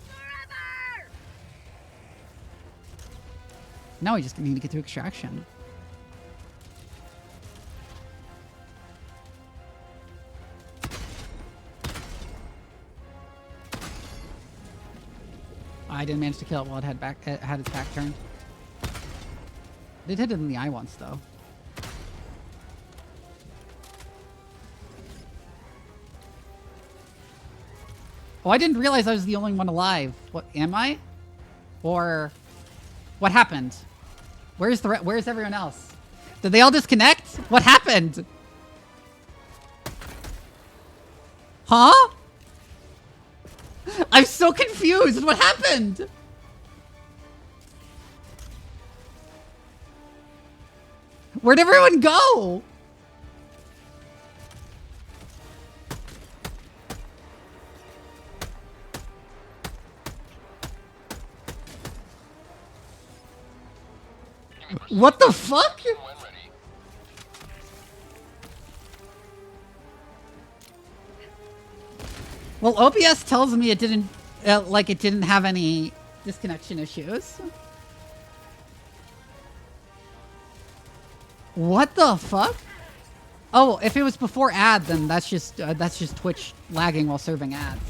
forever! Now we just need to get to extraction. I didn't manage to kill it while it had its back turned. Did hit it in the eye once though. Oh, I didn't realize I was the only one alive. What am I? Or what happened? Where's everyone else? Did they all disconnect? What happened? Huh? I'm so confused. What happened? Where'd everyone go? What the fuck? Well, OBS tells me it didn't, it didn't have any disconnection issues. What the fuck? Oh, if it was before ad, then that's just Twitch lagging while serving ads.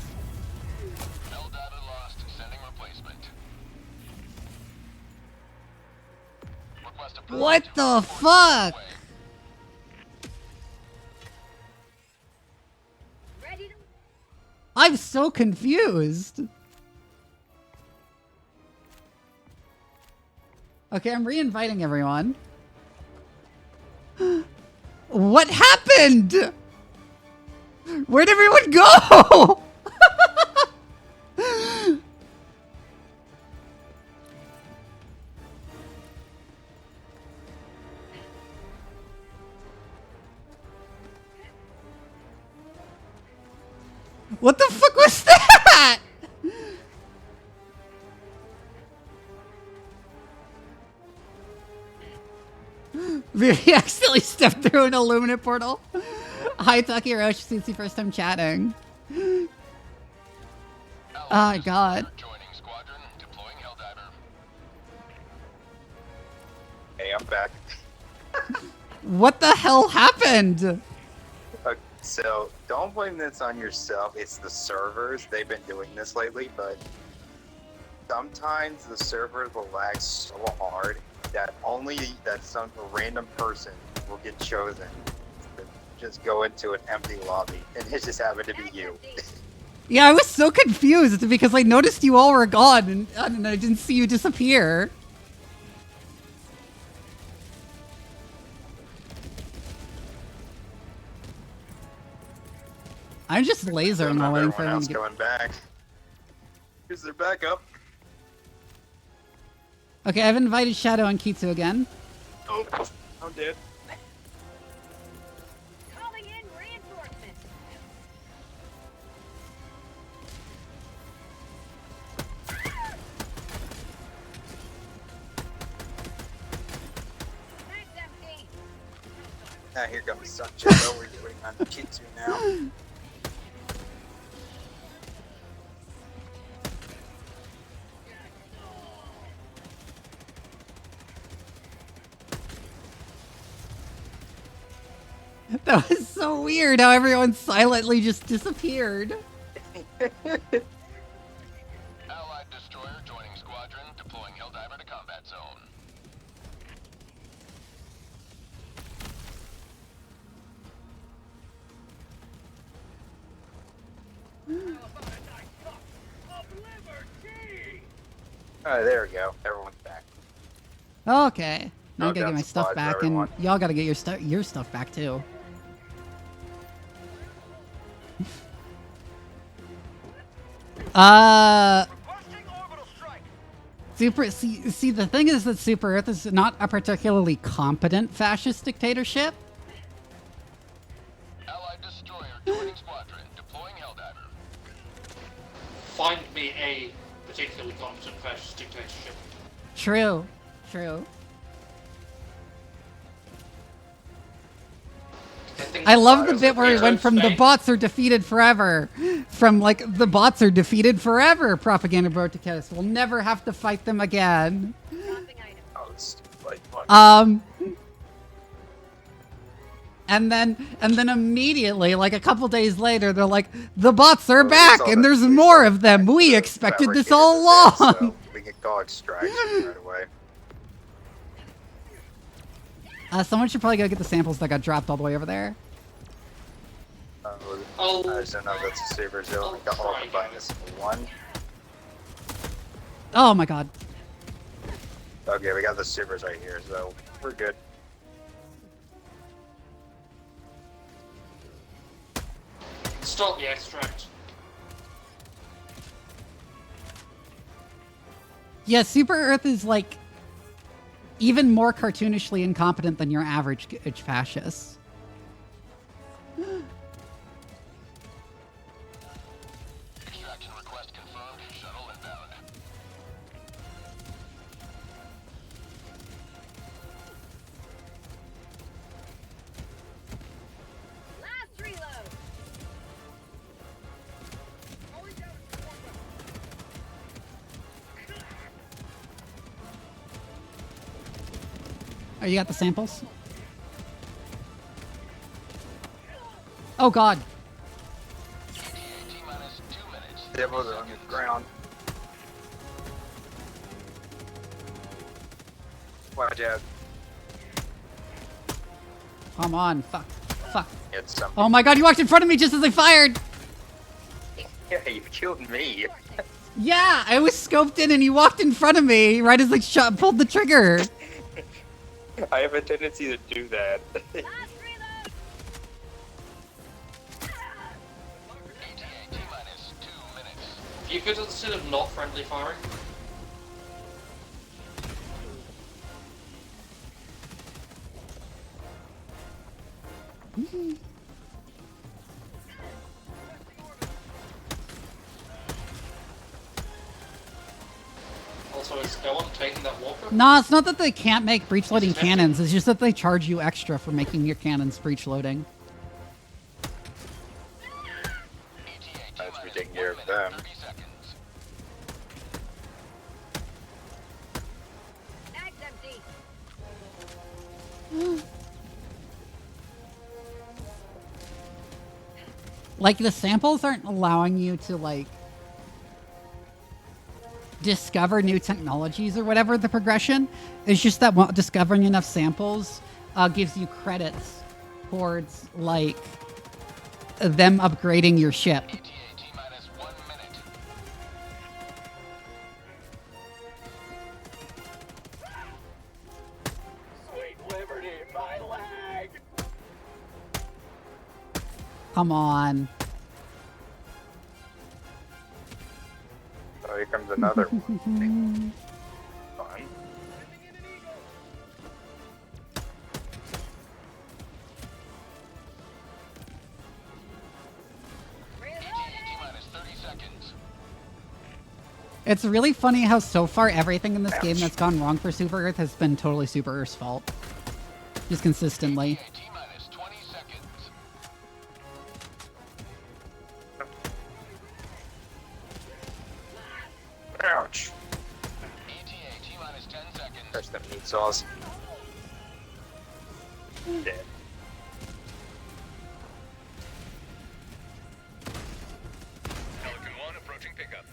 Lost. Sending replacement. What the fuck? I'm so confused. Okay, I'm re-inviting everyone. What happened? Where'd everyone go? What the fuck was that? Vivi accidentally stepped through an illuminate portal. Hi, Taki Roche, since your first time chatting. Oh my god. Joining squadron, deploying Helldiver. Hey, I'm back. What the hell happened? Okay, so don't blame this on yourself. It's the servers. They've been doing this lately, but sometimes the servers will lag so hard that some random person will get chosen to just go into an empty lobby, and it just happened to be you. Yeah, I was so confused because I noticed you all were gone and I didn't see you disappear. I'm just lasering while waiting for everyone everyone else to get... going back. Here's their backup. Okay, I've invited Shadow and Kitsu again. Oh, I'm dead. Calling in reinforcements. That's empty. Ah, here comes Sun Shadow. We're doing on Kitsu now. That was so weird how everyone silently just disappeared. Allied destroyer joining squadron, deploying Helldiver to combat zone. Alright, there we go. Everyone's back. Okay. Now I No gotta get my guns stuff supplied for back, and everyone. y'all gotta get your stuff back too. See, the thing is that Super Earth is not a particularly competent fascist dictatorship. Allied destroyer joining squadron, deploying Helldiver. Find me a particularly competent fascist dictatorship. True. True. think I love the there's bit a where he went from the Spain. bots are defeated forever, from like the bots are defeated forever. Propaganda broadcast. We'll never have to fight them again. Dropping item. Oh, it's like what? And then immediately, like a couple days later, they're like, the bots are Well, back, we saw and that- there's we more saw of them. that We the expected this fabricator all was dead, along. so we could call extraction right away. Someone should probably go get the samples that got dropped all the way over there. Oh, I just don't know if that's a super zone. We got all try combined again. as one. Oh my god. Okay, we got the supers right here, so we're good. start the extract. Yeah, Super Earth is like even more cartoonishly incompetent than your average fascist. Extraction request confirmed. Shuttle inbound. Last reload. Oh, you got the samples? Oh god. T-minus 2 minutes. Devils are on the ground. Watch out. Come on. Fuck. Fuck. It's something. Oh my god, you walked in front of me just as I fired! Yeah, you killed me. Yeah, I was scoped in and you walked in front of me right as I pulled the trigger. I have a tendency to do that. Last reload. T-minus 2 minutes. You could instead of not friendly firing. Also, is no one taking that walker? Nah, it's not that they can't make breach loading cannons, it's just that they charge you extra for making your cannons breach loading. I should be taking care of them. 30 seconds. Bag's empty. Like, the samples aren't allowing you to, like, discover new technologies or whatever the progression. It's just that discovering enough samples gives you credits towards, like, them upgrading your ship. ETA T-minus 1 minute. Come on. Oh, here comes another one. Fun. T-minus 30 seconds. It's really funny how so far everything in this game Ouch. that's gone wrong for Super Earth has been totally Super Earth's fault. Just consistently. ETA T-minus 20 seconds. Ouch. ETA T-minus 10 seconds. Touch them meat sauce. Dead. Pelican 1 approaching pickup.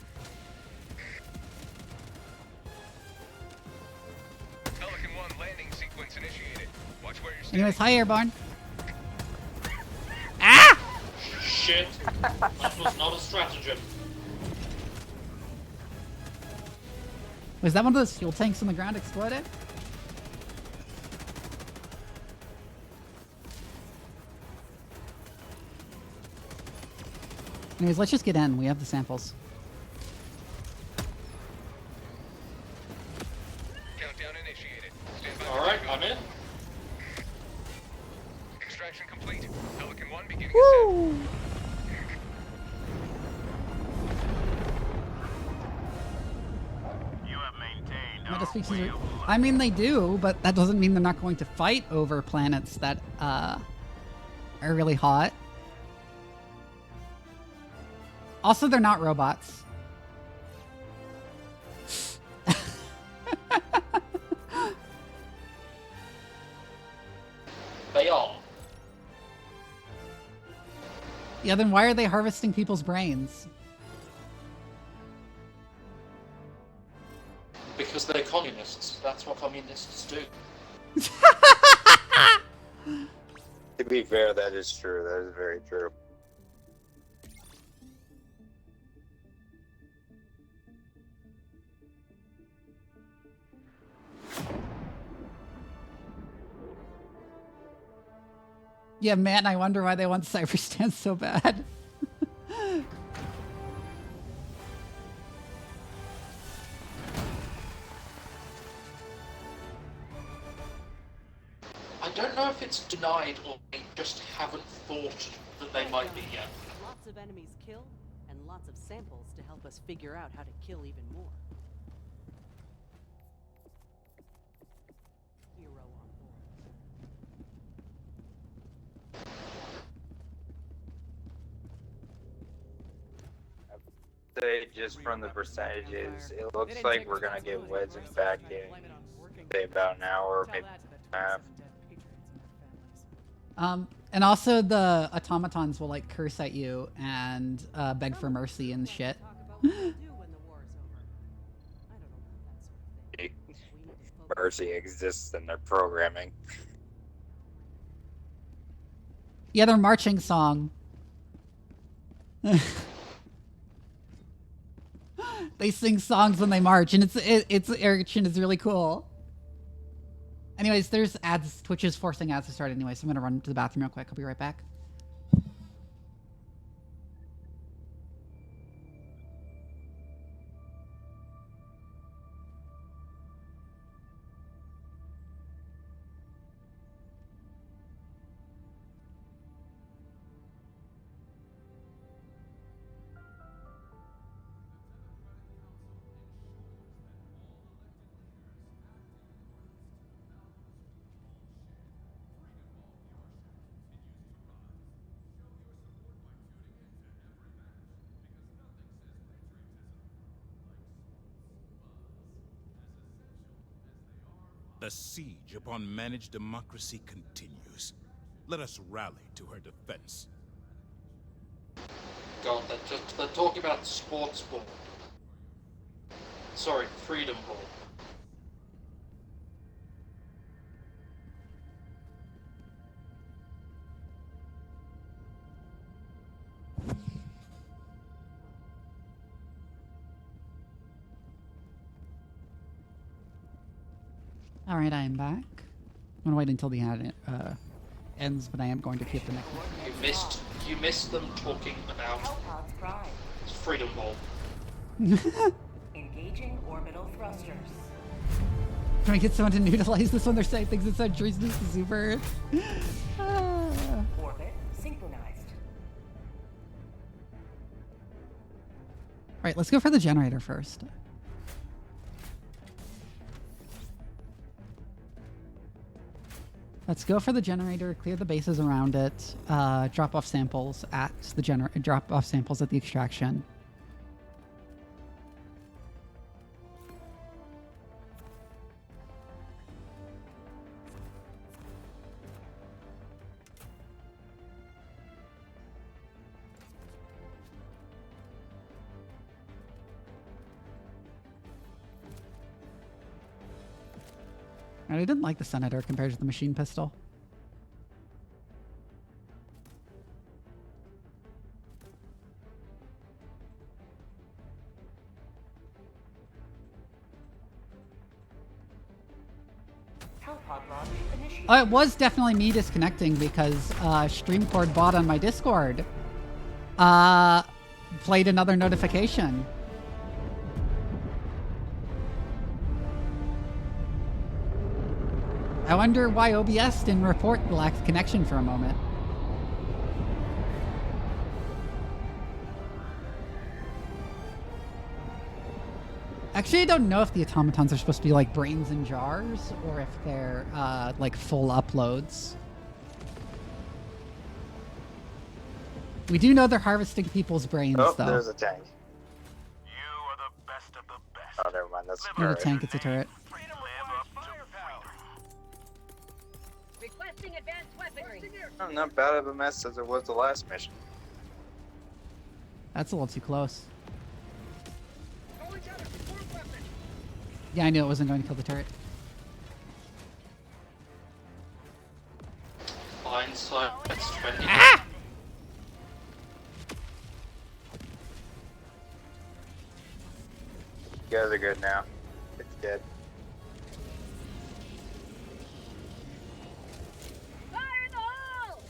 Pelican 1 landing sequence initiated. Watch where you're standing. Anyways, hi Airborne. Ah! Shit. That was not a stratagem. Was that one of those fuel tanks on the ground exploded? Anyways, let's just get in. We have the samples. Countdown initiated. Stand by. Alright, I'm in. Extraction complete. Pelican 1 beginning Woo! ascent. You have maintained Meta species I mean, they do, but that doesn't mean they're not going to fight over planets that are are really hot. Also, they're not robots. They are. Yeah, then why are they harvesting people's brains? Because they're communists. That's what communists do. To be fair, that is true. That is very true. Yeah, man, I wonder why they want cyberstance so bad. I don't know if it's denied or they just haven't thought that they might be yet. Lots of enemies killed, and lots of samples to help us figure out how to kill even more. Hero on board. Say just from the percentages, it looks like we're gonna get Weds infected in say about an hour, maybe half. And also the automatons will like curse at you and beg for mercy and shit. Mercy exists in their programming. Yeah, their marching song. They sing songs when they march, and it's urchin is really cool. Anyways, there's ads. Twitch is forcing ads to start anyway, so I'm gonna run to the bathroom real quick. I'll be right back. The siege upon managed democracy continues. Let us rally to her defense. God, they're talking about sports ball. Sorry, freedom ball. All right, I am back. I'm gonna wait until the ad ends, but I am going to keep the next one. You missed them talking about freedom ball. Engaging orbital thrusters. Can we get someone to neutralize this one? They're saying things that sound treasonous to super. Orbit synchronized. Right, let's go for the generator first. Let's go for the generator, clear the bases around it, drop off samples at the drop off samples at the extraction. And I didn't like the Senator compared to the machine pistol. Oh, it was definitely me disconnecting because Streamcord bot on my Discord played another notification. I wonder why OBS didn't report the lack of connection for a moment. Actually, I don't know if the automatons are supposed to be like brains in jars or if they're like full uploads. We do know they're harvesting people's brains, Oh, though. there's a tank. You are the best of the best. Oh, never mind. That's Not a alright. tank, it's a turret. Freedom live up to firepower. Requesting advanced weaponry. Oh, not bad of a mess as it was the last mission. That's a little too close. Yeah, I knew it wasn't going to kill the turret. Hindsight, that's 20. Ah! You guys are good now. It's dead. Fire in the hole!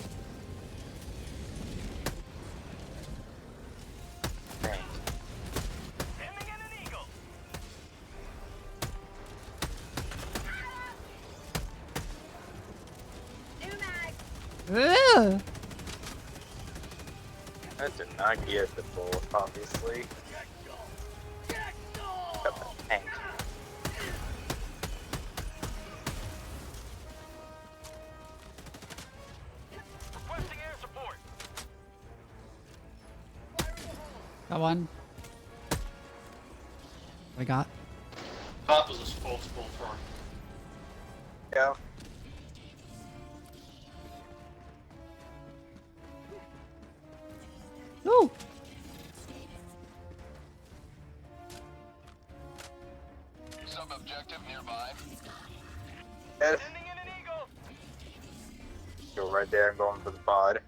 Dang. Sending in an eagle. New mag. Ugh. That did not get the bullet, obviously. Got the tank. Requesting air support. Got one. What I got? That was a sports ball throw. Yeah. Ooh! Sub-objective nearby. Dead. Sending in an eagle. Go right there and going for the pod.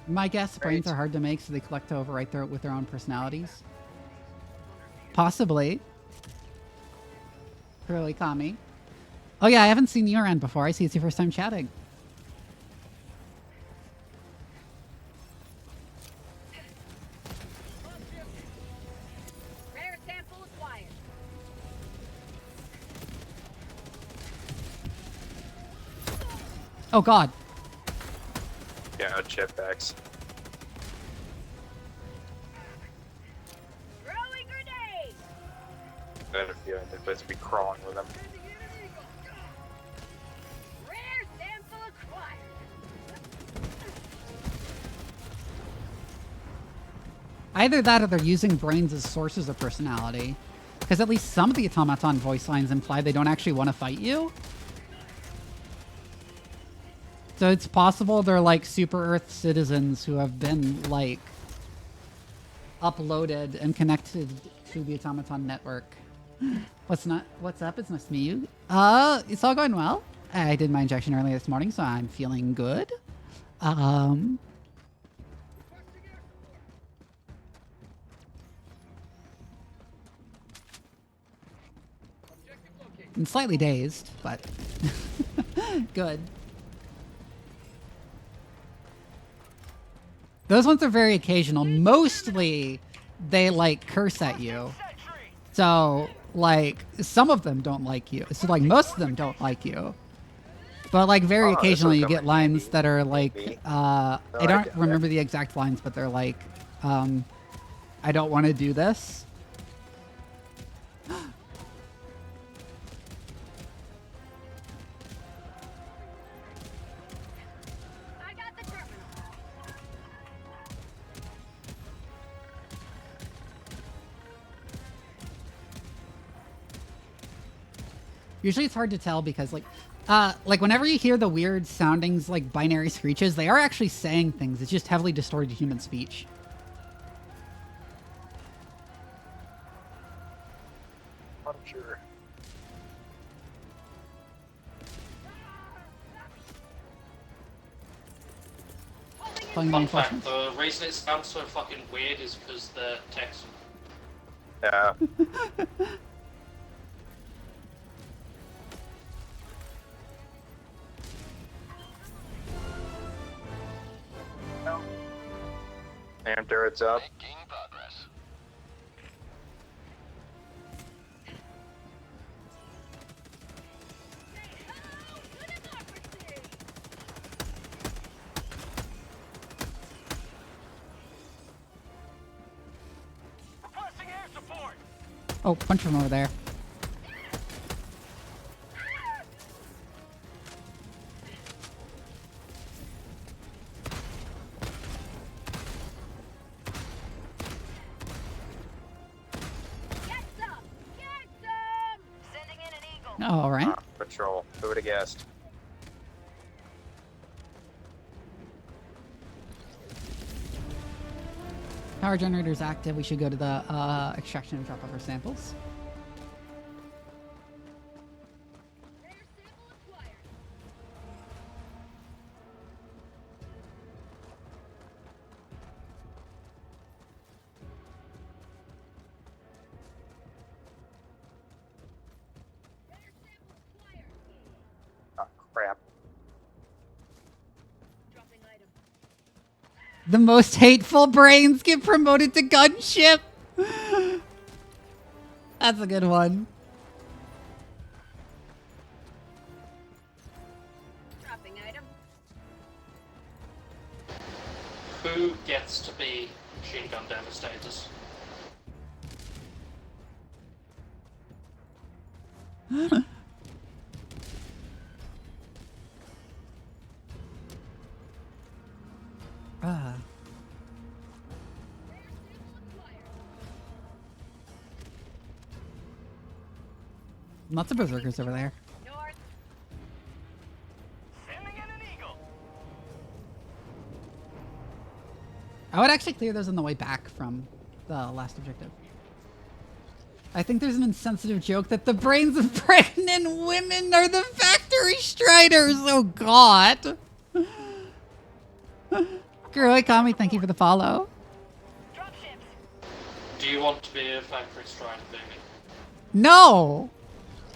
My guess, brains are hard to make, so they collect to overwrite with their own personalities. Possibly. Curly Kami. Oh yeah, I haven't seen you around before. I see it's your first time chatting. Rare sample acquired. Oh god. Yeah, chip backs. Throwing grenade. I had a feeling they're supposed to be crawling with them. Rare sample acquired. Either that or they're using brains as sources of personality. Because at least some of the automaton voice lines imply they don't actually want to fight you. So it's possible they're like Super Earth citizens who have been like uploaded and connected to the automaton network. What's up? It's nice to meet you. It's all going well. I did my injection earlier this morning, so I'm feeling good. I'm slightly dazed, but good. Those ones are very occasional. Mostly, they like curse at you. So, like, some of them don't like you. So, like, most of them don't like you. But, like, very occasionally you get lines that are like, I don't remember the exact lines, but they're like, I don't want to do this. I got the terminal. Usually it's hard to tell because like whenever you hear the weird soundings like binary screeches, they are actually saying things. It's just heavily distorted human speech. I'm sure. Playing Fun reinforcements. fact, the reason it sounds so fucking weird is because they're Texan. Yeah. Damn turrets up. Making progress. Requesting air support. Oh, punch from over there. Oh, all right. Patrol. Who would have guessed? Power generator's active. We should go to the extraction and drop off our samples. Rare sample acquired. Rare sample acquired. Oh, crap. Dropping item. The most hateful brains get promoted to gunship. That's a good one. Dropping item. Who gets to be machine gun devastators? Ah. Rare sample acquired. Lots of berserkers over there. North. I would actually clear those on the way back from the last objective. I think there's an insensitive joke that the brains of pregnant women are the factory striders. Oh, God. Girl, Kami, thank you for the follow. Do you want to be a factory strider, Vivi? No.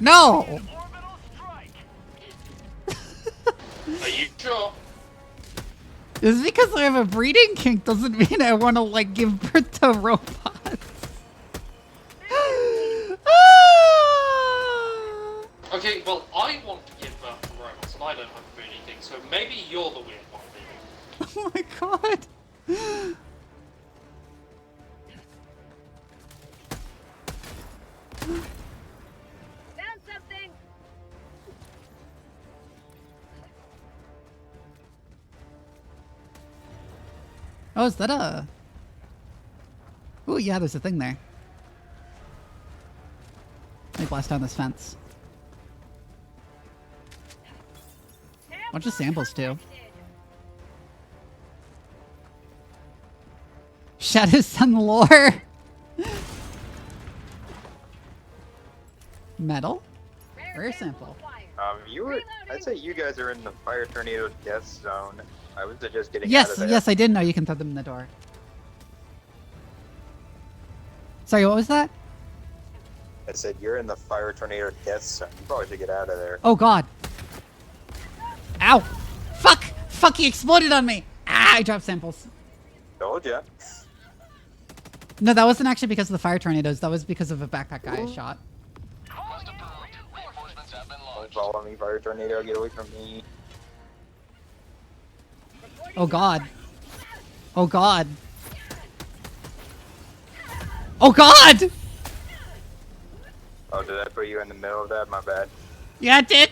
No. Are you sure? Just because I have a breeding kink doesn't mean I want to, like, give birth to robots. Okay, well, I want to give birth to robots, and I don't have a breeding thing, so maybe you're the weird one, Vivi. Oh my God. Found something. Oh, is that a... Oh, yeah, there's a thing there. Let me blast down this fence. Bunch of samples, too. Shadow Sun lore. Metal. Rare sample. You were. I'd say you guys are in the fire tornado death zone. I was just getting out Yes, of there. yes, I did know you can throw them in the door. Sorry, what was that? I said you're in the fire tornado death zone. You probably should get out of there. Oh, God. Ow. Fuck. Fuck, he exploded on me. Ah, I dropped samples. Told ya. No, that wasn't actually because of the fire tornadoes. That was because of a backpack guy I shot. Request approved. Reinforcements have been Don't launched. follow me, fire tornado. Get away from me. Oh, God. Oh, God. Oh, God! Oh, did I put you in the middle of that? My bad. Yeah, it did.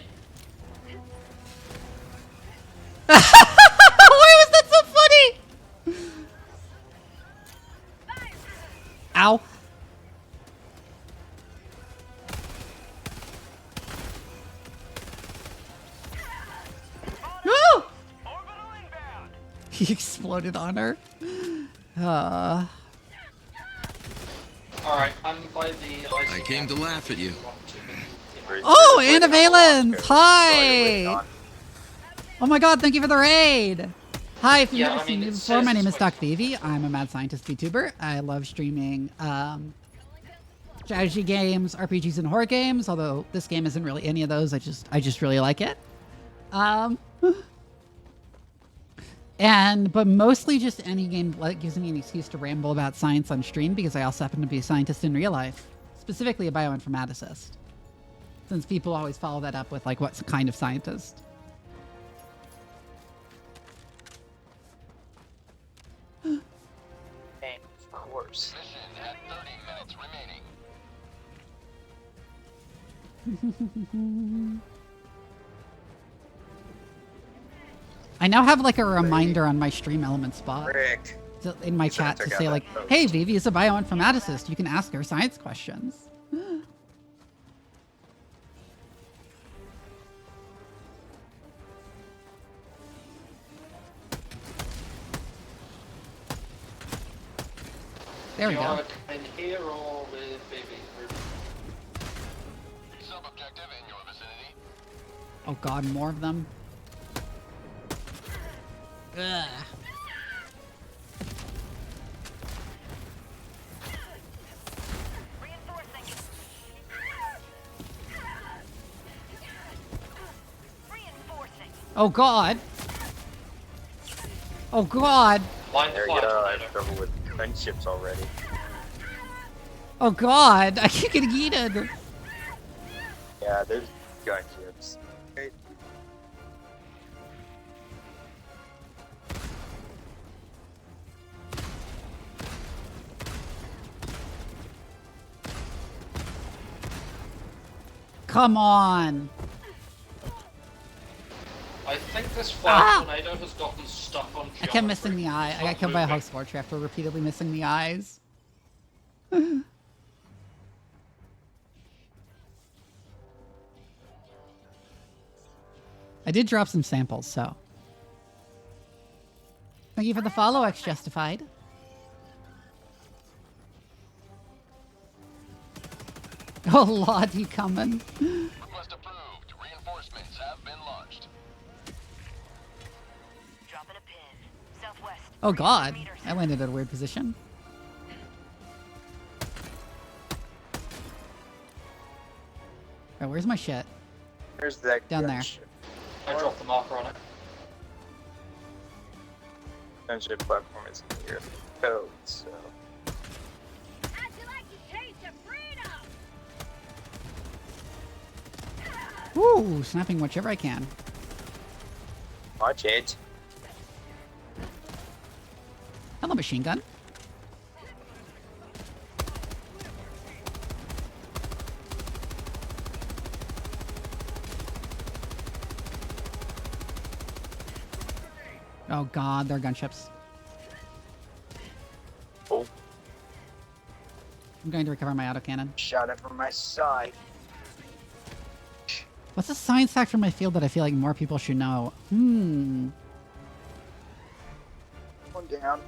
Why was that so funny? Ow. Woo! He exploded on her. Alright, I'm by the I came to laugh at you. Oh, Anna Valens! Hi! Oh my God, thank you for the raid! Hi, if you've Yeah, never I seen mean, me it before, says my name it's is Doc Vivi. I'm a mad scientist VTuber. I love streaming strategy games, RPGs, and horror games, although this game isn't really any of those. I just really like it. But mostly just any game that gives me an excuse to ramble about science on stream, because I also happen to be a scientist in real life, specifically a bioinformaticist. Since people always follow that up with, like, what kind of scientist? And of course. Mission at 30 minutes remaining. I now have, like, a reminder on my stream element spot Rick. in my chat to say, like, hey, Vivi is a bioinformaticist. You can ask her science questions. There we Do you go. want to come in here or with Vivi? Sub-objective in your vicinity. Oh god, more of them. Ugh. Reinforcing. Reinforcing. Oh god. Oh god. Line There the you fire go. I have tornado. trouble with friendships already. Oh god. I keep getting eaten. Yeah, there's gunships. Okay. Come on. I think this fire tornado has gotten stuck on geometry. I kept missing the eye. It's I got not killed by a moving. house scorcher after repeatedly missing the eyes. I did drop some samples, so. Thank you for the follow, X Justified. Oh, Lottie coming. Request approved. Reinforcements have been launched. Dropping a pin. Southwest. Oh, God. 300 meters. I landed at a weird position. Oh, where's my shit? There's that Down there. gunship. I dropped the marker on it. Gunship platform is near code, so. How'd you like to taste of freedom? Woo! Snapping whichever I can. Watch it. Hello, machine gun. Oh god, they're gunships. Oh, I'm going to recover my autocannon. shot it from my side. What's a science fact from my field that I feel like more people should know? One down.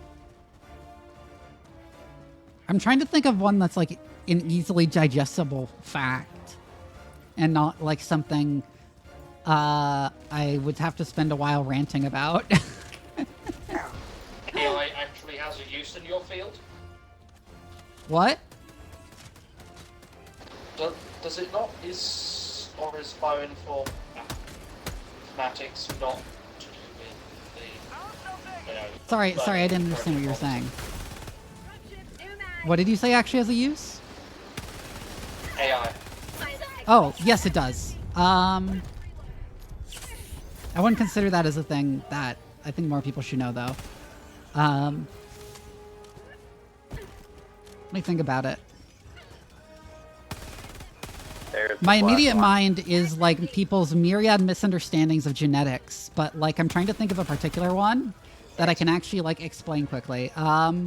I'm trying to think of one that's like an easily digestible fact. And not like something I would have to spend a while ranting about. AI actually has a use in your field? What? Does it not? Is bioinformatics not to do with the... You know, Sorry, I didn't understand what you were saying. Dropship new mag. What did you say actually has a use? AI. Oh, yes, it does. I wouldn't consider that as a thing that I think more people should know, though. Let me think about it. There's the My black immediate one. mind is like people's myriad misunderstandings of genetics, but like I'm trying to think of a particular one that I can actually like explain quickly. Requesting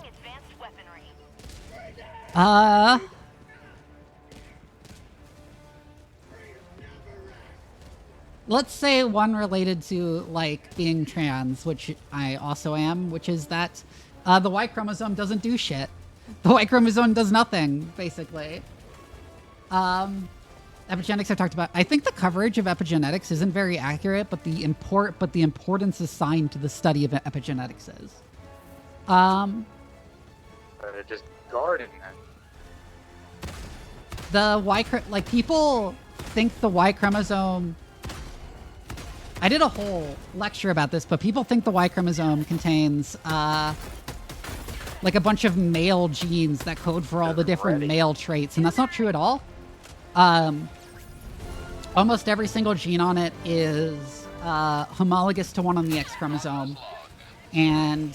advanced weaponry. Let's say one related to like being trans, which I also am, which is that the Y chromosome doesn't do shit. The Y chromosome does nothing, basically. Epigenetics I talked about. I think the coverage of epigenetics isn't very accurate, but the importance assigned to the study of epigenetics is. But it just guarding that. The like people think the Y chromosome. I did a whole lecture about this, but people think the Y chromosome contains like a bunch of male genes that code for all the different male traits, and that's not true at all. Almost every single gene on it is homologous to one on the X chromosome, and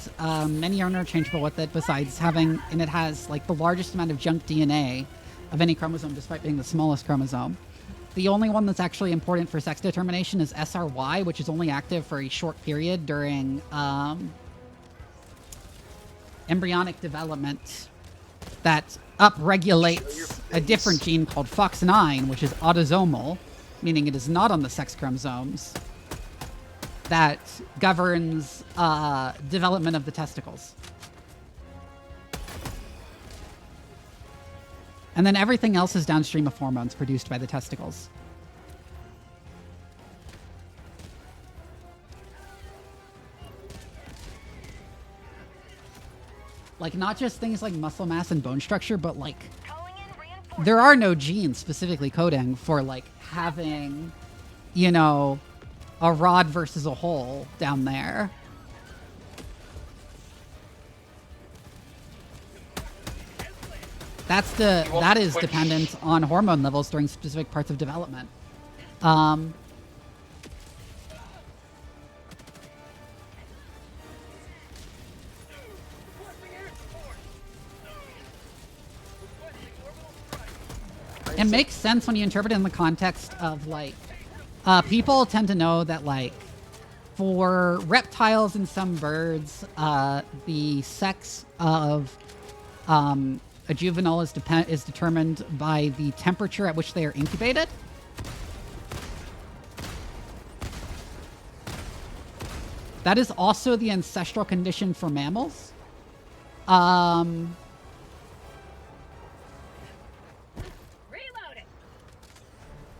many are interchangeable with it. Besides having, and it has like the largest amount of junk DNA of any chromosome, despite being the smallest chromosome. The only one that's actually important for sex determination is SRY, which is only active for a short period during embryonic development that upregulates a different gene called FOX9, which is autosomal, meaning it is not on the sex chromosomes. that governs development of the testicles. And then everything else is downstream of hormones produced by the testicles. Like, not just things like muscle mass and bone structure, but like, Calling in reinforcements. there are no genes specifically coding for like having, you know, a rod versus a hole down there. That is dependent on hormone levels during specific parts of development. It makes sense when you interpret it in the context of like, people tend to know that like, for reptiles and some birds, the sex of a juvenile is determined by the temperature at which they are incubated. That is also the ancestral condition for mammals. Reloading.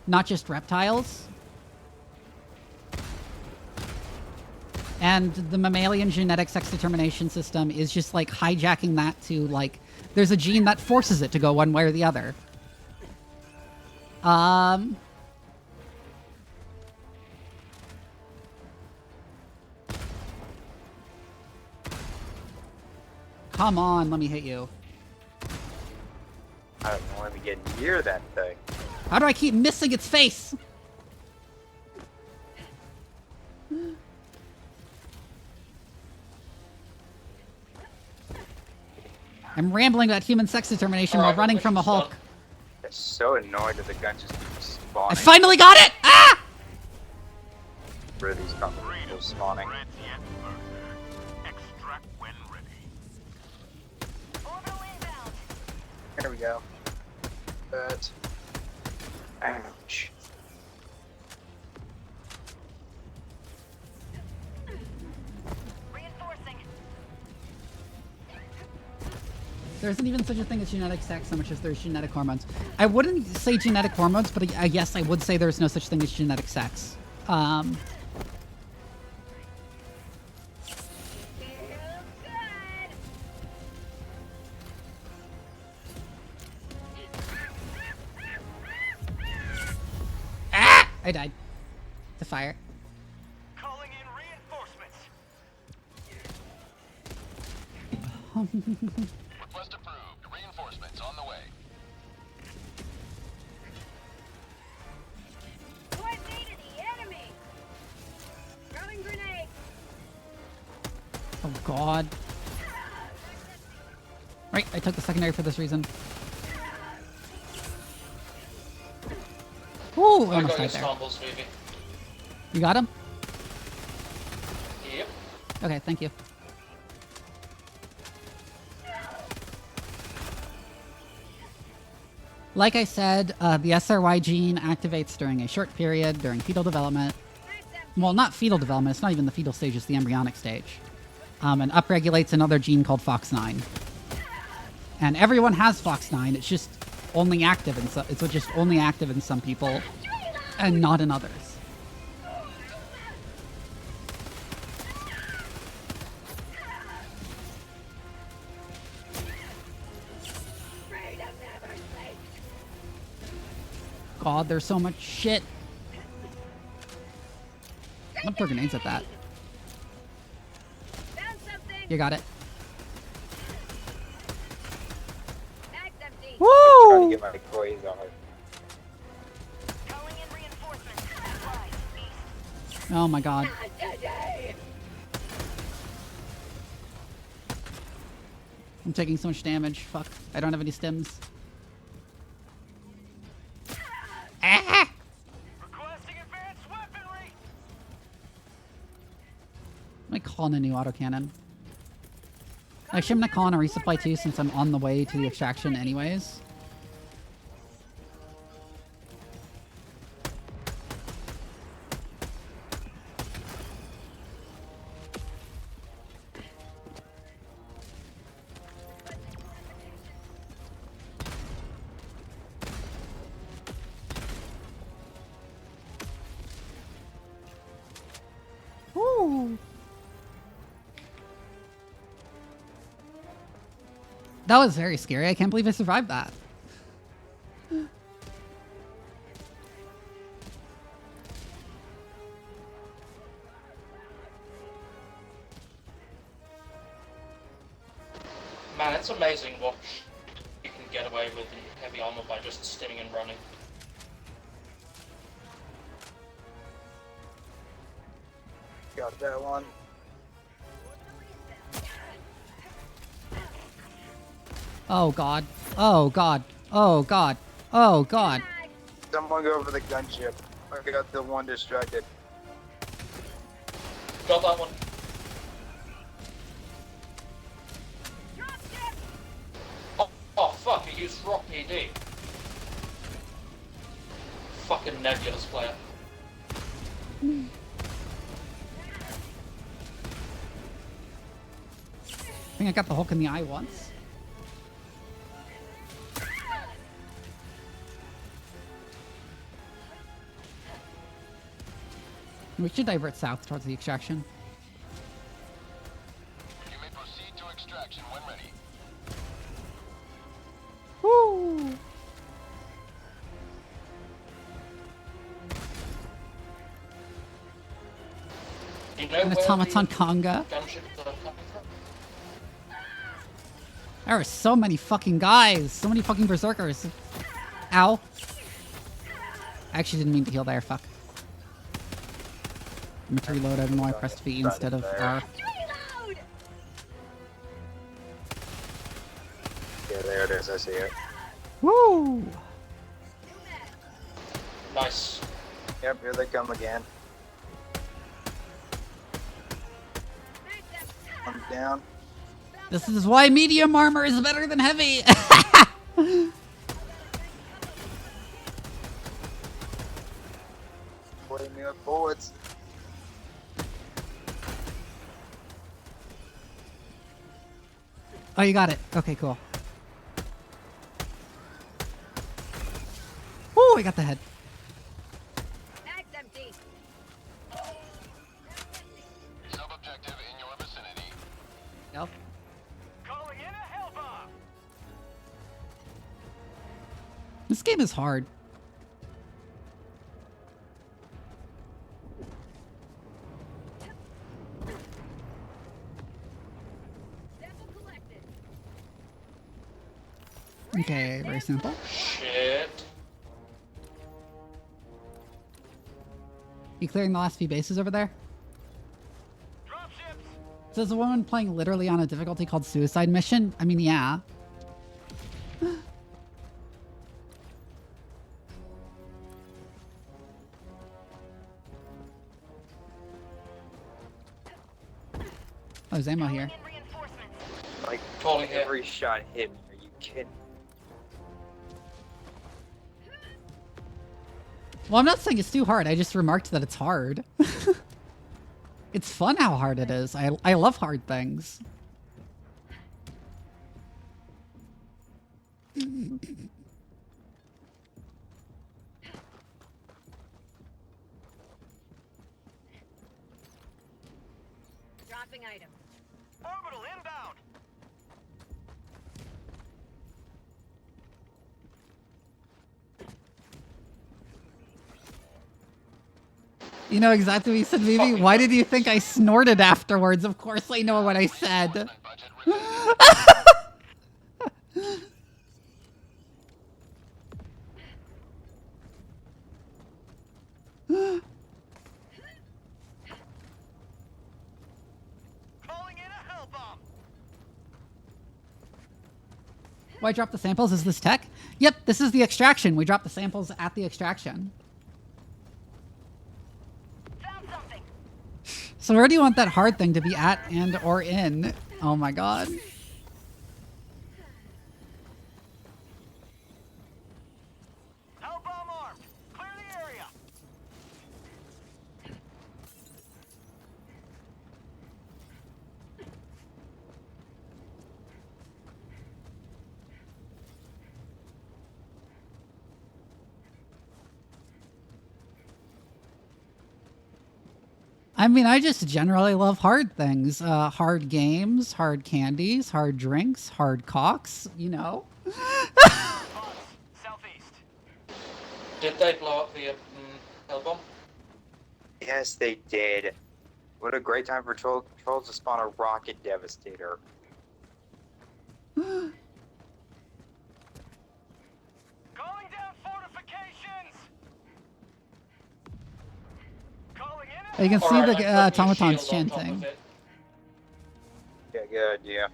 Not just reptiles. And the mammalian genetic sex determination system is just like hijacking that to like, there's a gene that forces it to go one way or the other. Come on, let me hit you. I don't want to get near that thing. How do I keep missing its face? I'm rambling about human sex determination while running from a Hulk. I'm so annoyed that the gun just keeps spawning. I finally got it! Ah! Where these companies spawning. Extract when ready. Orbital inbound. Here we go. But ouch. Reinforcing. There isn't even such a thing as genetic sex so much as there's genetic hormones. I wouldn't say genetic hormones, but I guess I would say there's no such thing as genetic sex. Ah! I died. The fire. Calling in reinforcements. Request approved. Reinforcements on the way. Coordinated the enemy. Throwing grenade. Oh god. Right, I took the secondary for this reason. Ooh, I almost got your died there. samples, Vivi. You got him? Yep. Okay, thank you. Like I said, the SRY gene activates during a short period during fetal development. Well, not fetal development, it's not even the fetal stage, it's the embryonic stage. And upregulates another gene called FOX9. And everyone has FOX9, it's just only active in it's just only active in some people and not in others. God, there's so much shit. I'm gonna throw grenades at that. Found something. You got it. Bag's empty. Trying to Woo! get my toys on it. Calling in reinforcements. Supplies. East. Oh my god. Not today. I'm taking so much damage. Fuck. I don't have any stims. Ah! Requesting advanced weaponry. Let me call in a new autocannon. Actually, I'm gonna call in a resupply too since I'm on the way to the extraction anyways. That was very scary. I can't believe I survived that. Man, it's amazing what you can get away with in heavy armor by just stimming and running. Got that one. Oh god. Oh god. Oh god. Oh god. Someone go over the gunship. I got the one distracted. Got that one. Oh fuck, he used Rock PD. Fucking nebulous player. I think I got the hook in the eye once. We should divert south towards the extraction. You may proceed to extraction when ready. Woo! You know An where automaton the conga. gunships are coming from? There are so many fucking guys. So many fucking berserkers. Ow. I actually didn't mean to heal there. Fuck. I'm meant to reload. I don't know why I pressed V instead of R. Reload! Yeah, there it is. I see it. Woo! Nice. Yep, here they come again. I'm down. This is why medium armor is better than heavy. Putting me with bullets. Oh, you got it. Okay, cool. Woo, I got the head. Mag's empty. Sub-objective in your vicinity. Yep. Calling in a hell bomb. This game is hard. Sample collected. Okay, very simple. Shit. You clearing the last few bases over there? Dropships. So there's a woman playing literally on a difficulty called Suicide Mission? I mean, yeah. Oh, there's ammo here. In reinforcements. Like, Calling here. every shot hit me. Are you kidding? Well, I'm not saying it's too hard. I just remarked that it's hard. It's fun how hard it is. I love hard things. Dropping item. Orbital inbound. You know exactly what you said, Vivi? Why did you think I snorted afterwards? Of course I know what I said. Budget revision. Calling in a hell bomb. Why drop the samples? Is this tech? Yep, this is the extraction. We drop the samples at the extraction. Found something. So where do you want that hard thing to be at and or in? Oh my god. Hell bomb armed. Clear the area. I mean, I just generally love hard things. Hard games, hard candies, hard drinks, hard cocks, you know. Boss, southeast. Did they blow up the hell bomb? Yes, they did. What a great time for trolls to spawn a rocket devastator. Calling down fortifications. Calling in. You can see Alright, the I'm putting a automatons shield on top chanting. of it. Yeah, good idea.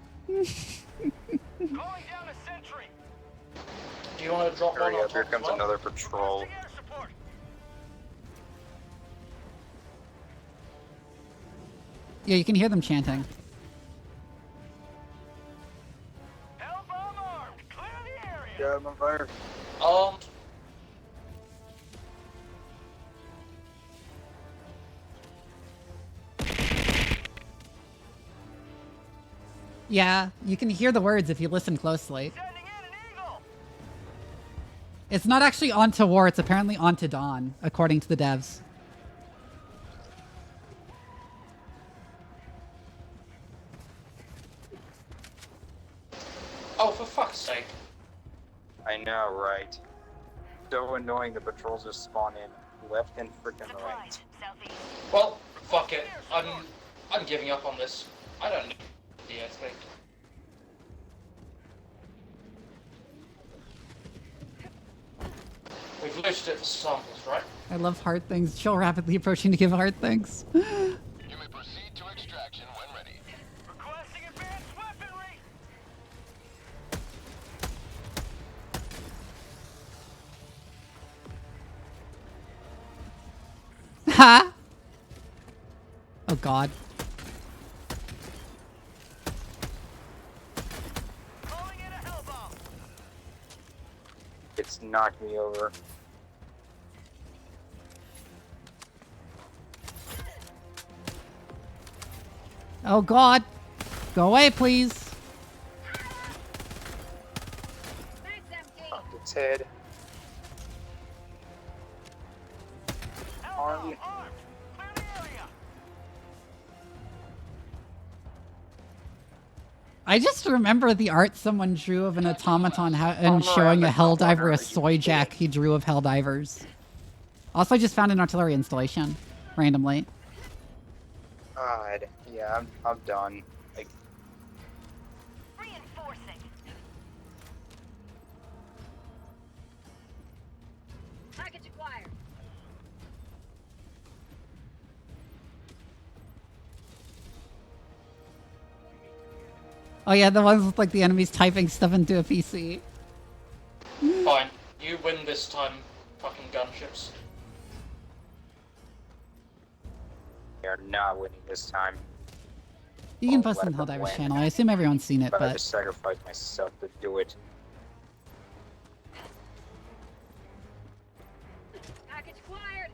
Calling down a sentry. Do you want to drop one Hurry on up, top here as comes well? another patrol. Requesting air support. Yeah, you can hear them chanting. Hell bomb armed. Clear the area. Yeah, I'm on fire. Yeah, you can hear the words if you listen closely. Sending in an eagle. It's not actually onto war, it's apparently onto dawn, according to the devs. Oh, for fuck's sake. I know, right? So annoying the patrols just spawn in left and freaking right. Southeast. Well, fuck it. I'm giving up on this. I don't need the airstrike. We've looted it for samples, right? I love hard things. Chill rapidly approaching to give hard things. You may proceed to extraction when ready. Requesting advanced weaponry. Ha! Oh god. Calling in a hell bomb. It's knocked me over. Oh god. Go away, please. Mag's empty. Knocked its head. Hell bomb armed. Clear the area. I just remember the art someone drew of an automaton and no, showing I a have not Helldiver, a wondered. soy jack he drew of Helldivers. Also, I just found an artillery installation, randomly. God, yeah, I'm done. Like, Reinforcing. Package acquired. Oh yeah, the ones with like the enemies typing stuff into a PC. Fine. You win this time, fucking gunships. we are not winning this time. You can Oh, post let on them Helldiver's win. channel. I assume everyone's seen it, But I but just sacrificed myself to do it. Package acquired.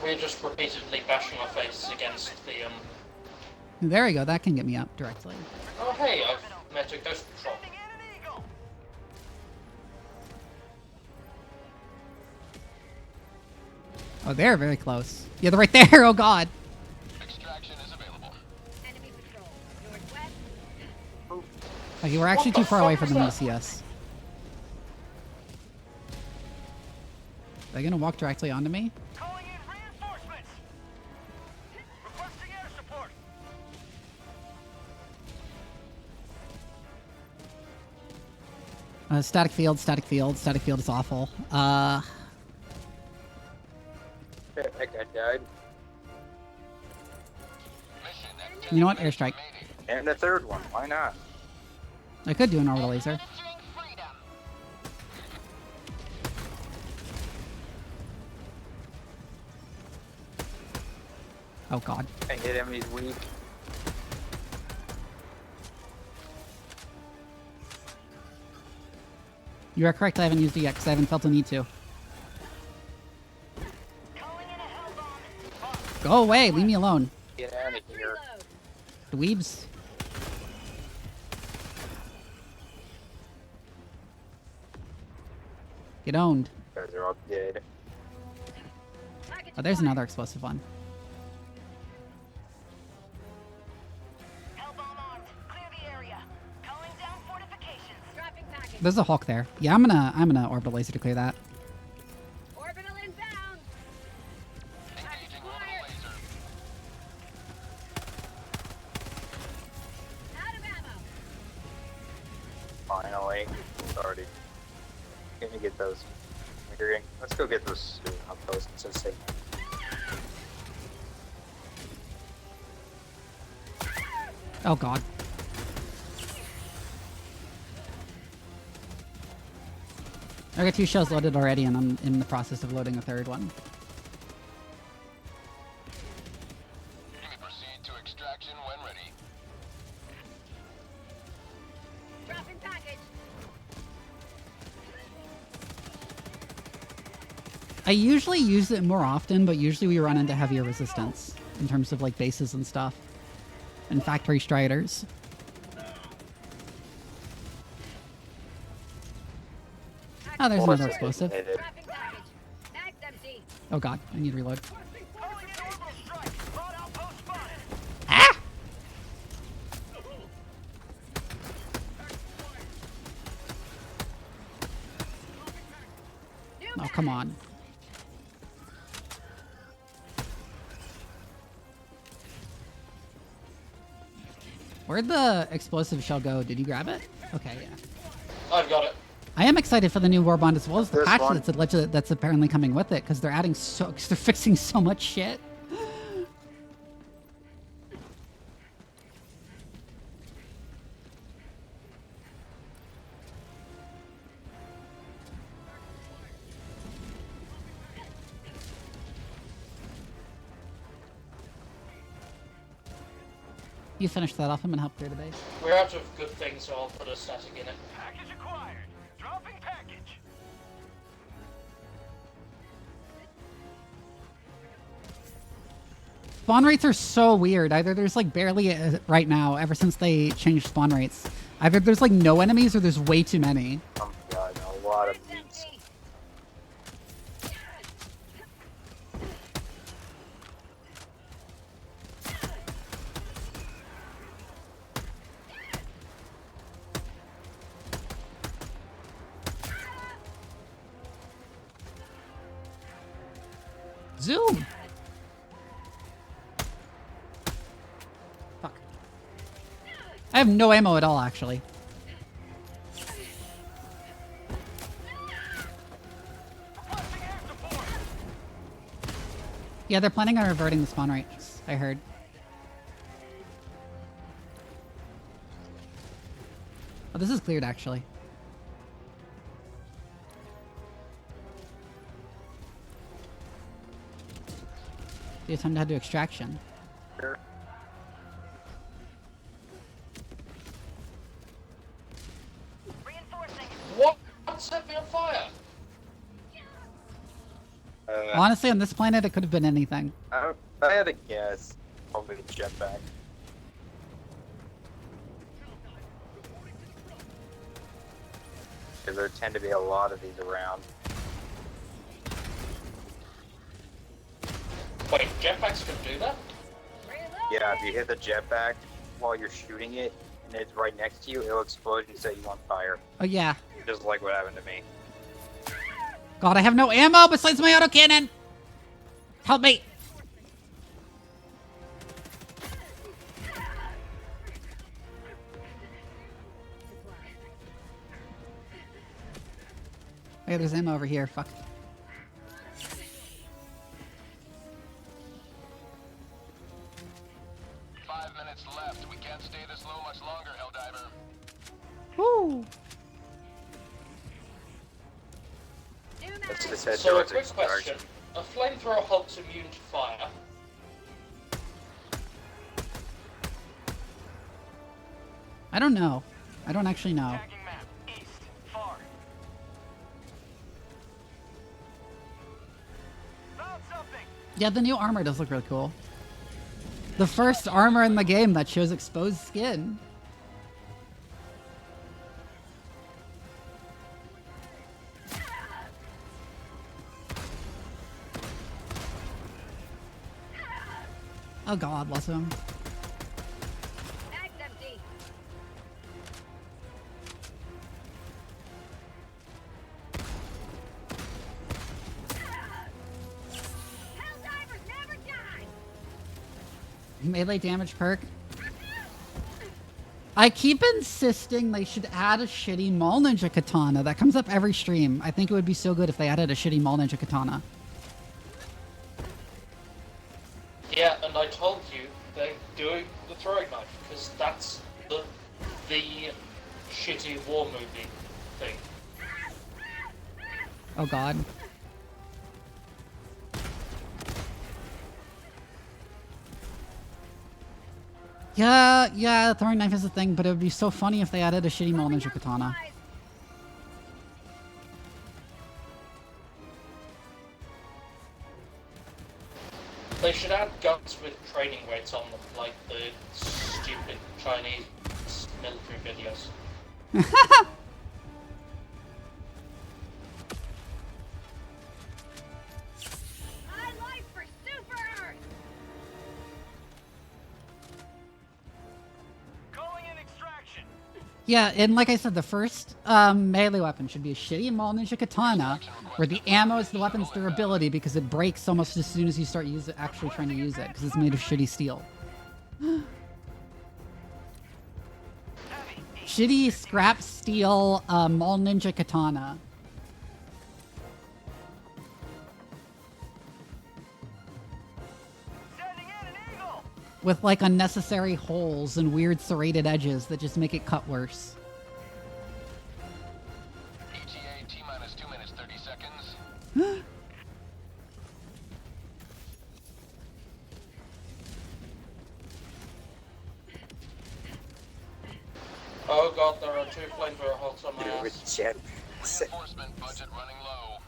We're just repeatedly bashing our faces against the, there we go. That can get me up directly. Oh hey, I've met a ghost patrol. Sending in an eagle. Oh, they're very close. Yeah, they're right there. Oh god. Extraction is available. Enemy patrol. Northwest. Okay, we're actually What the too far away fuck for them to was see us. Are they gonna walk directly onto me? Calling in reinforcements. Requesting air support. Static field, static field, static field is awful. That guy died. Mission You know what? Airstrike. And the third one, why not? I could do an orbital laser. Administering freedom. Oh god. I hit him, he's weak. You are correct, I haven't used it yet because I haven't felt the need to. Calling in a hell bomb. Go away, leave me alone. Get out of here. Reload. Dweebs. Get owned. You guys are all dead. Package Oh, there's acquired. another explosive one. There's a Hulk there. Yeah, I'm gonna orbital laser to clear that. Orbital inbound. Package Engaging orbital acquired. laser. Out of ammo. Finally. Already. Gonna get those. Let's go get those outposts so safe. Oh god. I got 2 shells loaded already, and I'm in the process of loading a 3rd one. You may proceed to extraction when ready. Dropping package. I usually use it more often, but usually we run into heavier resistance in terms of like bases and stuff. And factory striders. Oh, there's another explosive. Dropping package. Mag's empty. Oh god, I need to reload. Calling in orbital strike. Bot outpost spotted. Ah! New Oh, mag. come on. Where'd the explosive shell go? Did you grab it? Okay, yeah. I've got it. I am excited for the new Warbond as well as the This patch one? that's apparently coming with it, because they're adding cause they're fixing so much shit. You finish that off. I'm gonna help clear the base. We're out of good things, so I'll put a static in it. Package acquired. Dropping package. Spawn rates are so weird. Either there's like barely right now, ever since they changed spawn rates. Either there's like no enemies or there's way too many. Oh my god, a lot of Mag's meats. empty. Zoom! Fuck. I have no ammo at all, actually. Requesting air support. Yeah, they're planning on reverting the spawn rates, I heard. Oh, this is cleared, actually. Yeah, time to head to extraction. Sure. Reinforcing. What set me on fire? Honestly, on this planet, it could have been anything. I had a guess. Probably the jetpack. Because there tend to be a lot of these around. Wait, jetpacks can do that? Reload. Yeah, if you hit the jetpack while you're shooting it, and it's right next to you, it'll explode and set you on fire. Oh, yeah. Just like what happened to me. God, I have no ammo besides my autocannon! Help me! Hey, there's ammo over here. Fuck. Five minutes left. We can't stay this low much longer, Helldiver. Woo! New Let's mag. just head So a towards quick extraction. question. A flamethrower Hulk's immune to fire. I don't know. I don't actually know. Tagging map. East. Far. Found something. Yeah, the new armor does look really cool. The first armor in the game that shows exposed skin. Oh god, lots of them. Mag's empty. Melee damage perk. I keep insisting they should add a shitty Mall Ninja Katana. That comes up every stream. I think it would be so good if they added a shitty Mall Ninja Katana. Yeah, and I told you they're doing the throwing knife, because that's the shitty war movie thing. Oh god. Yeah, throwing knife is a thing, but it would be so funny if they added a shitty Mall Ninja Katana. They should add guns with training weights on them, like the stupid Chinese military videos. My life for Super Earth! Calling in extraction. Yeah, and like I said, the first melee weapon should be a shitty Mall Ninja Katana, where the ammo is the weapon's durability because it breaks almost as soon as you start actually trying to use it, because it's made of shitty steel. Shitty scrap steel Mall Ninja Katana. Sending in an eagle. With like unnecessary holes and weird serrated edges that just make it cut worse. ETA T-minus 2 minutes 30 seconds. Oh god, there are 2 flamethrower holes on my ass. Reinforcement budget running low.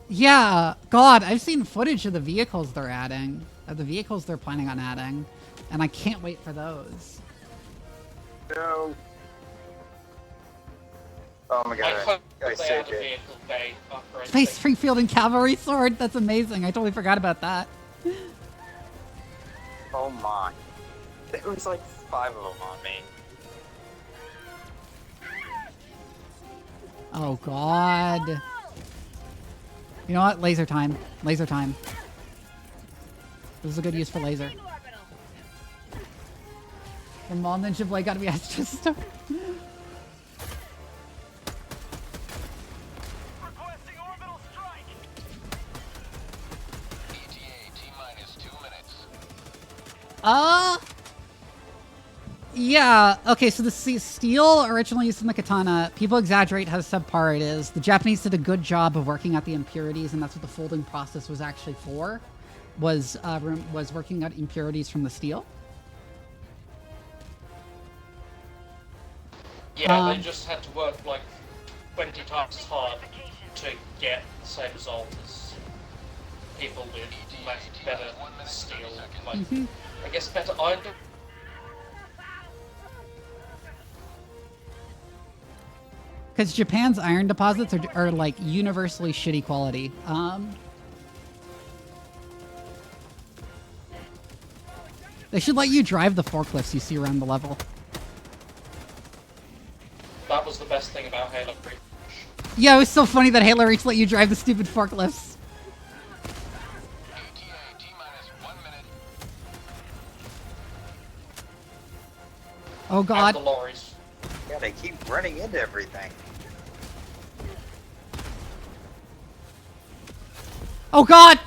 Yeah, God, I've seen footage of the vehicles they're adding, of the vehicles they're planning on adding, and I can't wait for those. No. Oh my I god, hope I they saved add a it. vehicle bay upgrade. Space thing. Springfield and Cavalry Sword, that's amazing. I totally forgot about that. Oh my. There was like 5 of them on me. Oh God. You know what? Laser time. Laser time. This is a good use for laser. Orbital. The Mall Ninja Blade gotta be extra stuff. Requesting orbital strike. ETA T-minus 2 minutes. Yeah, okay, so the steel originally used in the katana, people exaggerate how subpar it is. The Japanese did a good job of working out the impurities, and that's what the folding process was actually for, was working out impurities from the steel. Yeah, they just had to work like 20 times as hard to get the same result as people with better steel, like, I guess better iron. Because Japan's iron deposits are like universally shitty quality. They should let you drive the forklifts you see around the level. That was the best thing about Halo Reach. Yeah, it was so funny that Halo Reach let you drive the stupid forklifts. ETA T-minus 1 minute. Oh And God. the lorries. Yeah, they keep running into everything. Oh God!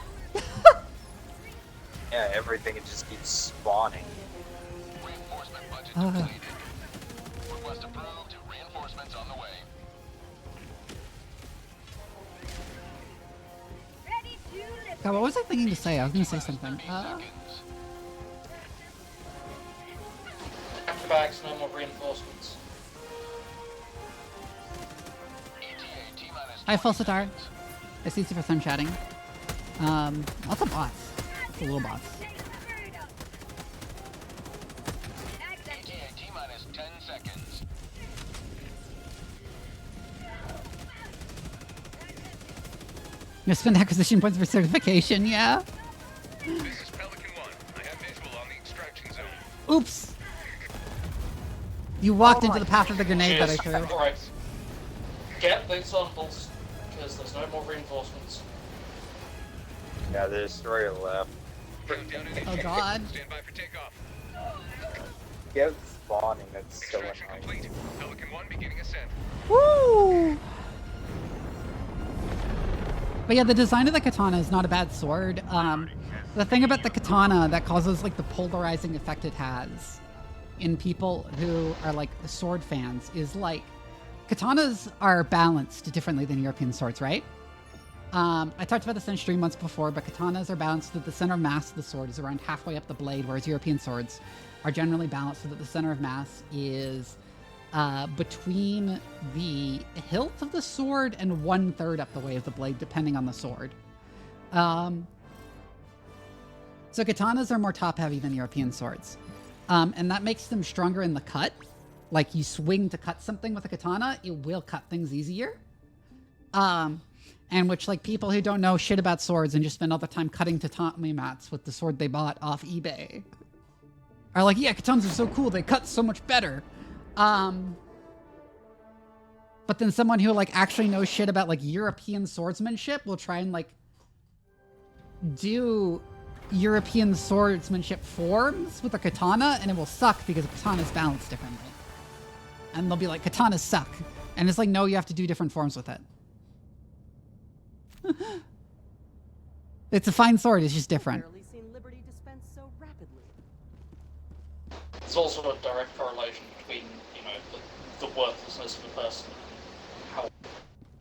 Yeah, everything it just keeps spawning. Reinforcement budget completed. Request approved. Reinforcements on the way. Ready to lift. God, what was I thinking to say? I was gonna say something. Seconds. After bags, no more reinforcements. ETA T-minus Hi, 20 Falsitar. seconds. I see Super Sun chatting. Lots of bots. Lots of little bots. ETA T-minus 10 seconds. You spend acquisition points for certification, yeah? This is Pelican 1. I have visual on the extraction zone. Oops! You walked into the path of the grenade that I threw. Alright. Get the samples, because there's no more reinforcements. Yeah, the destroyer left. Countdown Oh initiated. god. Stand by for takeoff. Yeah, it's spawning. That's so Extraction annoying. complete. Pelican 1 beginning ascent. Woo! But yeah, the design of the katana is not a bad sword. The thing about the katana that causes like the polarizing effect it has in people who are like sword fans is like katanas are balanced differently than European swords, right? I talked about this in stream once before, but katanas are balanced so that the center of mass of the sword is around halfway up the blade, whereas European swords are generally balanced so that the center of mass is between the hilt of the sword and 1/3 up the way of the blade, depending on the sword. So katanas are more top-heavy than European swords. And that makes them stronger in the cut. Like, you swing to cut something with a katana, it will cut things easier. And which, like, people who don't know shit about swords and just spend all the time cutting tatami mats with the sword they bought off eBay are like, yeah, katanas are so cool, they cut so much better. But then someone who, like, actually knows shit about, like, European swordsmanship will try and, like, do European swordsmanship forms with a katana, and it will suck because a katana is balanced differently. And they'll be like, katanas suck. And it's like, no, you have to do different forms with it. It's a fine sword, it's just different. Rarely seen liberty dispensed so rapidly. There's also a direct correlation between, you know, the worthlessness of a person and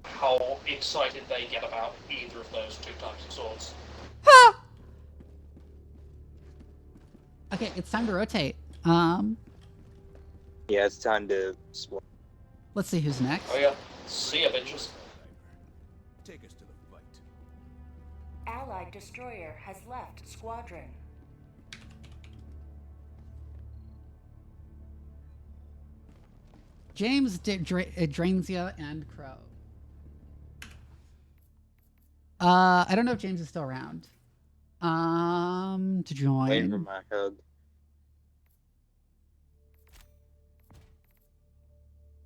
how excited they get about either of those two types of swords. Okay, it's time to rotate. Yeah, it's time to spawn. Let's see who's next. Oh yeah, see ya, bitches. Take us to the fight. Allied destroyer has left squadron. James, Drainzia, and Crow. I don't know if James is still around. To join. Waiting for my hug.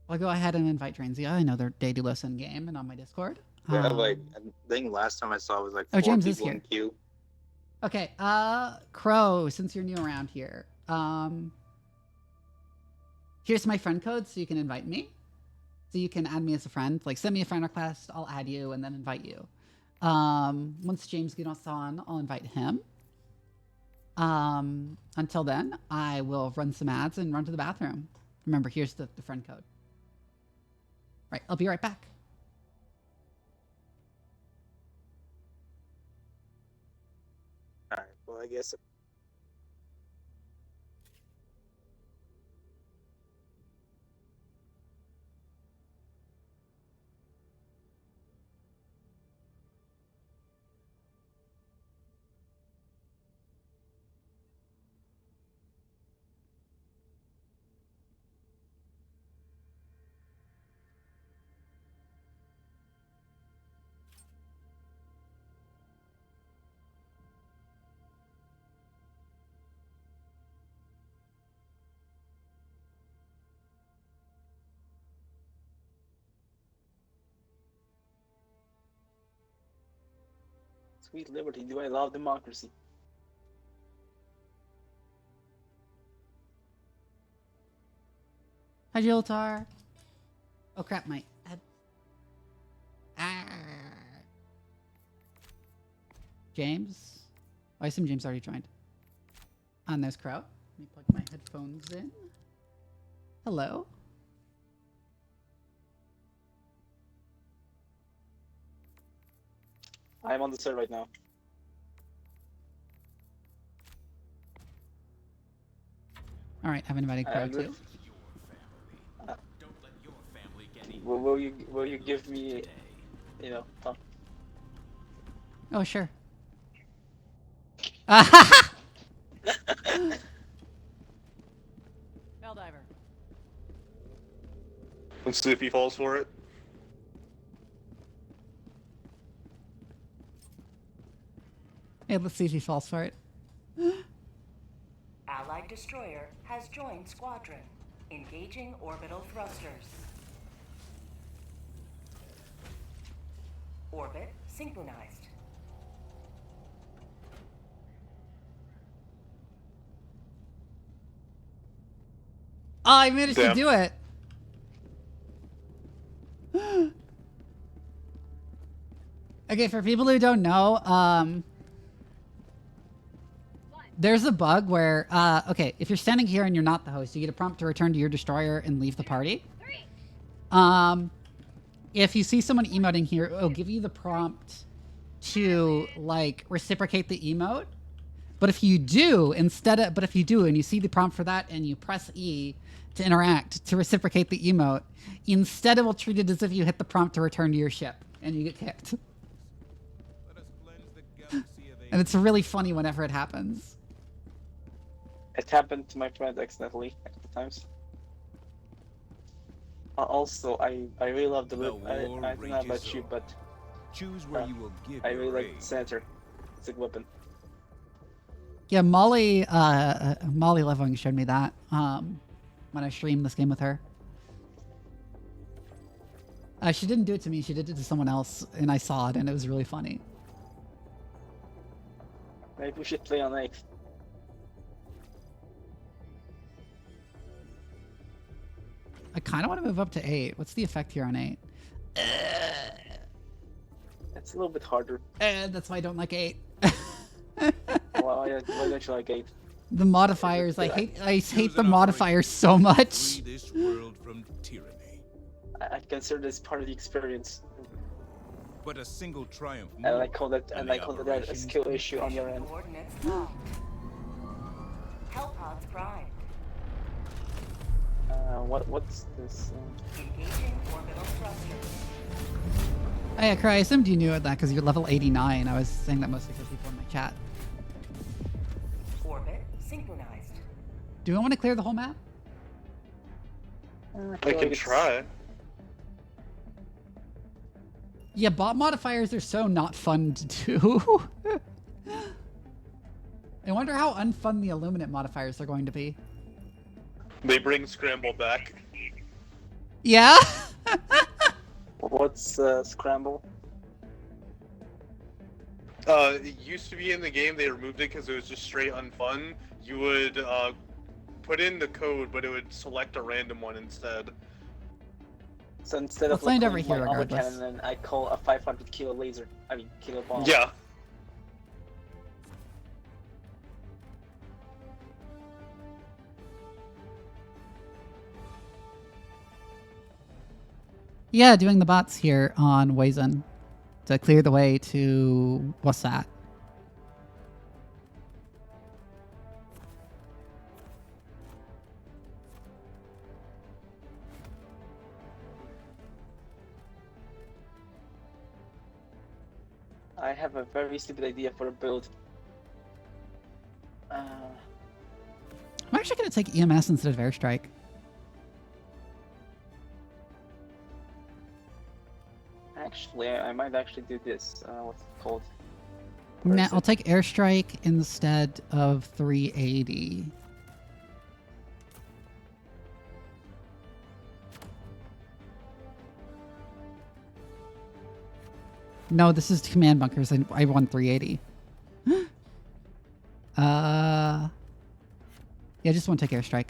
I'll go ahead and invite Drainzia. I know they're daedalus in game and on my Discord. Yeah, like, I think last time I saw was like Oh, 4 James is people here. in queue. Okay, Crow, since you're new around here, here's my friend code so you can invite me. So you can add me as a friend. Like, send me a friend request, I'll add you and then invite you. Once James gets on, I'll invite him. Until then, I will run some ads and run to the bathroom. Remember, here's the friend code. Right, I'll be right back. Alright, well, I guess. Sweet liberty, do I love democracy? Hi, Jiltar. Oh crap, my head. James? Oh, I assume James already joined. And there's Crow. Let me plug my headphones in. Hello. I'm on the server right now. Alright, I've invited Crow too. Will you give me, you know, Oh, sure. Helldiver. Let's see if he falls for it. Hey, let's see if he falls for it. Allied destroyer has joined squadron. Engaging orbital thrusters. Orbit synchronized. I managed Damn. to do it. Okay, for people who don't know, there's a bug where, okay, if you're standing here and you're not the host, you get a prompt to return to your destroyer and leave the party. If you see someone emoting here, it'll give you the prompt to, like, reciprocate the emote. But if you do, and you see the prompt for that and you press E to interact, to reciprocate the emote, instead it will treat it as if you hit the prompt to return to your ship and you get kicked. And it's really funny whenever it happens. It happened to my friend accidentally a couple times. Also, I really love the loot. I don't know about you, but choose where you will give I really your like aid. the center. It's a good weapon. Yeah, Molly Leveling showed me that when I streamed this game with her. She didn't do it to me, she did it to someone else, and I saw it, and it was really funny. Maybe we should play on 8. I kind of want to move up to 8. What's the effect here on 8? It's a little bit harder. That's why I don't like 8. Why don't you like 8? The modifiers, I hate the modifiers so much. Free this world from tyranny. I consider this part of the experience. But a single triumph. And I call that a skill issue on your end. Coordinates locked. Hellpods primed. What's this? Engaging orbital thrusters. Oh yeah, Cry, I assumed you knew that because you're level 89. I was saying that mostly for people in my chat. Orbit synchronized. Do we want to clear the whole map? I can try. Yeah, bot modifiers are so not fun to do. I wonder how unfun the Illuminate modifiers are going to be. They bring Scramble back. Yeah? What's Scramble? It used to be in the game, they removed it because it was just straight unfun. You would put in the code, but it would select a random one instead. So instead Let's of land like over calling here my armor regardless. cannon, I call a 500 kilo laser. I mean, kilo bomb. Yeah. Yeah, doing the bots here on Wayzen to clear the way to what's that? I have a very stupid idea for a build. I'm actually going to take EMS instead of airstrike. Actually, I might actually do this. What's it called? Nah, I'll take airstrike instead of 380. No, this is command bunkers. I won 380. Yeah, I just want to take airstrike.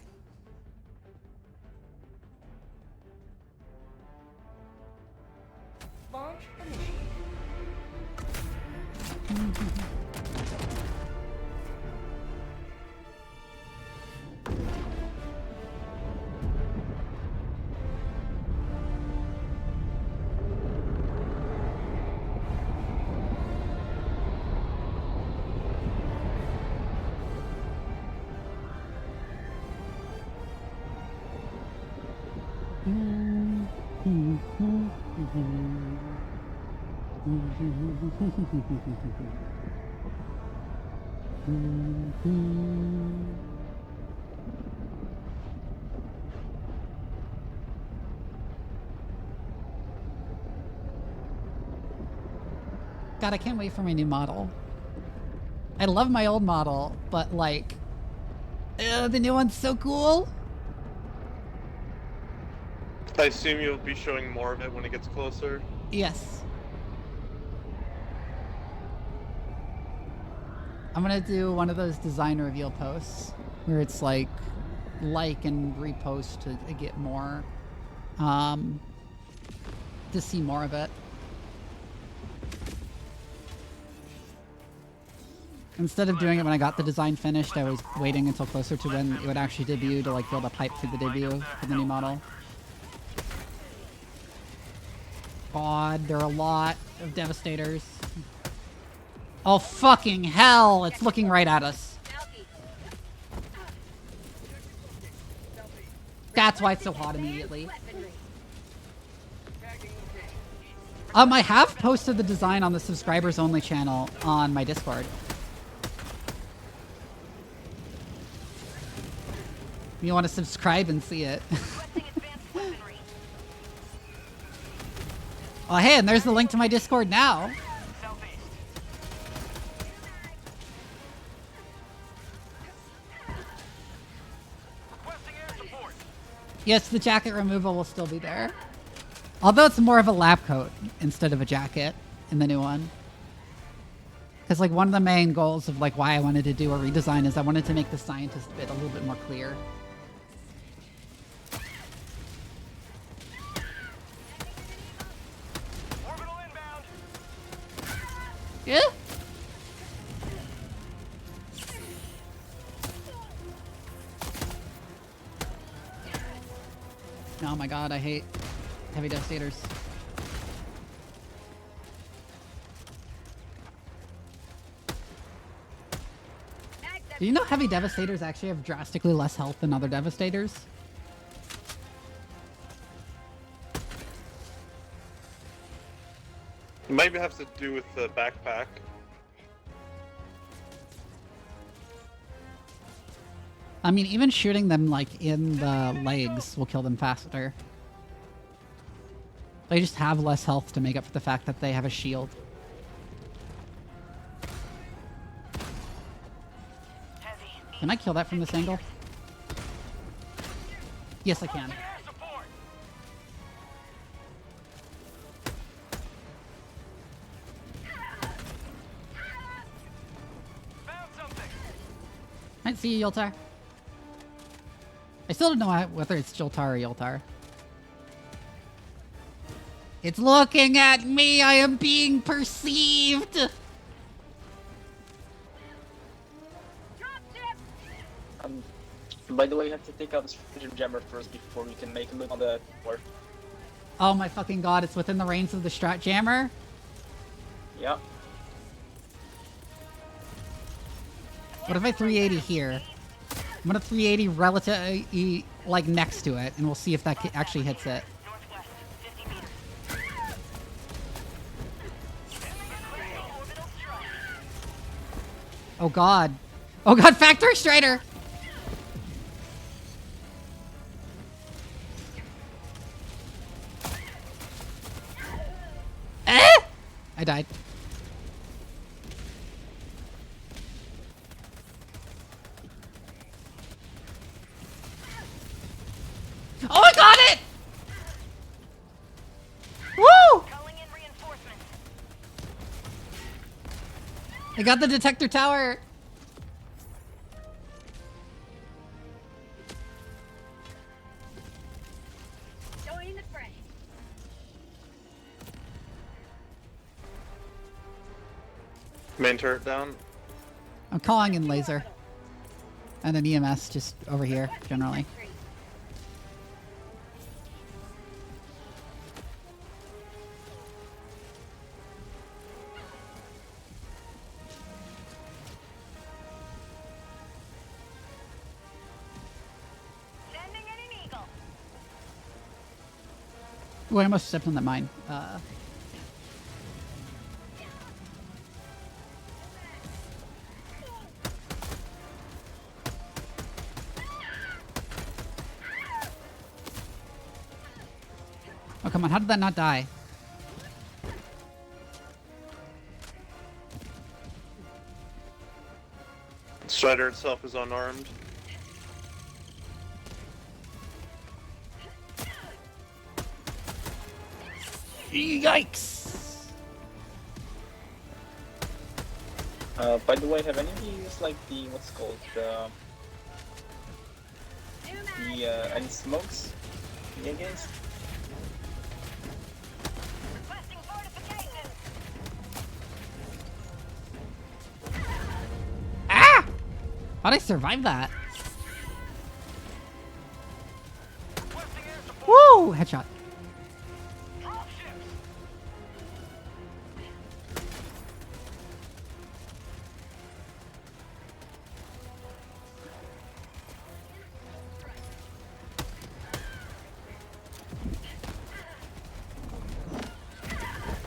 Launch initiated. God, I can't wait for my new model. I love my old model, but like, the new one's so cool. I assume you'll be showing more of it when it gets closer. Yes. I'm gonna do one of those design reveal posts where it's like like and repost to get more, to see more of it. Instead of doing it when I got the design finished, I was waiting until closer to when it would actually debut to like build up hype for the debut for the new model. God, there are a lot of Devastators. Oh fucking hell! It's looking right at us. That's why it's so hot immediately. I have posted the design on the subscribers only channel on my Discord. You want to subscribe and see it. Oh hey, and there's the link to my Discord now. Yes, the jacket removal will still be there. Although it's more of a lab coat instead of a jacket in the new one. Because like one of the main goals of like why I wanted to do a redesign is I wanted to make the scientist bit a little bit more clear. Yeah. Oh my god, I hate heavy Devastators. Do you know heavy Devastators actually have drastically less health than other Devastators? It might have to do with the backpack. I mean, even shooting them like in the legs will kill them faster. They just have less health to make up for the fact that they have a shield. Can I kill that from this angle? Yes, I can. I see you, Yoltar. I still don't know whether it's Joltar or Yoltar. It's looking at me! I am being perceived! By the way, you have to take out the stratagem jammer first before we can make a move on the board. Oh my fucking god, it's within the range of the strat jammer? Yeah. What if I 380 here? I'm gonna 380 relative, like next to it, and we'll see if that actually hits it. Oh god. Oh god, Factory Strider! Eh? I died. Oh, I got it! Woo! I got the detector tower. Join the fray. Main turret down. I'm calling in laser. And an EMS just over here, generally. Ooh, I almost stepped on that mine. Oh, come on. How did that not die? Strider itself is unarmed. Yikes! By the way, have any of you used like the what's it called the any smokes against? Requesting fortification. Ah! How'd I survive that? Woo! Headshot.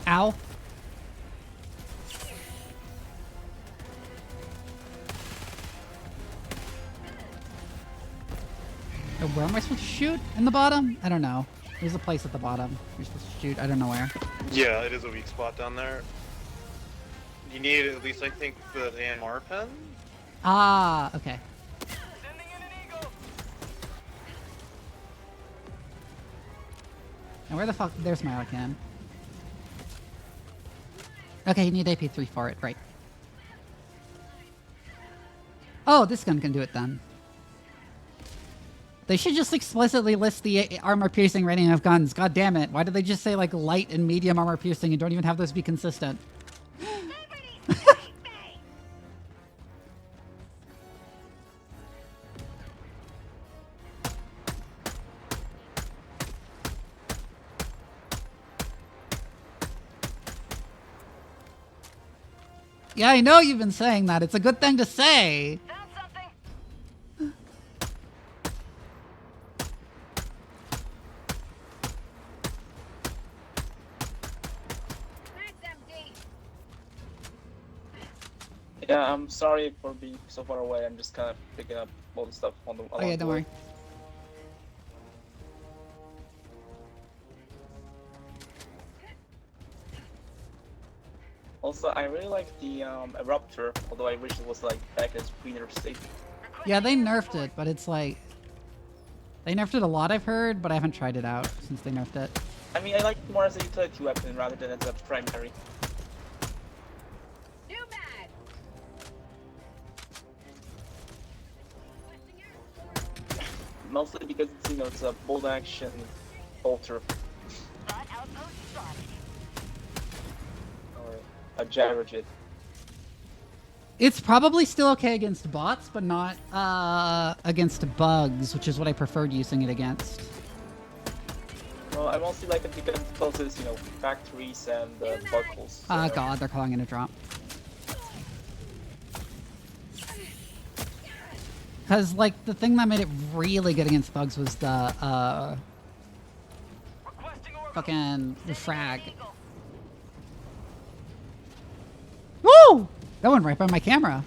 Ow. Oh, where am I supposed to shoot? In the bottom? I don't know. There's a place at the bottom. You're supposed to shoot. I don't know where. Yeah, it is a weak spot down there. You need at least, I think, the AMR pen? Ah, okay. And where the fuck? There's my can. Okay, you need AP3 for it, right. Oh, this gun can do it then. They should just explicitly list the armor-piercing rating of guns. God damn it. Why did they just say, like, light and medium armor-piercing and don't even have those be consistent? Yeah, I know you've been saying that. It's a good thing to say. Found something. That's empty. Yeah, I'm sorry for being so far away. I'm just kind of picking up all the stuff on the. Oh yeah, don't worry. Also, I really like the Eruptor, although I wish it was like back in its greener state. Yeah, they nerfed it, but it's like... They nerfed it a lot, I've heard, but I haven't tried it out since they nerfed it. I mean, I like it more as a utility weapon rather than as a primary. New mag. Mostly because it's, you know, it's a bolt action bolter. Bot outpost spotted. Or a gyrojet. It's probably still okay against bots, but not against bugs, which is what I preferred using it against. Well, I mostly like it because it closes, you know, factories and bug holes. Ah, God, they're calling it a drop. Because, like, the thing that made it really good against bugs was the, fucking frag. Woo! That went right by my camera.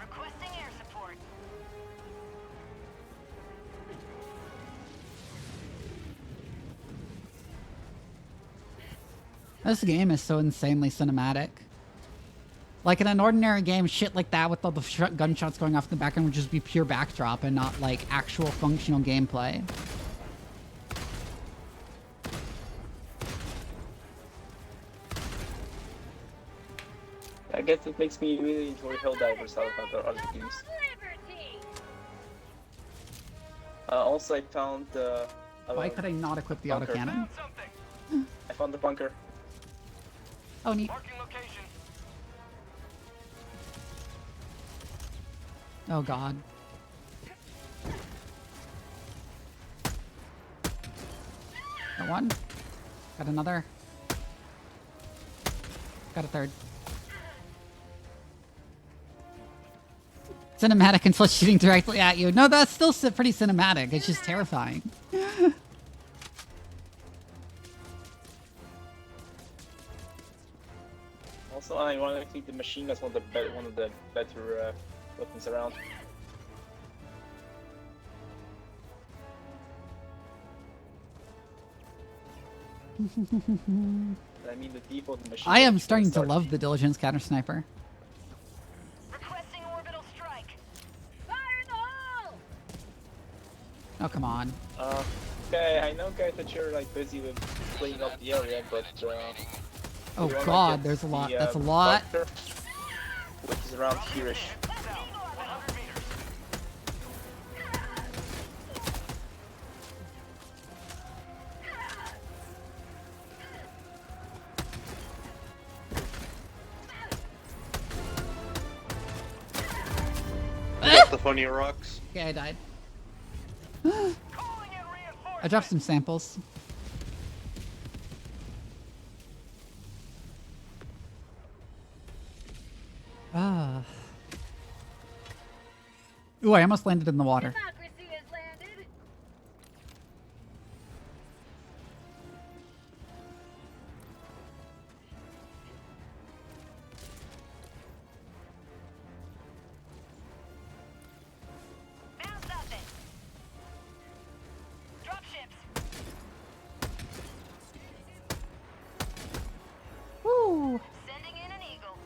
Requesting air support. This game is so insanely cinematic. Like in an ordinary game, shit like that with all the gunshots going off in the background would just be pure backdrop and not like actual functional gameplay. I guess it makes me really enjoy Helldivers out of other games. Also, I found Why could I not equip the bunker. autocannon? I found the bunker. Oh, neat. Oh, God. Got one. Got another. Got a third. Cinematic until shooting directly at you. No, that's still pretty cinematic. It's just terrifying. Also, I want to keep the machine gun's one of the better weapons around. I mean, the default machine. I am starting to love the Diligence Counter Sniper. Requesting orbital strike. Fire in the hole. Oh, come on. Okay, I know guys that you're like busy with cleaning up the area, but Oh you wanna god, get there's a lot. the, That's a lot. bunker, which is around here-ish. About 100 meters. That's the funny rocks. Okay, I died. Calling in reinforcements. I dropped some samples. Ah. Ooh, I almost landed in the water. Democracy has landed. Found something. Drop ships. Woo! Sending in an eagle.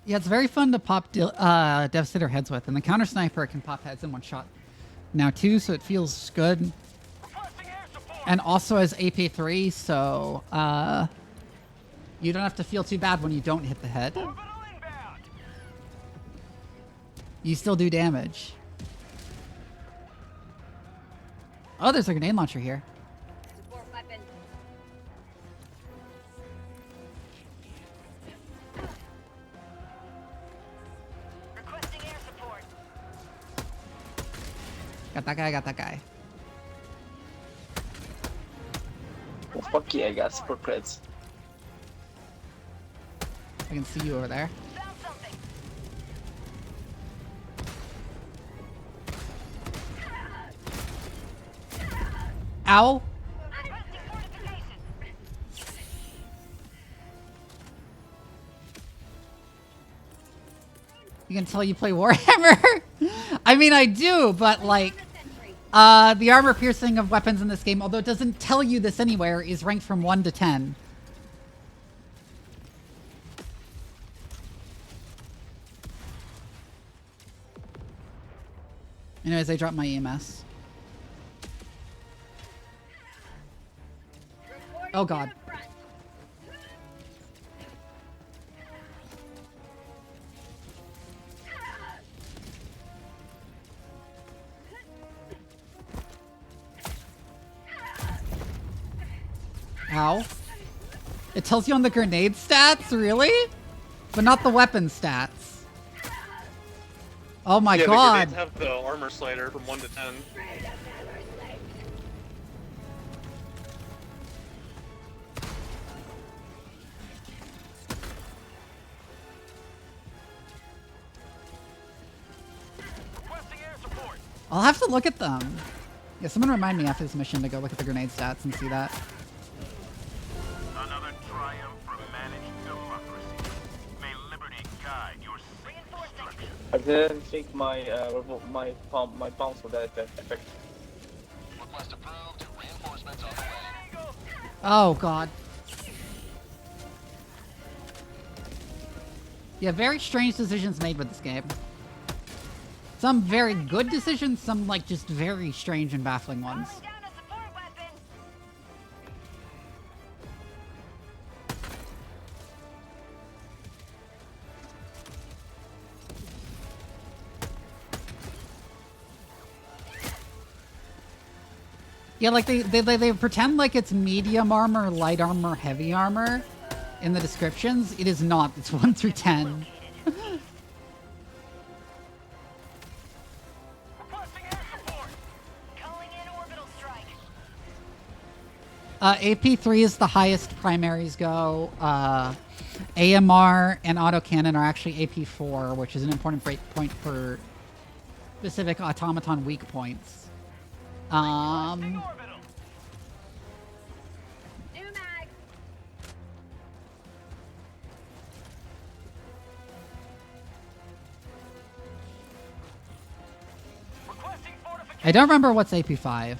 Yeah, it's very fun to pop Devastator heads with, and the counter sniper can pop heads in one shot now too, so it feels good. Requesting air support. And also as AP3, so you don't have to feel too bad when you don't hit the head. Orbital inbound. You still do damage. Oh, there's a grenade launcher here. Support weapon. Requesting air support. Got that guy, got that guy. Well, fuck yeah, I got support creds. I can see you over there. Found something. Ow! Requesting fortification. You can tell you play Warhammer? I mean, I do, but like, the armor piercing of weapons in this game, although it doesn't tell you this anywhere, is ranked from 1 to 10. Anyways, I dropped my EMS. Oh god. Ow. It tells you on the grenade stats? Really? But not the weapon stats. Oh my Yeah, god. the grenades have the armor slider from 1 to 10. Requesting air support. I'll have to look at them. Yeah, someone remind me after this mission to go look at the grenade stats and see that. Another triumph for managed democracy. May liberty guide your safe destruction. I didn't think my bombs were that effective. Request approved. Reinforcements on the way. Oh god. Yeah, very strange decisions made with this game. Some very good decisions, some like just very strange and baffling ones. Calling down a support weapon. Yeah, like they pretend like it's medium armor, light armor, heavy armor in the descriptions. It is not. It's 1 through 10. Requesting air support. Calling in orbital strike. AP3 is the highest primaries go. AMR and autocannon are actually AP4, which is an important breakpoint for specific automaton weak points. Orbital. New mag. Requesting fortification. I don't remember what's AP5.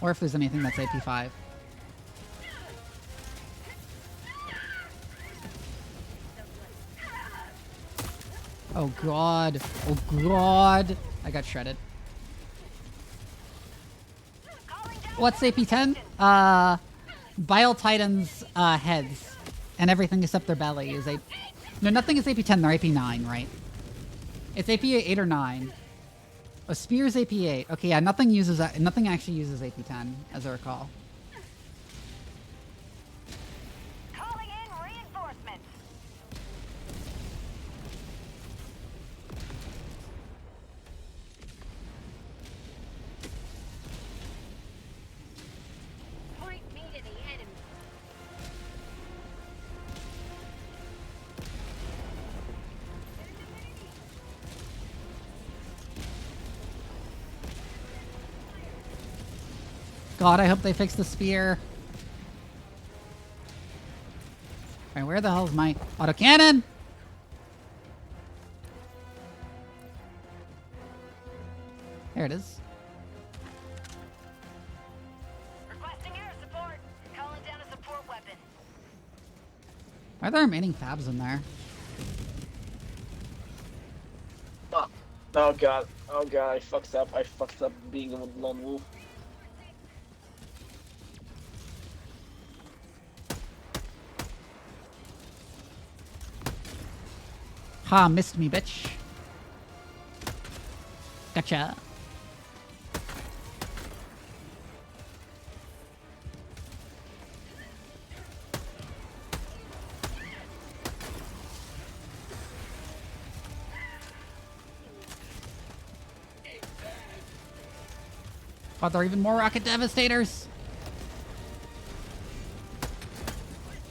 Or if there's anything that's AP5. Oh god. Oh god. I got shredded. What's AP10? Bile Titans' heads. And everything except their belly is AP... No, nothing is AP10, they're AP9, right? It's AP8 or 9. A spear's AP8. Okay, yeah, nothing uses that. Nothing actually uses AP10, as I recall. Calling in reinforcements. Point me to the enemy. God, I hope they fix the spear. Alright, where the hell is my autocannon? There it is. Requesting air support. Calling down a support weapon. Why are there remaining fabs in there? Oh god. Oh god, I fucked up. I fucked up being a lone wolf. Ha, missed me, bitch. Gotcha. Oh, there are even more rocket devastators.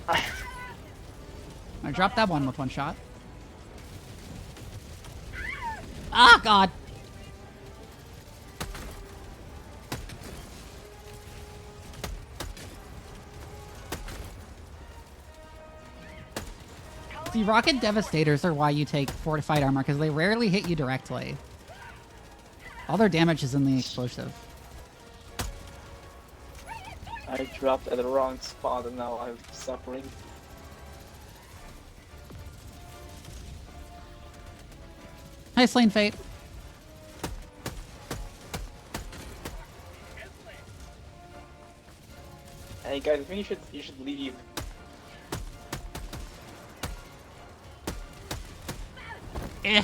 I dropped that one with one shot. Ah, God. See, rocket devastators are why you take fortified armor, because they rarely hit you directly. All their damage is in the explosive. I dropped at the wrong spot and now I'm suffering. Hi, Slain Fate. Hey guys, I think you should leave. Eh.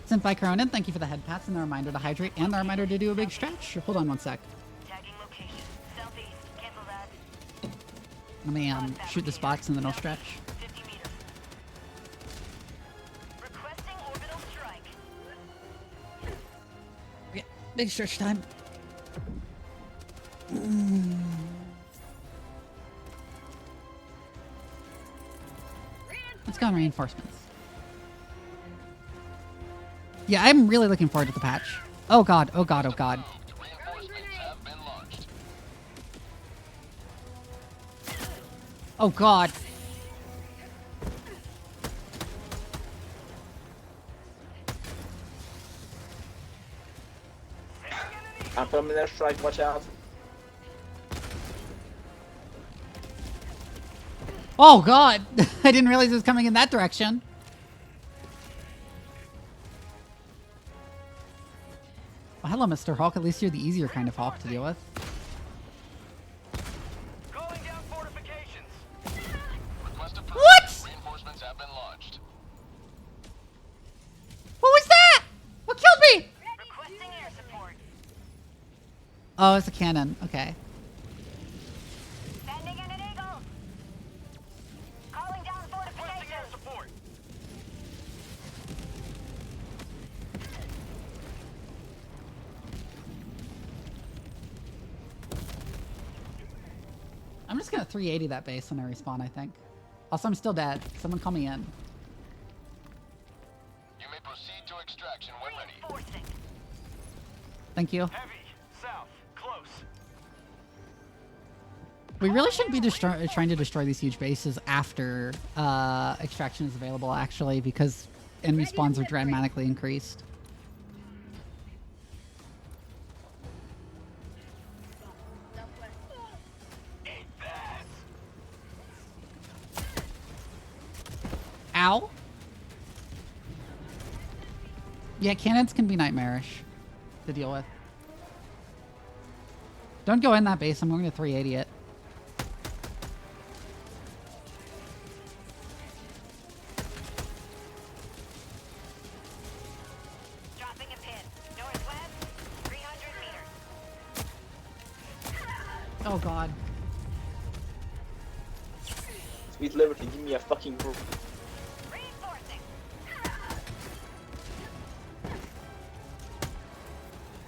Synth by Cronin, thank you for the head pats and the reminder to hydrate and the reminder to do a big stretch. Hold on one sec. Tagging location. Southeast. Cancel that. Let me shoot the spots and then I'll stretch. 50 meters. Requesting orbital strike. Okay, big stretch time. Let's go on reinforcements. Yeah, I'm really looking forward to the patch. Oh god, oh god, oh god. Reinforcements have been launched. Oh god. I'm coming there, strike, watch out. Oh god! I didn't realize it was coming in that direction. Well, hello, Mr. Hawk. At least you're the easier kind of Hawk to deal with. Calling down fortifications. Request approved. What? Reinforcements have been launched. What was that? What killed me? Requesting air support. Oh, it's a cannon. Okay. Sending in an eagle. Calling down Requesting air fortifications. support. I'm just gonna 380 that base when I respawn, I think. Also, I'm still dead. Someone call me in. You may proceed to extraction when ready. Reinforcing. Thank you. Heavy. South. Close. We really shouldn't be trying to destroy these huge bases after extraction is available, actually, because enemy spawns are dramatically increased. Ow. Yeah, cannons can be nightmarish to deal with. Don't go in that base. I'm going to 380 it. Dropping a pin. Northwest, 300 meters. Oh god. Sweet Liberty, give me a fucking group. Reinforcing.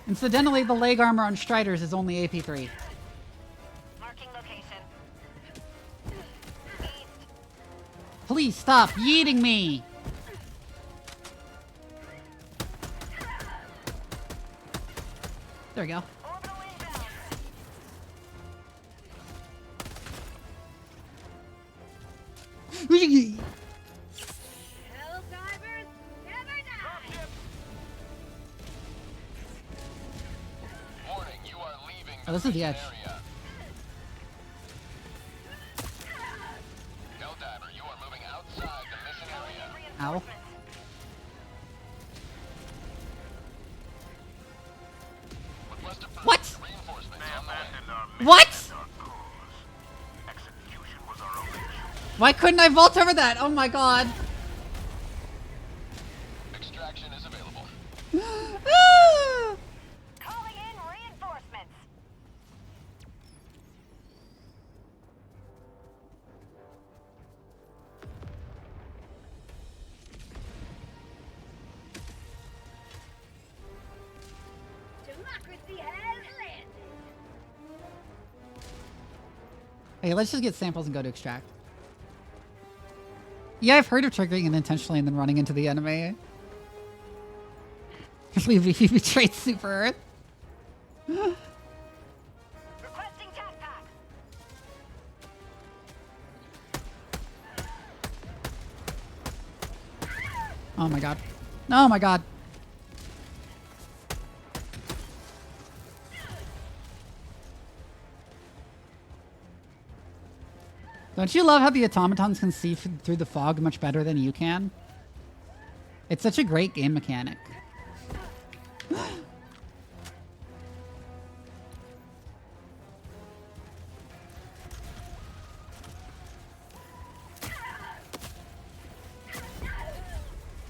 Incidentally, the leg armor on Striders is only AP3. Marking location. East. Please stop yeeting me! There we go. Orbital inbound. Helldivers never die. Warning, you are leaving Oh, this is the mission edge. area. Helldiver, you are moving outside the mission area. Ow. Request approved. What? Reinforcements They on the way. abandoned our mission What? and our cause. Execution was our only choice. Why couldn't I vault over that? Oh my god. Extraction is available. Ah! Calling in reinforcements. Democracy has landed. Hey, let's just get samples and go to extract. Yeah, I've heard of triggering it intentionally and then running into the enemy. He betrayed Super Earth. Requesting tac pack. Oh my god. Oh my god. Don't you love how the automatons can see through the fog much better than you can? It's such a great game mechanic.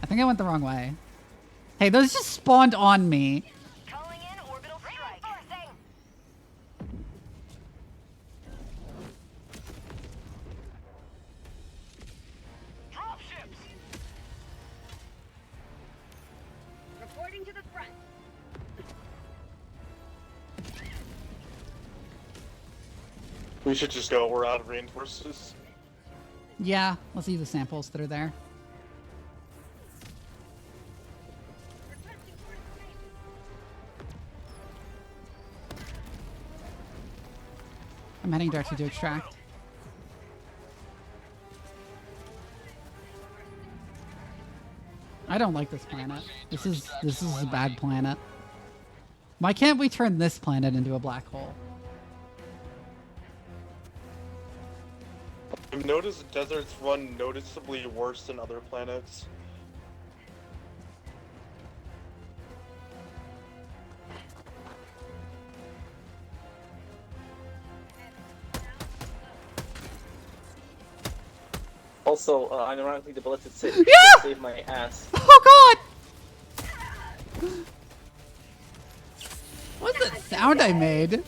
I think I went the wrong way. Hey, those just spawned on me. Calling in orbital strike. Reinforcing. Dropships! Reporting to the front. We should just go. We're out of reinforcements. Yeah, let's see the samples that are there. Requesting fortification. I'm heading directly to extract. I don't like this planet. This is a bad planet. Why can't we turn this planet into a black hole? I've noticed deserts run noticeably worse than other planets. Also, ironically, the bullets that Yeah! saved my ass. Oh god! What's that sound I made?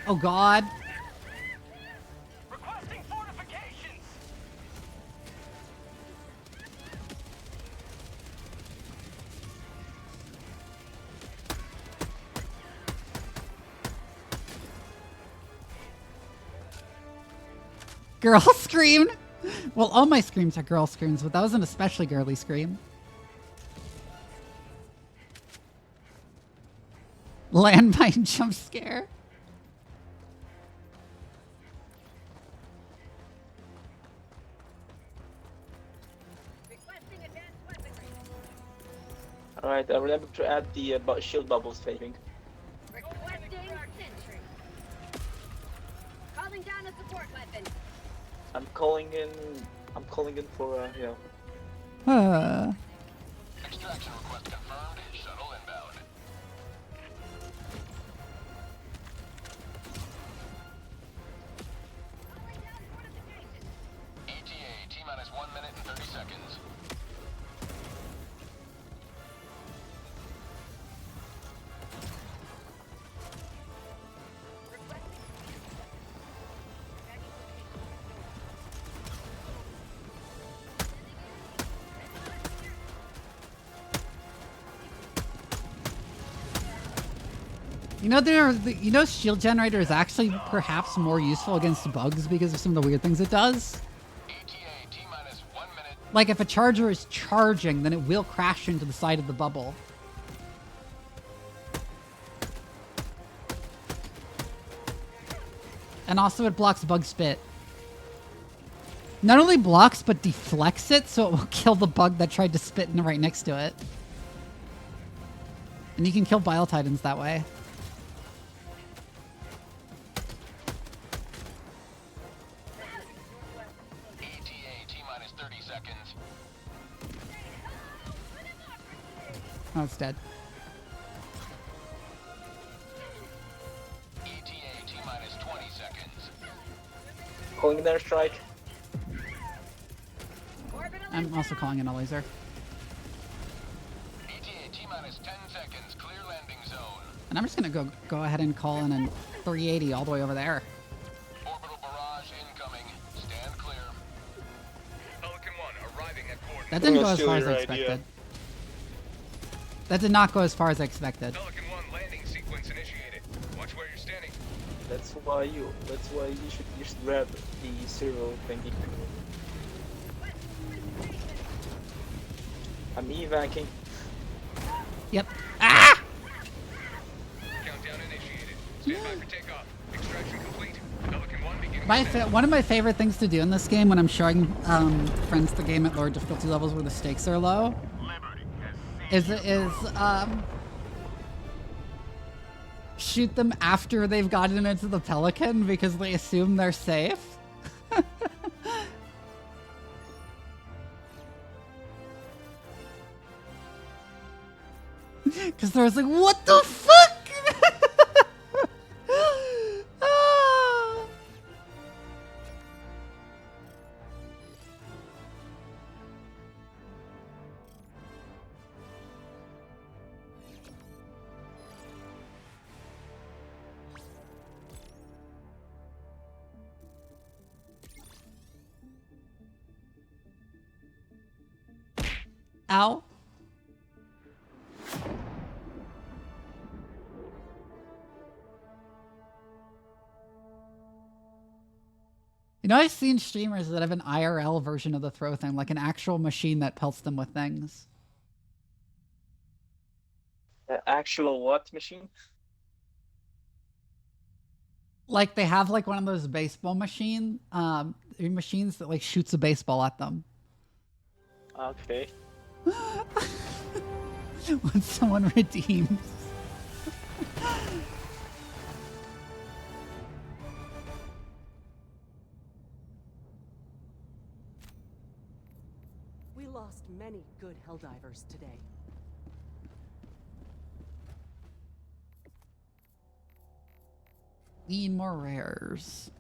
Oh god. Requesting fortifications! Girl scream? Well, all my screams are girl screams, but that was an especially girly scream. Landmine jump scare. Requesting advanced weaponry. Alright, remember to add the shield bubbles fading. Requesting sentry. Calling down a support weapon. I'm calling in I'm calling in for, you know. Extraction request confirmed. Shuttle inbound. ETA T-minus 1 minute and 30 seconds. You know, shield generator is actually perhaps more useful against bugs because of some of the weird things it does. ETA T-minus 1 minute. Like if a charger is charging, then it will crash into the side of the bubble. And also it blocks bug spit. Not only blocks, but deflects it, so it will kill the bug that tried to spit in right next to it. And you can kill Bile Titans that way. ETA T-minus 30 seconds. Oh, it's dead. ETA T-minus 20 seconds. Calling in airstrike. I'm also calling in a laser. ETA T-minus 10 seconds. Clear landing zone. And I'm just gonna go ahead and call in a 380 all the way over there. Orbital barrage incoming. Stand clear. Pelican 1 arriving at coordinates. That didn't go I'll as steal far as your I idea. expected. That did not go as far as I expected. Pelican 1 landing sequence initiated. Watch where you're standing. That's why you should grab the serial thingy. I'm evacing. Yep. Ah! Countdown initiated. Stand by for takeoff. Extraction complete. Pelican 1 beginning. One of my favorite things to do in this game when I'm showing friends the game at lower difficulty levels where the stakes are low is shoot them after they've gotten into the Pelican because they assume they're safe. Because they're like, what the fuck? Ah. Ow. You know, I've seen streamers that have an IRL version of the throw thing, like an actual machine that pelts them with things. Actual what machine? Like they have like one of those baseball machines that like shoots a baseball at them. Okay. When someone redeems. We lost many good Helldivers today. Need more rares.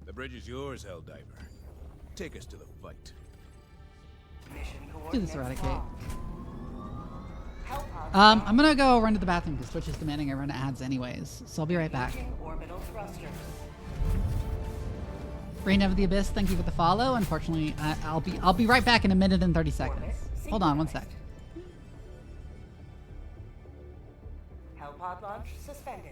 The bridge is yours, Helldiver. Take us to the fight. Mission Do this, coordinates Eradicate. locked. Hellpod I'm gonna go run to the bathroom because Twitch is demanding I run ads anyways. So I'll be right back. engaging orbital thrusters. Reign of the Abyss, thank you for the follow. Unfortunately, I'll be right back in a minute and 30 seconds. Hold on one sec. Hellpod launch suspended.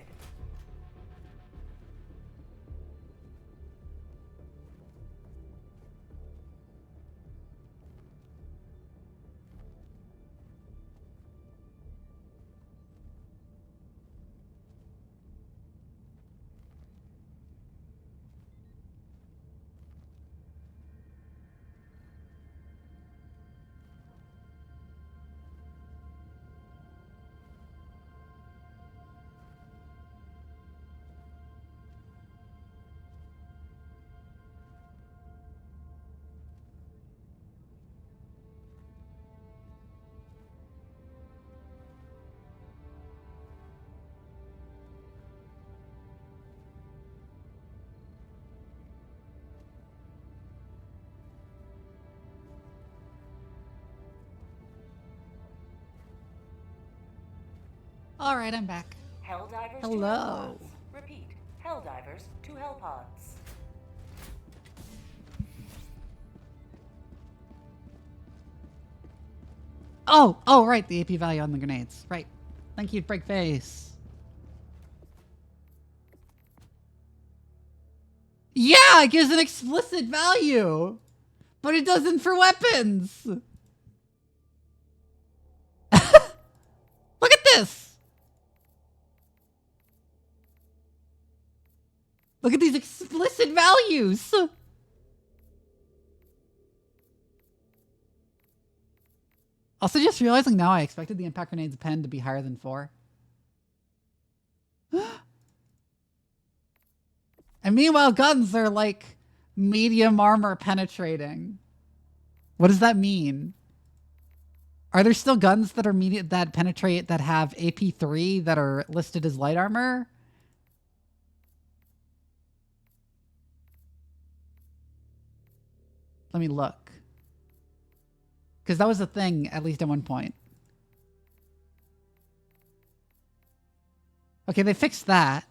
All right, I'm back. Helldivers Hello. to Hellpods. Repeat. Helldivers to Hellpods. Oh, right, the AP value on the grenades. Right. Thank you, Breakface. Yeah, it gives an explicit value, but it doesn't for weapons. Look at this. Look at these explicit values. Also, just realizing now I expected the impact grenade's pen to be higher than 4. And meanwhile, guns are like medium armor penetrating. What does that mean? Are there still guns that are that penetrate that have AP3 that are listed as light armor? Let me look. Because that was a thing, at least at one point. Okay, they fixed that.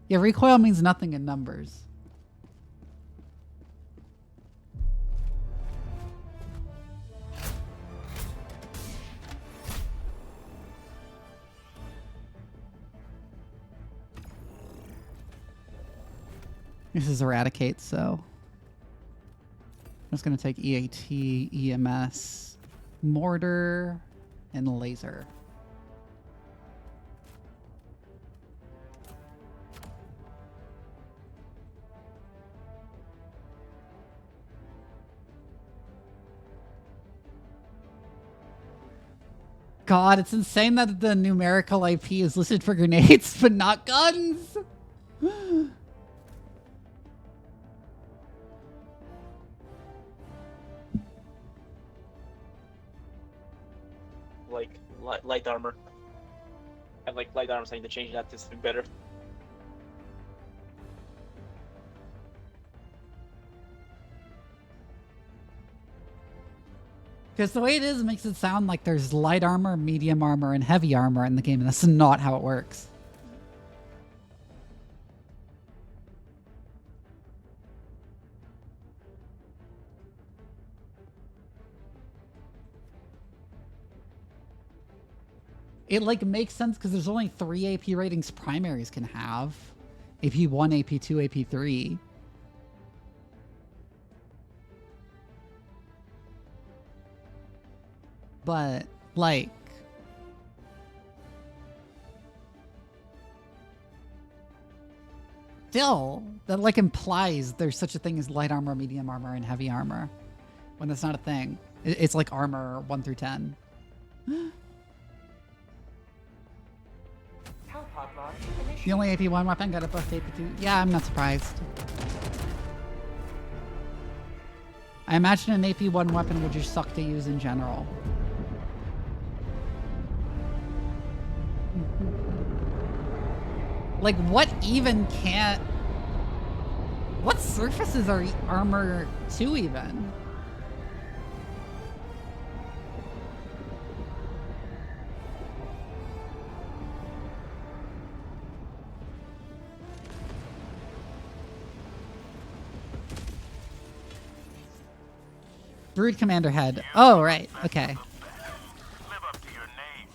Yeah, recoil means nothing in numbers. This is eradicate, so I'm just gonna take EAT, EMS, mortar, and laser. God, it's insane that the numerical IP is listed for grenades, but not guns. Like light armor. And like light armor, saying to change that to something better. Because the way it is makes it sound like there's light armor, medium armor, and heavy armor in the game, and that's not how it works. It like makes sense because there's only 3 AP ratings primaries can have. AP1, AP2, AP3. But, like... still, that like implies there's such a thing as light armor, medium armor, and heavy armor. When that's not a thing. It's like armor 1 through 10. The only AP1 weapon got a buff to AP2. Yeah, I'm not surprised. I imagine an AP1 weapon would just suck to use in general. Like, what even can't... what surfaces are armor 2 even? Brood Commander head. Oh, right. Okay. Live up to your name.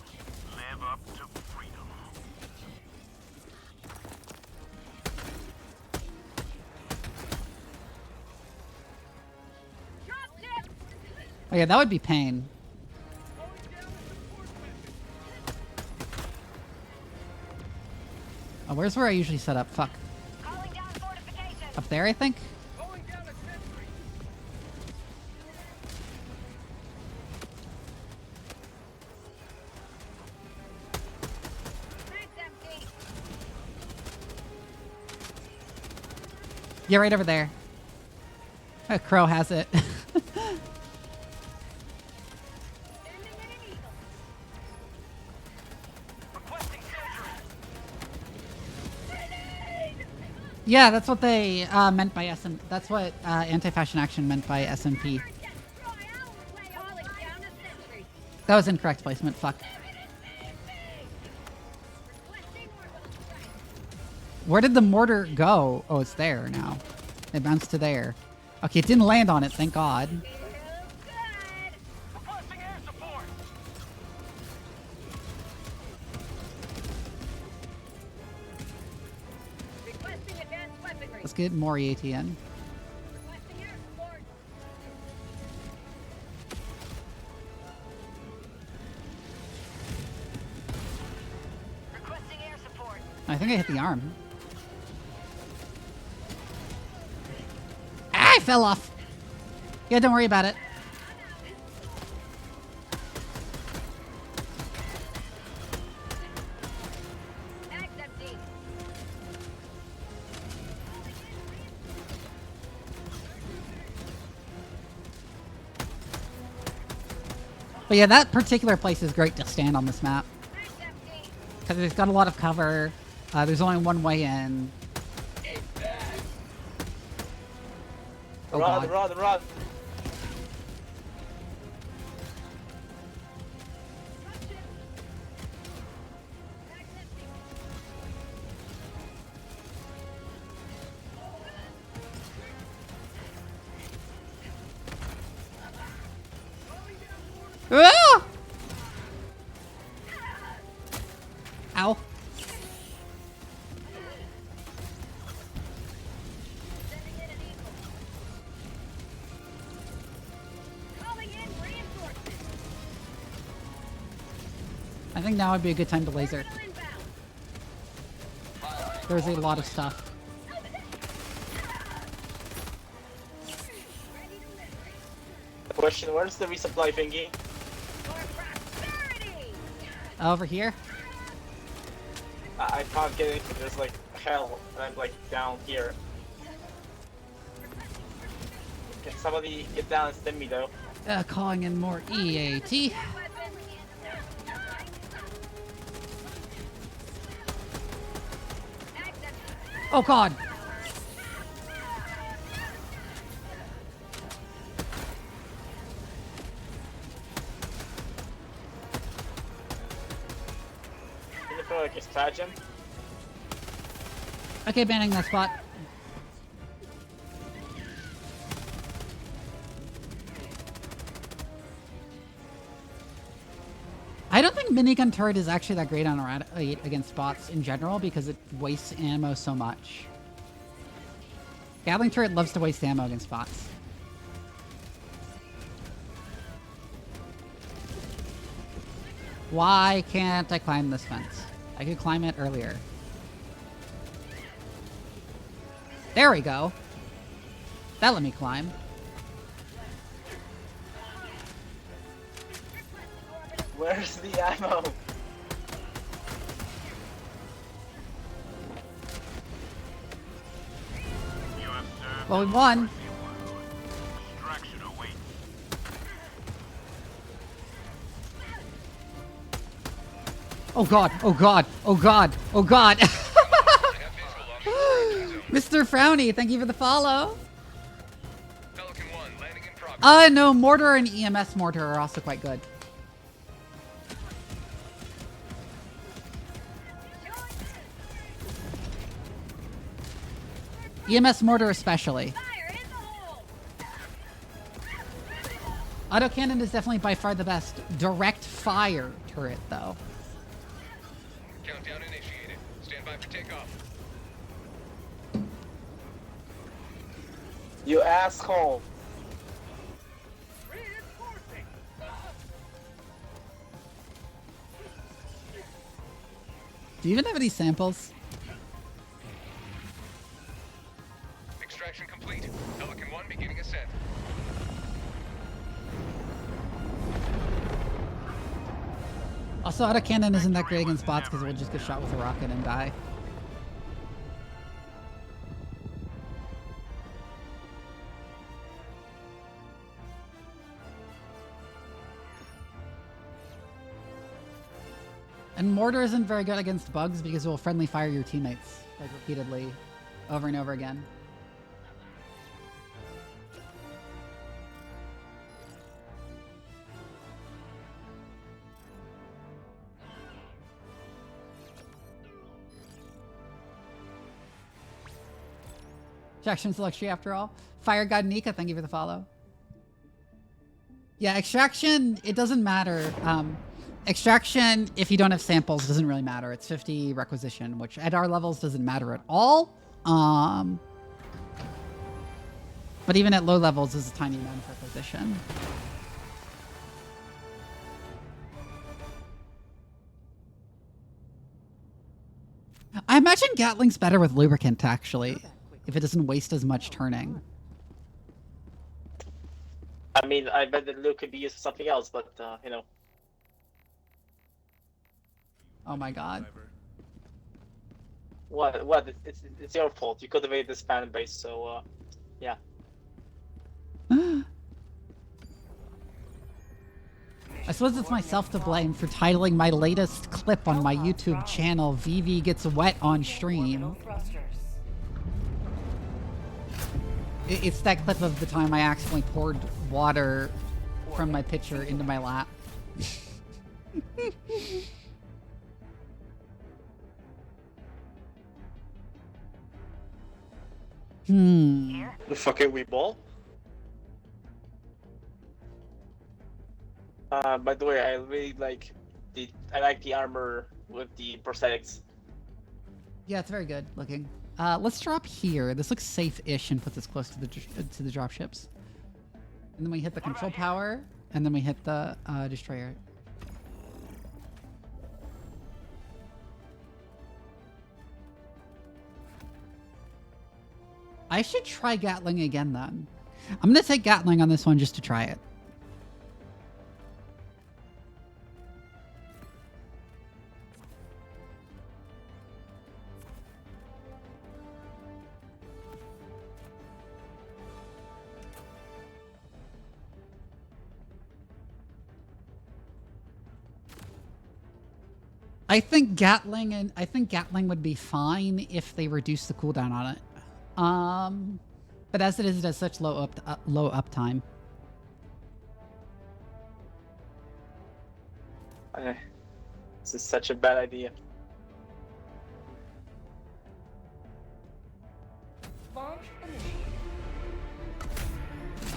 Live up to freedom. Oh yeah, that would be pain. Oh, where's where I usually set up? Fuck. Up there, I think? Yeah, right over there. Crow has it. Yeah, that's what they meant by SM. That's what anti-fashion action meant by SMP. That was incorrect placement. Fuck. Where did the mortar go? Oh, it's there now. It bounced to there. Okay, it didn't land on it. Thank God. Let's get more ATN. I think I hit the arm. Ah, I fell off. Yeah, don't worry about it. But yeah, that particular place is great to stand on this map. Because it's got a lot of cover. There's only one way in. Oh, run, God. run. Ah! Ow. I think now would be a good time to laser. There's a lot of stuff. Question, where's the resupply thingy? Over here? I can't get it. There's like hell, and I'm like down here. Can somebody get down and stem me though? Calling in more EAT. Oh, God. Can you throw like a stratagem? Okay, banning that spot. I don't think minigun turret is actually that great on against bots in general because it wastes ammo so much. Gatling turret loves to waste ammo against bots. Why can't I climb this fence? I could climb it earlier. There we go. That let me climb. Where's the ammo? Well, we won. Oh, God. Oh, God. Oh, God. Oh, God. Mr. Frowny, thank you for the follow. No, mortar and EMS mortar are also quite good. EMS mortar especially. Autocannon is definitely by far the best direct fire turret, though. Countdown initiated. Stand by for takeoff. You asshole. Do you even have any samples? Extraction complete. Pelican 1 beginning ascent. Also, autocannon isn't that great against bots because it will just get shot with a rocket and die. And mortar isn't very good against bugs because it will friendly fire your teammates like repeatedly. over and over again. Extraction's luxury after all. Fire God Nika, thank you for the follow. Yeah, extraction, it doesn't matter. Extraction, if you don't have samples, doesn't really matter. It's 50 requisition, which at our levels doesn't matter at all. But even at low levels is a tiny amount of requisition. I imagine Gatling's better with lubricant, actually, if it doesn't waste as much turning. I mean, I bet the Luke could be used for something else, but, you know. Oh my god. What? What? It's your fault. You cultivated this fan base, so, yeah. I suppose it's myself to blame for titling my latest clip on my YouTube channel, Vivi Gets Wet on Stream. It's that clip of the time I accidentally poured water from my pitcher into my lap. The fuck it, we ball? By the way, I really like the armor with the prosthetics. Yeah, it's very good looking. Let's drop here. This looks safe-ish and puts us close to the drop ships. And then we hit the control tower, and then we hit the destroyer. I should try Gatling again then. I'm gonna take Gatling on this one just to try it. I think Gatling would be fine if they reduce the cooldown on it. But as it is, it has such low uptime. Okay. This is such a bad idea.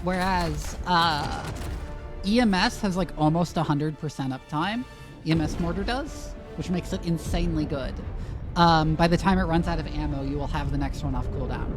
Whereas EMS has like almost 100% uptime. EMS mortar does, which makes it insanely good. By the time it runs out of ammo, you will have the next one off cooldown.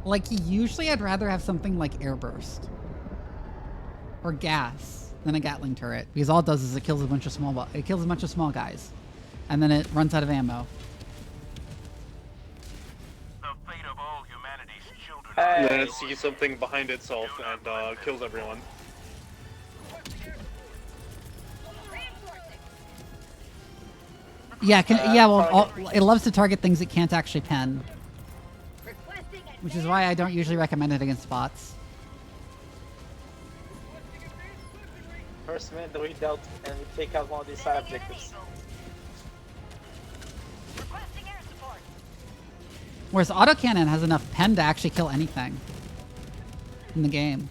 Like, usually I'd rather have something like airburst or gas than a Gatling turret, because all it does is it kills a bunch of small guys, and then it runs out of ammo. The fate of all humanity's children. And then it sees something behind itself and kills everyone. Yeah, it loves to target things it can't actually pen. Which is why I don't usually recommend it against bots. First minute that we dealt and we take out one of these side objectives. Whereas autocannon has enough pen to actually kill anything in the game.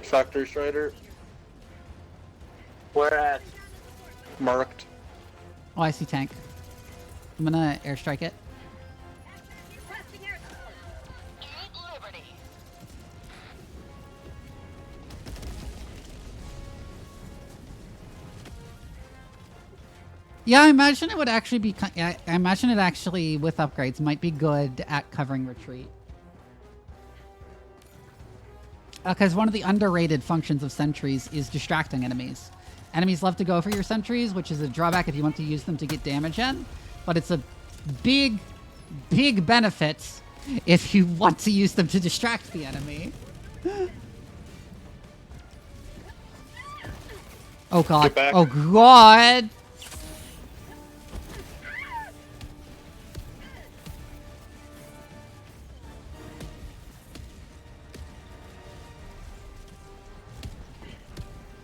Factory Strider. Where at? Marked. Oh, I see tank. I'm gonna airstrike it. Yeah, I imagine it would actually be. I imagine it actually, with upgrades, might be good at covering retreat. Because one of the underrated functions of sentries is distracting enemies. Enemies love to go for your sentries, which is a drawback if you want to use them to get damage in, but it's a big benefits if you want to use them to distract the enemy. Oh god. Get back. Oh god.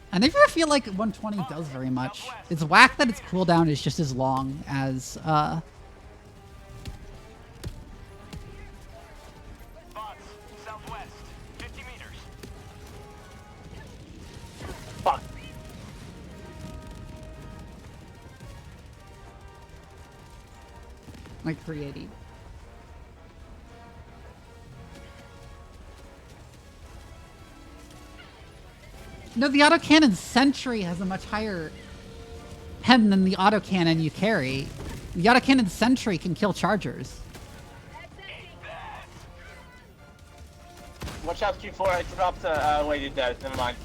I never feel like 120 does very much. It's whack that its cooldown is just as long as Bots, southwest, 50 meters. Fuck. like 380. No, the autocannon Sentry has a much higher pen than the autocannon you carry. The autocannon Sentry can kill chargers. Watch out, Q4. I dropped wait, it does. Never mind.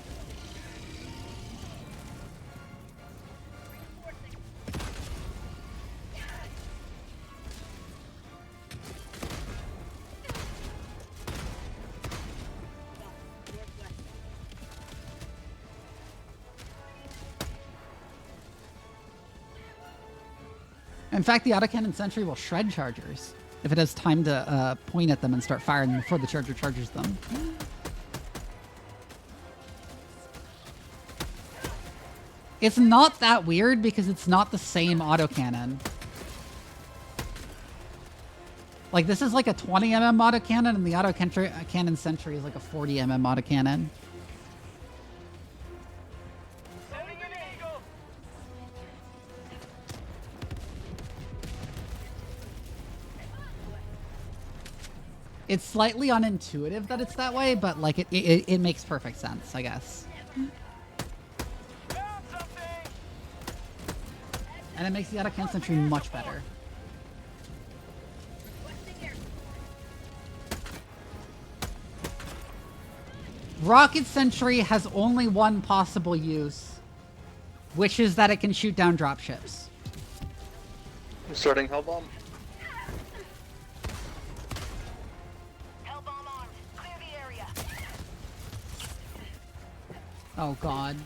In fact, the autocannon Sentry will shred chargers if it has time to point at them and start firing before the charger charges them. It's not that weird because it's not the same autocannon. Like, this is like a 20 mm autocannon, and the autocannon Sentry is like a 40 mm autocannon. It's slightly unintuitive that it's that way, but like it makes perfect sense, I guess. And it makes the autocannon Sentry much better. Rocket Sentry has only one possible use, which is that it can shoot down dropships. I'm starting Hellbomb. Oh god.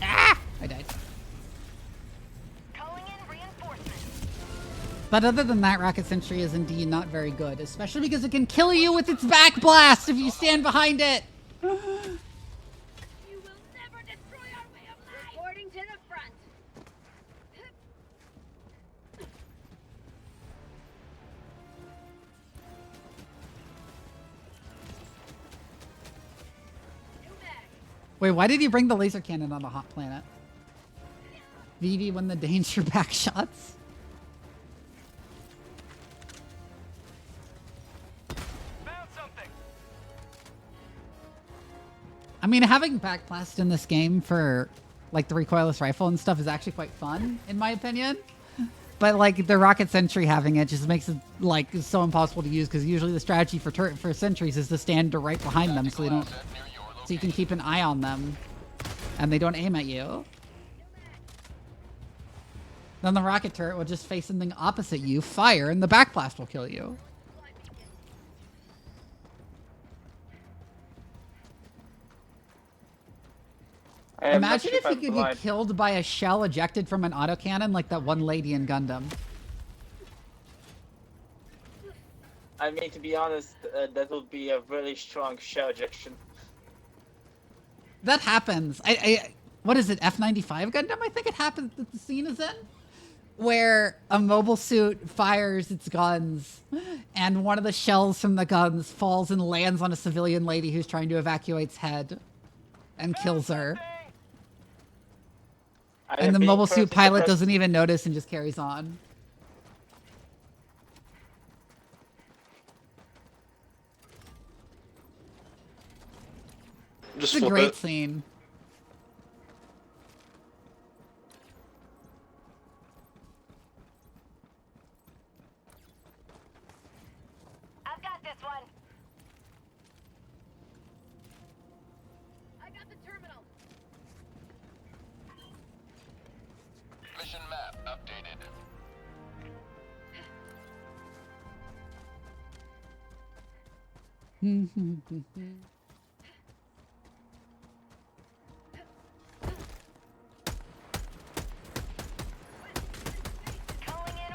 Ah! I died. But other than that, Rocket Sentry is indeed not very good, especially because it can kill you with its back blast if you stand behind it. You will never destroy our way of life. Reporting to the front. Wait, why did he bring the laser cannon on a hot planet? Vivi won the danger back shots. Found something. I mean, having backblast in this game for like the recoilless rifle and stuff is actually quite fun, in my opinion. But like the Rocket Sentry having it just makes it like so impossible to use because usually the strategy for sentries is to stand right behind them so they don't. So you can keep an eye on them, and they don't aim at you. Then the rocket turret will just face something opposite you, fire, and the backblast will kill you. Imagine if you could get killed by a shell ejected from an autocannon like that one lady in Gundam. I mean, to be honest, that would be a really strong shell ejection. That happens. What is it, F-95 Gundam? I think it happens that the scene is in. Where a mobile suit fires its guns, and one of the shells from the guns falls and lands on a civilian lady who's trying to evacuate's head, and kills her. And the mobile suit pilot doesn't even notice and just carries on. Just It's a great scene. I've got this one. I got the terminal. Calling in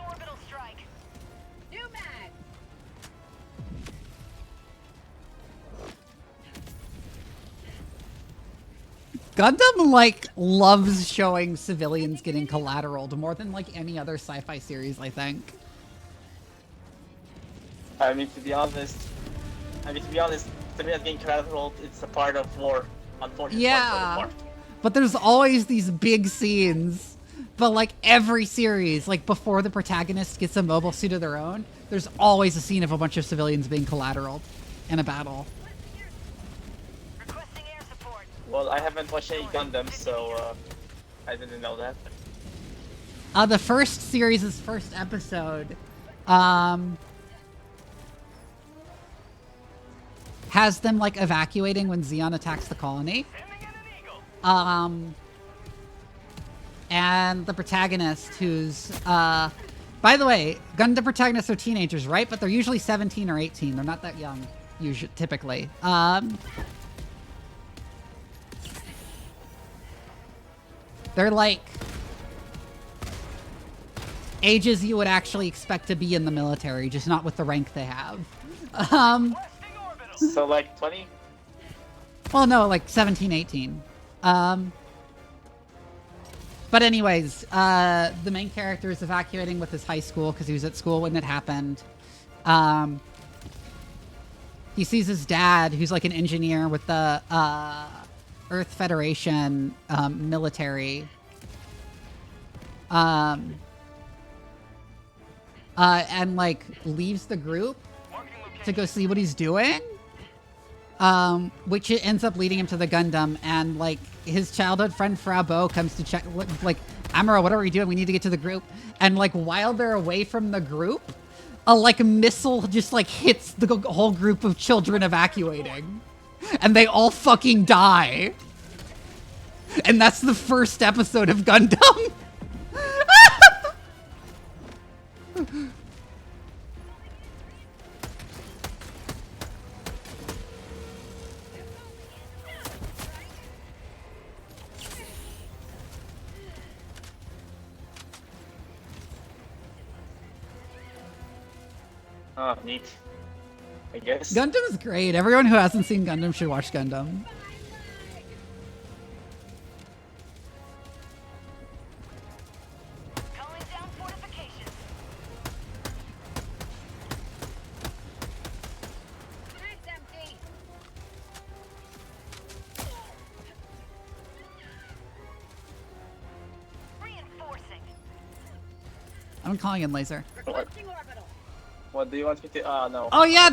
orbital strike. New mag. Gundam, like, loves showing civilians getting collateraled more than, like, any other sci-fi series, I think. I mean, to be honest, civilians getting collateral, it's a part of war. Unfortunately, Yeah. But there's always these big scenes. But, like, every series, like, before the protagonist gets a mobile suit of their own, there's always a scene of a bunch of civilians being collateraled in a battle. Requesting air support. Well, I haven't watched any Gundam, so I didn't know that. The first series' first episode, has them, like, evacuating when Zeon attacks the colony. And the protagonist, who's, by the way, Gundam protagonists are teenagers, right? But they're usually 17 or 18. They're not that young, usually, typically. They're, like, ages you would actually expect to be in the military, just not with the rank they have. So, like, 20? Well, no, like 17, 18. But anyways, the main character is evacuating with his high school because he was at school when it happened. He sees his dad, who's like an engineer with the Earth Federation military. And like leaves the group to go see what he's doing. Which ends up leading him to the Gundam, and like his childhood friend Frau Bo comes to check, like, Amuro, what are we doing? We need to get to the group. And like while they're away from the group, a like missile just like hits the whole group of children evacuating, and they all fucking die. And that's the first episode of Gundam. Oh, neat. I guess. Gundam is great. Everyone who hasn't seen Gundam should watch Gundam. Calling down fortifications. It's empty. Reinforcing. I'm calling in laser. Requesting orbital. What do you want me to? No. Oh yeah,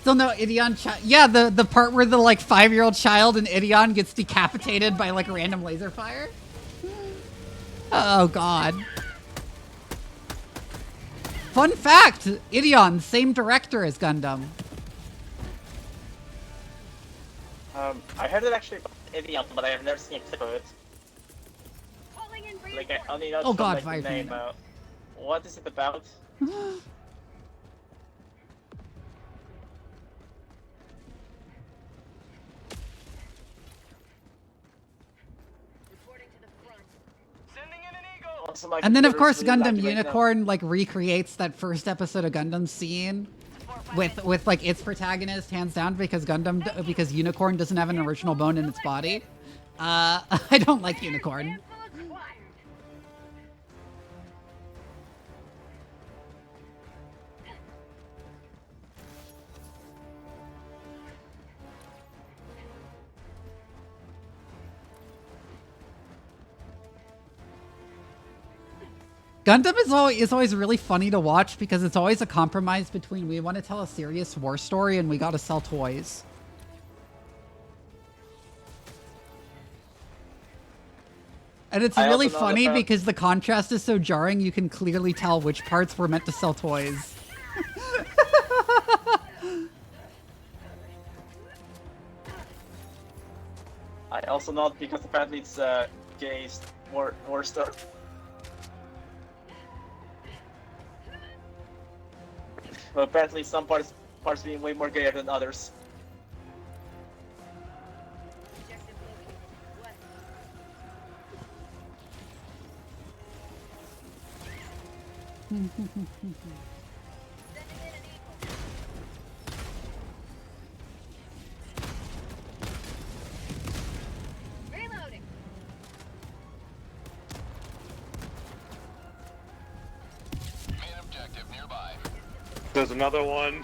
still no Ideon. Yeah, the part where the like 5-year-old child in Ideon gets decapitated by like random laser fire. Oh god. Fun fact: Ideon, same director as Gundam. I heard it actually about Idiom, but I have never seen a clip of it. Calling in Like I only know Oh from, god, like, fire the name. tornado. What is it about? reporting to the front. Sending in an eagle. Also, like, And then of course really Gundam lucky right now. Unicorn like recreates that first episode of Gundam scene with like its protagonist hands down because because Unicorn doesn't have an original bone in its body. I don't like Unicorn. Gundam is always really funny to watch because it's always a compromise between we want to tell a serious war story and we gotta sell toys. And it's I really also know funny that- because the contrast is so jarring you can clearly tell which parts were meant to sell toys. I also know it because apparently it's gay war stuff. But apparently some parts parts being way more gayer than others. Reloading. Main objective nearby. There's another one.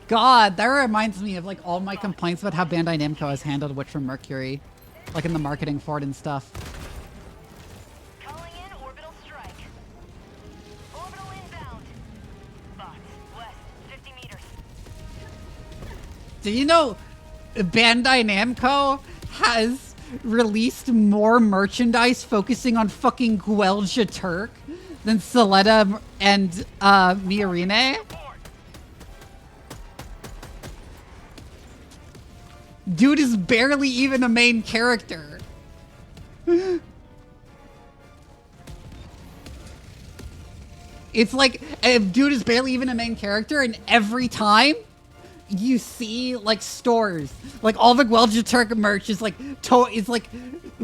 God, that reminds me of like all my complaints about how Bandai Namco has handled Witch from Mercury, like in the marketing for it and stuff. Calling in orbital strike. Orbital inbound. Box west 50 meters. Do you know Bandai Namco has released more merchandise focusing on fucking Guelja Turk than Soleta and Miorine? Dude is barely even a main character. It's like, dude is barely even a main character, and every time you see like stores, like all the Guelja Turk merch is like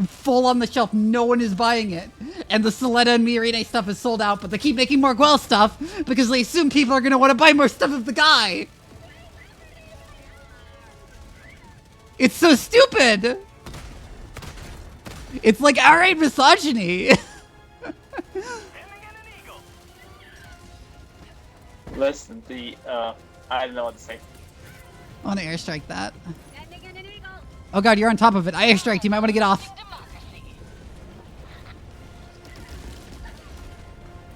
full on the shelf. No one is buying it, and the Soleta and Miorine stuff is sold out. But they keep making more Guel stuff because they assume people are gonna want to buy more stuff of the guy. It's so stupid. It's like outright misogyny. Listen, I don't know what to say. I want to airstrike that. Oh god, you're on top of it. I airstriked. You might want to get off.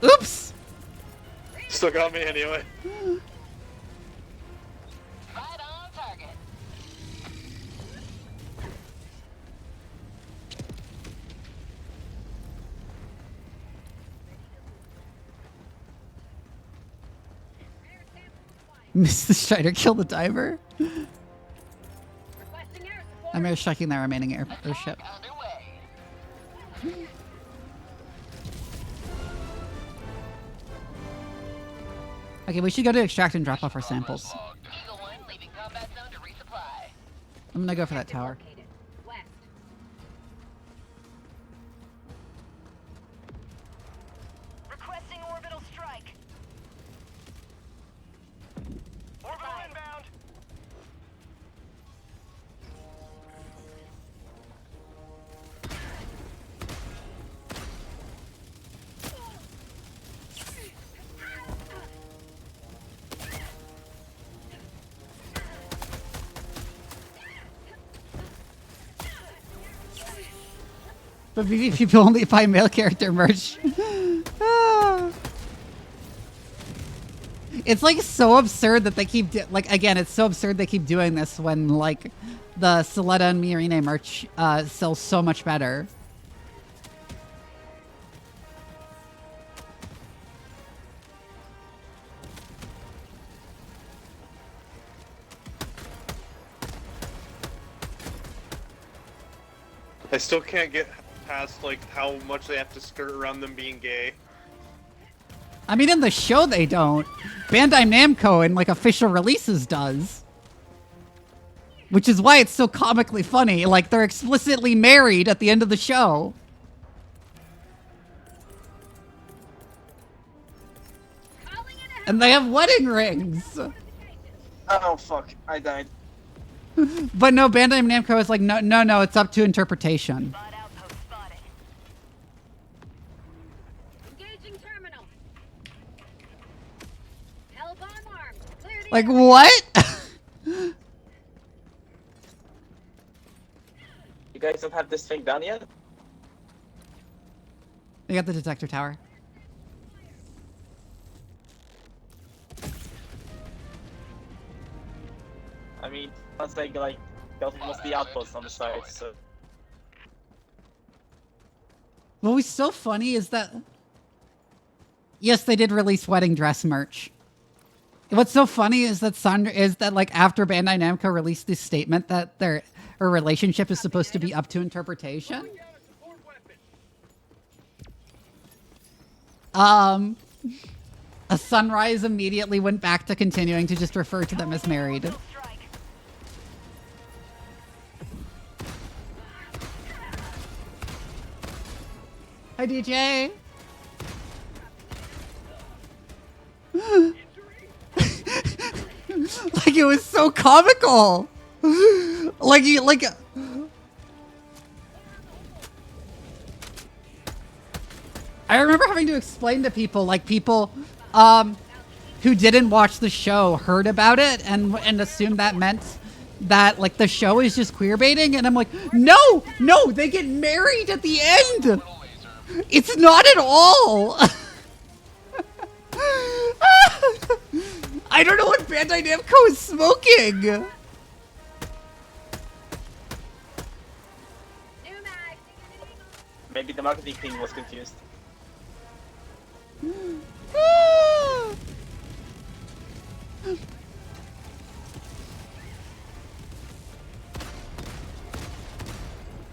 Oops. Still got me anyway. Miss the Strider, kill the diver. I'm airstriking that remaining airship. Okay, we should go to extract and drop off our samples. I'm gonna go for that tower. Requesting orbital strike. Orbital inbound. But maybe people only buy male character merch. It's like so absurd that they keep again. It's so absurd they keep doing this when like the Soleta and Miorine merch sells so much better. I still can't get past like how much they have to skirt around them being gay. I mean, in the show they don't. Bandai Namco in like official releases does. Which is why it's so comically funny. Like they're explicitly married at the end of the show. And they have wedding rings. Oh fuck, I died. But no, Bandai Namco is like, no, it's up to interpretation. Engaging terminal. Hell bomb armed. Clear the Like, area. what? You guys don't have this thing done yet? They got the detector tower. I mean, sounds like that must be outposts on the side, so. What was so funny is that, yes, they did release wedding dress merch. What's so funny is that like after Bandai Namco released this statement that their relationship is supposed to be up to interpretation. A Sunrise immediately went back to continuing to just refer to them as married. Hi, DJ. Like, it was so comical. Like, I remember having to explain to people, like, people who didn't watch the show heard about it and assumed that meant that, like, the show is just queer baiting. And I'm like, no, they get married at the end. It's not at all. I don't know what Bandai Namco is smoking. Maybe the marketing team was confused.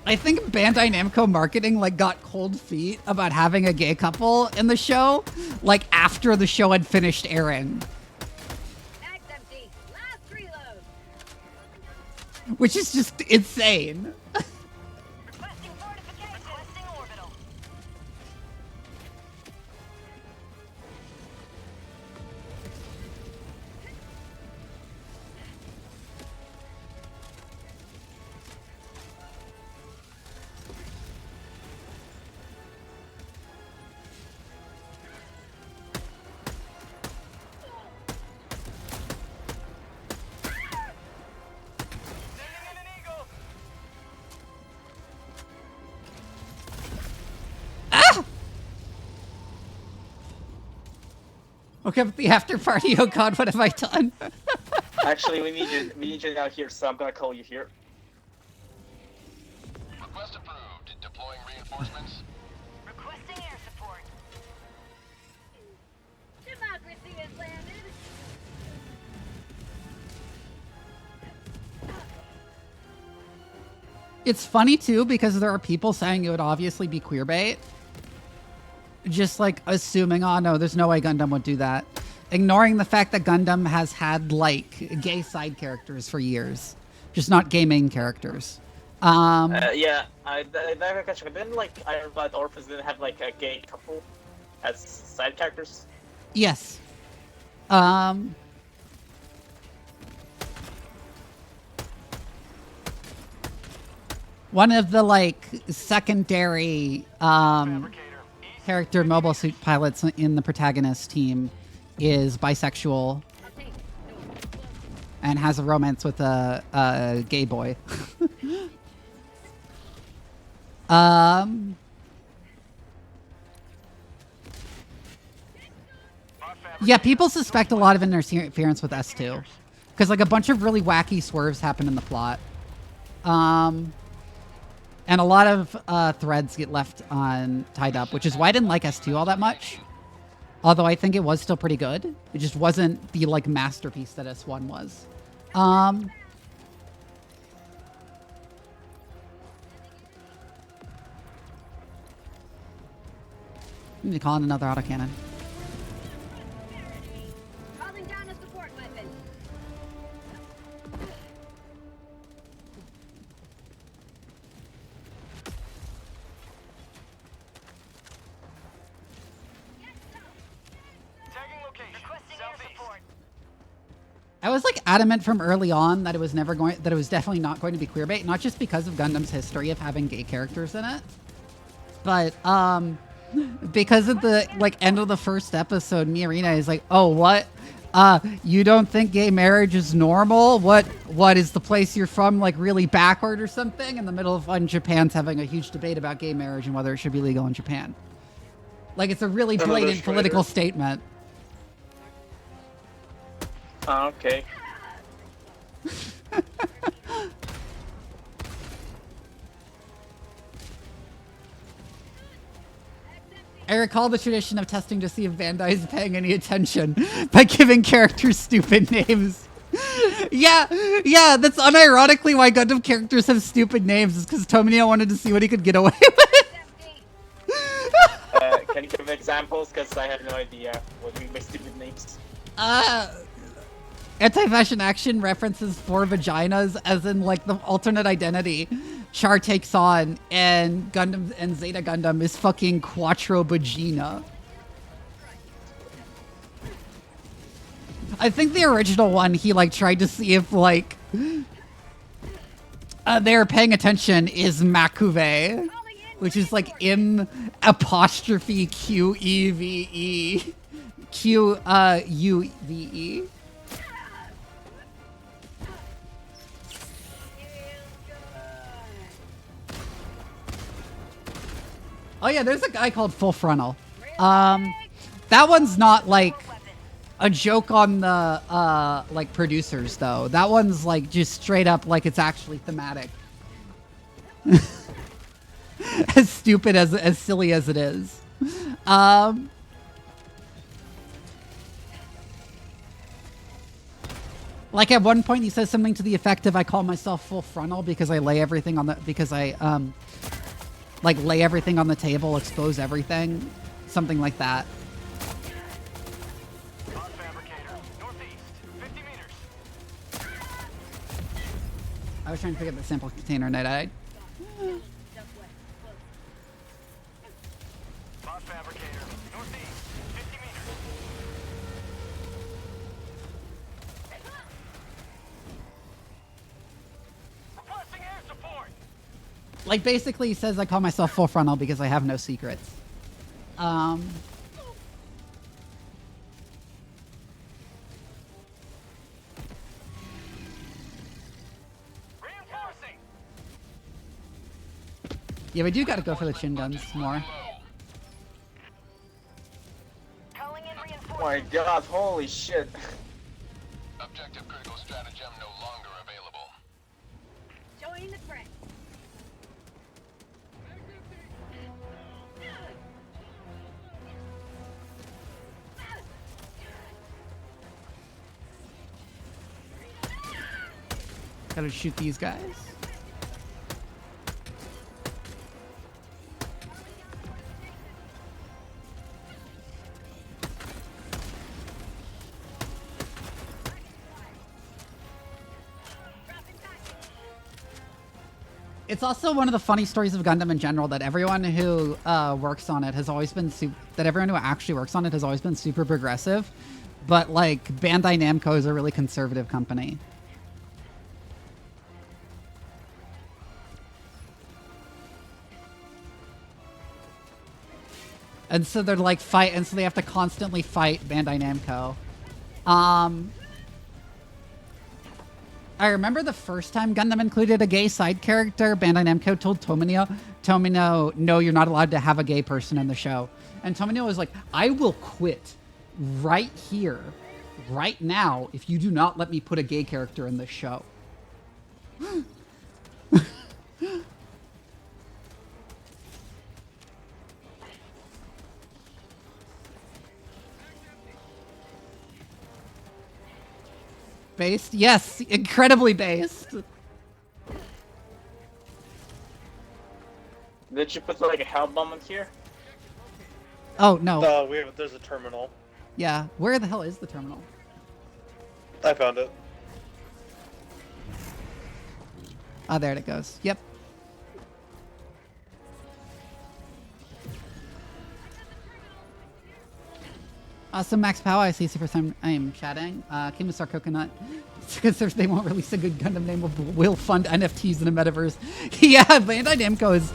I think Bandai Namco marketing like got cold feet about having a gay couple in the show, like after the show had finished airing. Which is just insane. Okay, but the after party, oh god, what have I done? Actually, we need you down here, so I'm gonna call you here. Request approved. Deploying reinforcements. Requesting air support. Democracy has landed. It's funny too because there are people saying it would obviously be queer bait. Just like assuming, oh no, there's no way Gundam would do that. Ignoring the fact that Gundam has had like gay side characters for years. Just not gay main characters. Yeah, I never catch it. Didn't like Iron Blood Orphans didn't have like a gay couple as side characters? Yes. One of the like secondary character mobile suit pilots in the protagonist team is bisexual and has a romance with a gay boy. Yeah, people suspect a lot of interference with S2 because like a bunch of really wacky swerves happen in the plot. And a lot of threads get left tied up, which is why I didn't like S2 all that much. Although I think it was still pretty good. It just wasn't the like masterpiece that S1 was. Need to call in another autocannon. Calling down a support weapon. I was like adamant from early on that it was definitely not going to be queerbait, not just because of Gundam's history of having gay characters in it, but because at the like end of the first episode, Miorina is like, "Oh, what? You don't think gay marriage is normal? What is the place you're from like really backward or something?" In the middle of when Japan's having a huge debate about gay marriage and whether it should be legal in Japan. Like it's a really blatant political statement. Okay. I recall the tradition of testing to see if Bandai is paying any attention by giving characters stupid names. Yeah, that's unironically why Gundam characters have stupid names, is because Tomino wanted to see what he could get away with. Can you give an example? examples because I have no idea what we make stupid names. Anti-fashion action references 4 vaginas, as in like the alternate identity Char takes on, and Gundam and Zeta Gundam is fucking Quattro Vagina. I think the original one, he like tried to see if like they're paying attention, is Makuve, which is like M apostrophe Q E V E Q U V E. Oh yeah, there's a guy called Full Frontal. That one's not like a joke on the like producers though. That one's like just straight up like it's actually thematic. As stupid as silly as it is. Like at one point he says something to the effect of, I call myself Full Frontal because I lay everything on the, because I like lay everything on the table, expose everything, something like that. I was trying to pick up the sample container and I died. Like basically he says I call myself Full Frontal because I have no secrets. Yeah, we do gotta go for the chin guns more. Oh my god, holy shit. Objective critical stratagem no longer available. Join the fray. Gotta shoot these guys. It's also one of the funny stories of Gundam in general that everyone who works on it has always been that everyone who actually works on it has always been super progressive, but like Bandai Namco is a really conservative company. And so they're like and so they have to constantly fight Bandai Namco. I remember the first time Gundam included a gay side character, Bandai Namco told Tomino, no, you're not allowed to have a gay person in the show. And Tomino was like, I will quit right here, right now, if you do not let me put a gay character in this show. Based? Yes, incredibly based. Did you put like a hell bomb in here? Oh, no. There's a terminal. Yeah, where the hell is the terminal? I found it. Oh, there it goes. Yep. So Max Pow, I see for some I am chatting. Keemstar Coconut. Because they won't release a good Gundam name, will fund NFTs in a metaverse. Yeah, Bandai Namco is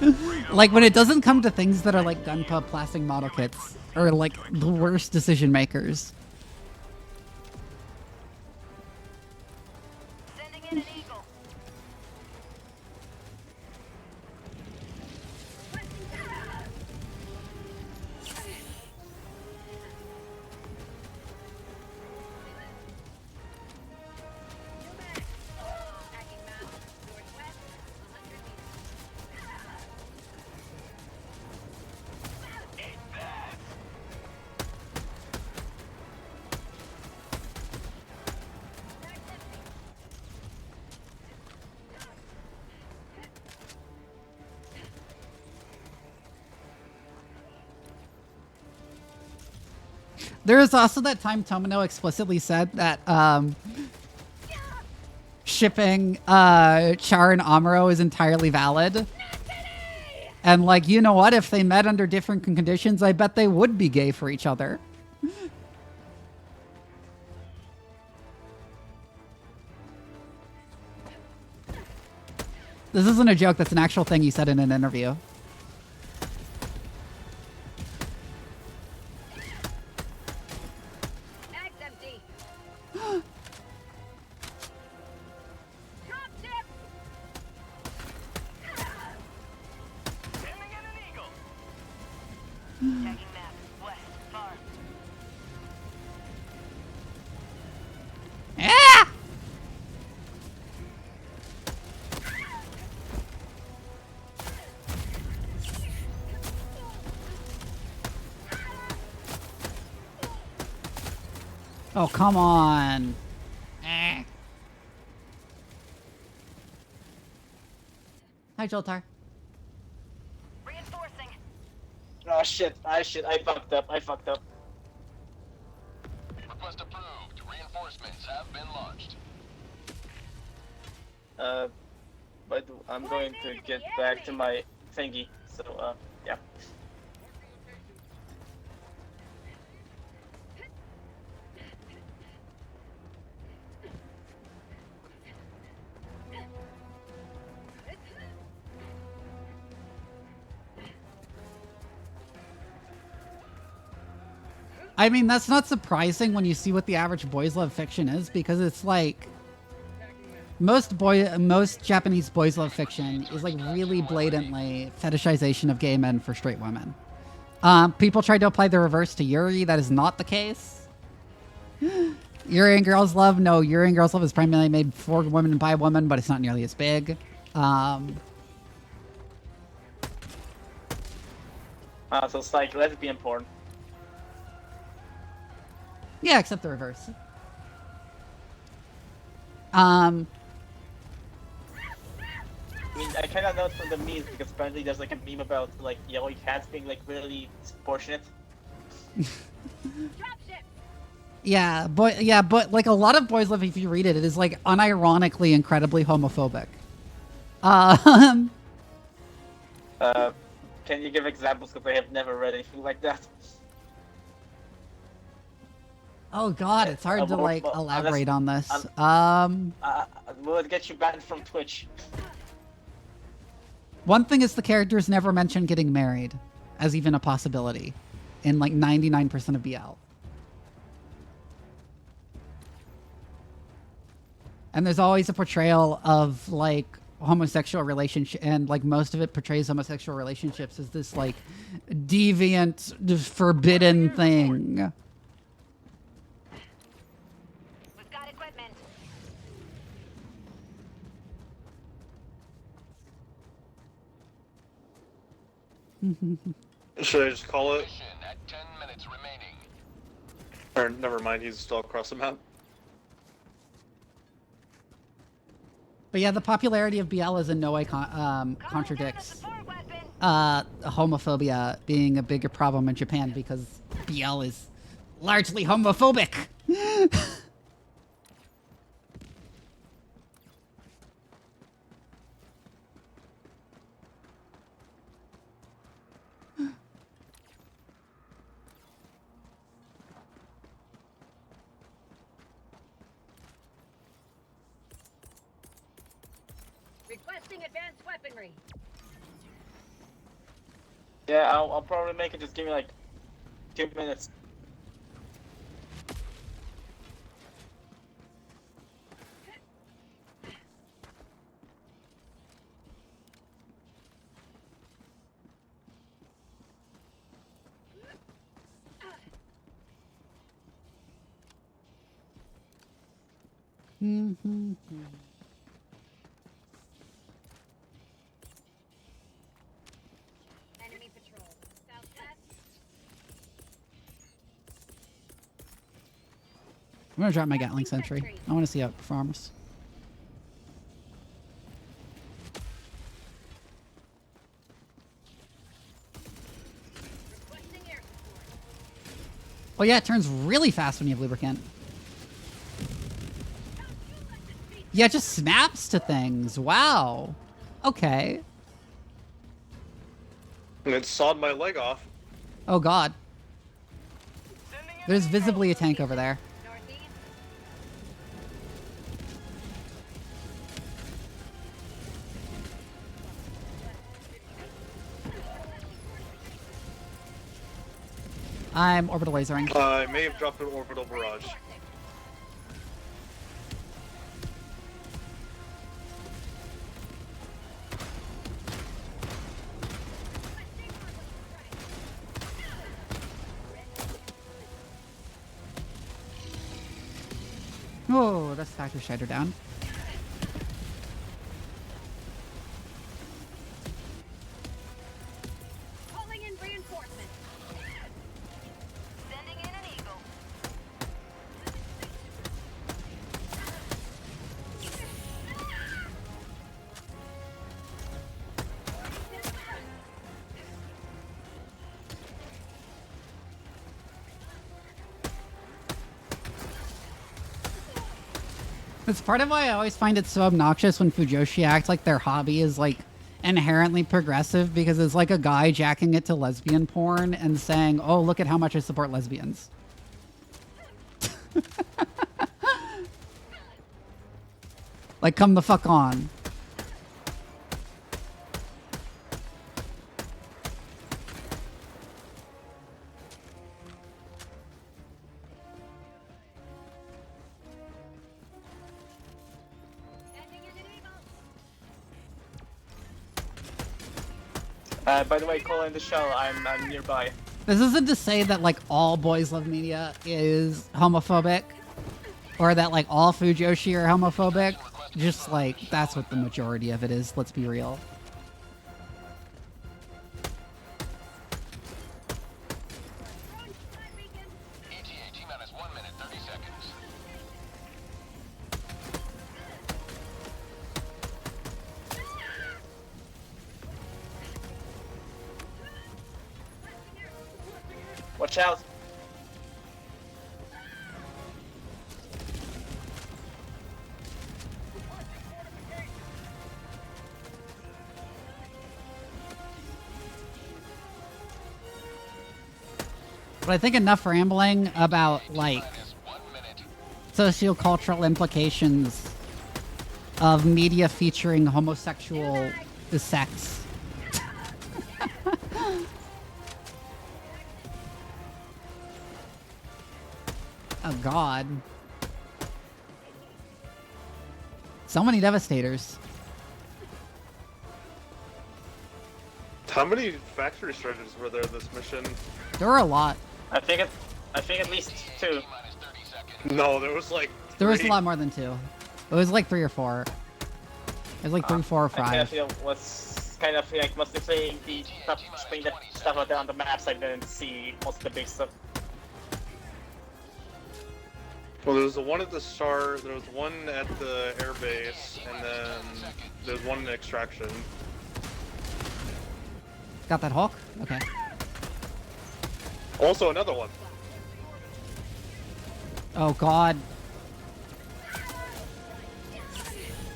like when it doesn't come to things that are like Gunpla plastic model kits or like the worst decision makers. Sending in an eagle. There is also that time Tomino explicitly said that shipping Char and Amuro is entirely valid. And like, you know what? If they met under different conditions, I bet they would be gay for each other. This isn't a joke. That's an actual thing he said in an interview. Bag's empty. Drop ship. Sending in an eagle. Checking map. West. Far. Ah! Oh, come on. Eh. Hi, Joltar. Reinforcing. Oh shit, I fucked up. Request approved. Reinforcements have been launched. But I'm going to get back to my thingy, so, yeah. I mean, that's not surprising when you see what the average boys love fiction is, because it's like most Japanese boys love fiction is like really blatantly fetishization of gay men for straight women. People tried to apply the reverse to Yuri. That is not the case. Yuri and Girls Love. No, Yuri and Girls Love is primarily made for women and by women, but it's not nearly as big. So it's like lesbian porn. Yeah, except the reverse. I mean, I kind of know it from the memes because apparently there's like a meme about like yellow cats being like really disproportionate. Yeah, but like a lot of Boys Love, if you read it, it is like unironically incredibly homophobic. Can you give examples? Because I have never read anything like that. Oh god, it's hard to like elaborate on this. Will it get you banned from Twitch? One thing is the characters never mention getting married as even a possibility in like 99% of BL. And there's always a portrayal of like homosexual relationship, and like most of it portrays homosexual relationships as this like deviant, forbidden thing. We've got equipment. Should I just call it? At 10 minutes remaining. Or never mind, he's still across the map. But yeah, the popularity of BL is in no way contradicts homophobia being a bigger problem in Japan, because BL is largely homophobic. Requesting advanced weaponry. Yeah, I'll probably make it. Just give me like 2 minutes. Enemy patrol. Southwest. I'm gonna drop my Gatling Sentry. I want to see how it performs. Requesting air support. Oh yeah, it turns really fast when you have lubricant. Yeah, it just snaps to things. Wow. Okay. And it sawed my leg off. Oh god. There's visibly a tank over there. I'm orbital lasering. I may have dropped an orbital barrage. Oh, that's Factor Shatter down. Calling in reinforcements. Sending in an eagle. That's part of why I always find it so obnoxious when Fujoshi act like their hobby is like inherently progressive, because it's like a guy jacking it to lesbian porn and saying, oh, look at how much I support lesbians. Like, come the fuck on. By the way, call in the show. I'm nearby. This isn't to say that like all Boys Love Media is homophobic, or that like all Fujoshi are homophobic. Just like that's what the majority of it is. Let's be real. ETA T-minus 1 minute, 30 seconds. Watch out. But I think enough rambling about like sociocultural implications of media featuring homosexual sex. Oh god. So many devastators. How many factory strikers were there this mission? There were a lot. I think at least 2. No, there was like There was a 3. lot more than 2. It was like 3 or 4. It was like 3, 4, or 5. I kind of feel was kind of like mostly playing the stuff, playing the stuff out there on the maps. I didn't see most of the big stuff. Well, there was the one at the start, there was one at the airbase, and then there's one in extraction. Got that Hulk? Okay. Also another one. Oh god.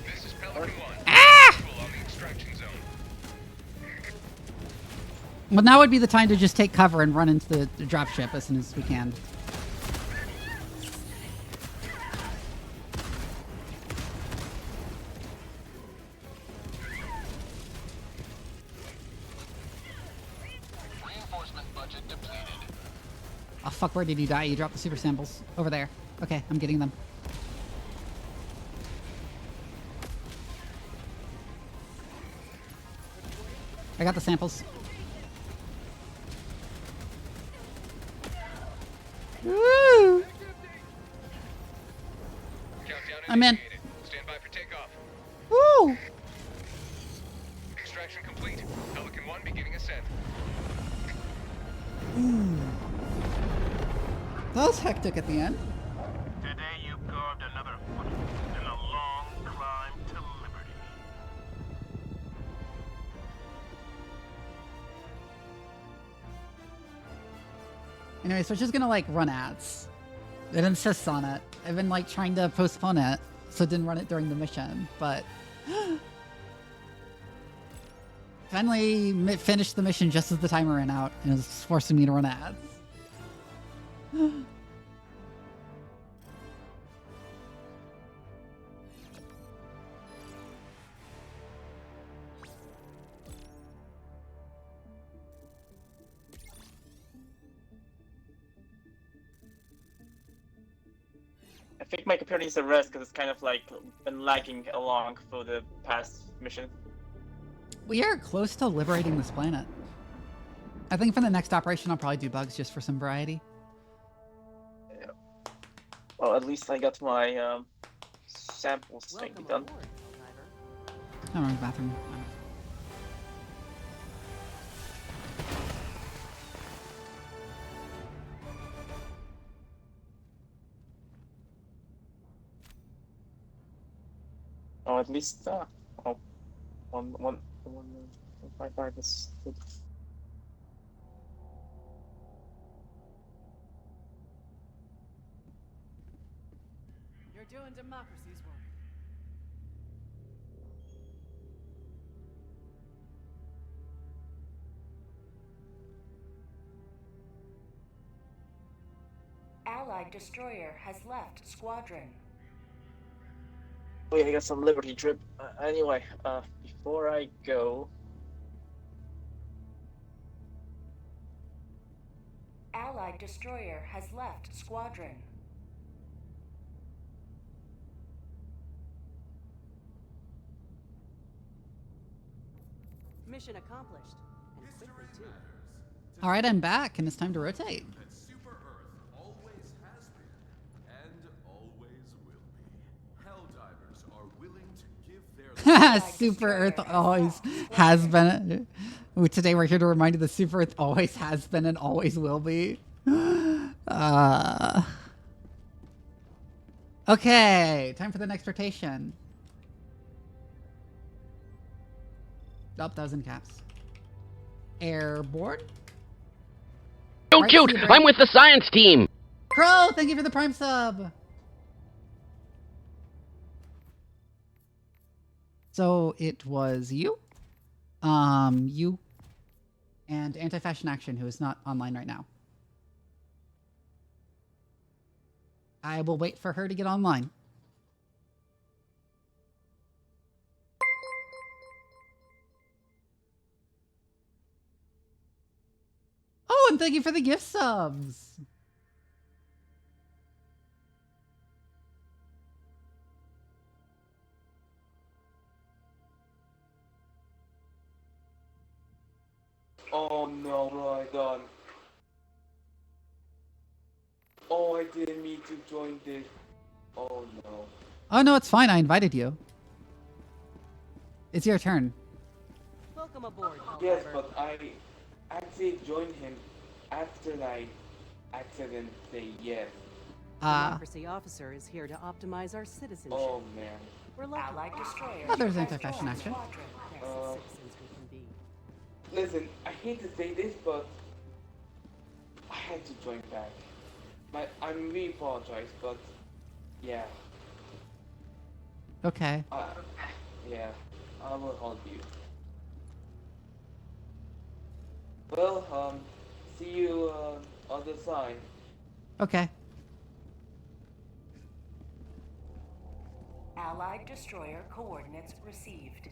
This is Pelican 1. Ah! On the extraction zone. Well, now would be the time to just take cover and run into the dropship as soon as we can. Oh fuck, where did you die? You dropped the super samples. Over there. Okay, I'm getting them. I got the samples. Woo! I'm in. Stand by for takeoff. Woo! Extraction complete. Pelican 1 beginning ascent. That was hectic at the end. Today you carved another foot in a long climb to liberty. Anyway, so it's just gonna like run ads. It insists on it. I've been like trying to postpone it, so it didn't run it during the mission, but finally finished the mission just as the timer ran out, and it's forcing me to run ads. I think my computer needs a rest because it's kind of like been lagging along for the past mission. We are close to liberating this planet. I think for the next operation, I'll probably do bugs just for some variety. Yeah. Well, at least I got my samples thing done. I'm in the bathroom. Oh, at least one, 1.5 is good. You're doing democracy's work. Allied destroyer has left squadron. Wait, I got some Liberty drip. Anyway, before I go... Allied destroyer has left squadron. Mission accomplished. And quickly, too. All right, I'm back, and it's time to rotate. That Super Earth always has been and always will be. Helldivers are willing to give their Super Earth always has been. Today we're here to remind you that Super Earth always has been and always will be. Okay, time for the next rotation. Oh, that was in caps. Airborne? So cute! I'm with the science team! Crow, thank you for the Prime sub! So it was you, you, and Anti-Fashion Action, who is not online right now. I will wait for her to get online. Oh, and thank you for the gift subs. Oh no, what have I done? Oh, I didn't mean to join this. Oh no. Oh no, it's fine. I invited you. It's your turn. Welcome aboard. Yes, but I actually joined him after I accidentally said yes. Democracy officer is here to optimize our citizenship. Oh man. We're lucky. Allied destroyer. Oh, there's Anti-Fashion Action. Citizens we can be. Listen, I hate to say this, but I had to join back. I really apologize, but yeah. Okay. Yeah, I will hold you. Well, see you on the side. Okay. Allied destroyer coordinates received.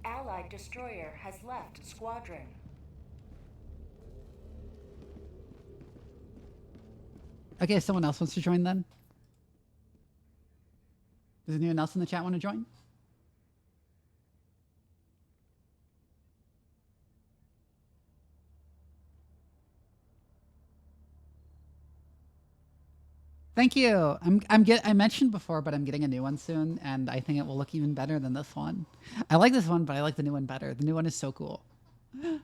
Allied destroyer has left squadron. Okay, someone else wants to join then? Does anyone else in the chat want to join? Thank you. I mentioned before, but I'm getting a new one soon, and I think it will look even better than this one. I like this one, but I like the new one better. The new one is so cool. And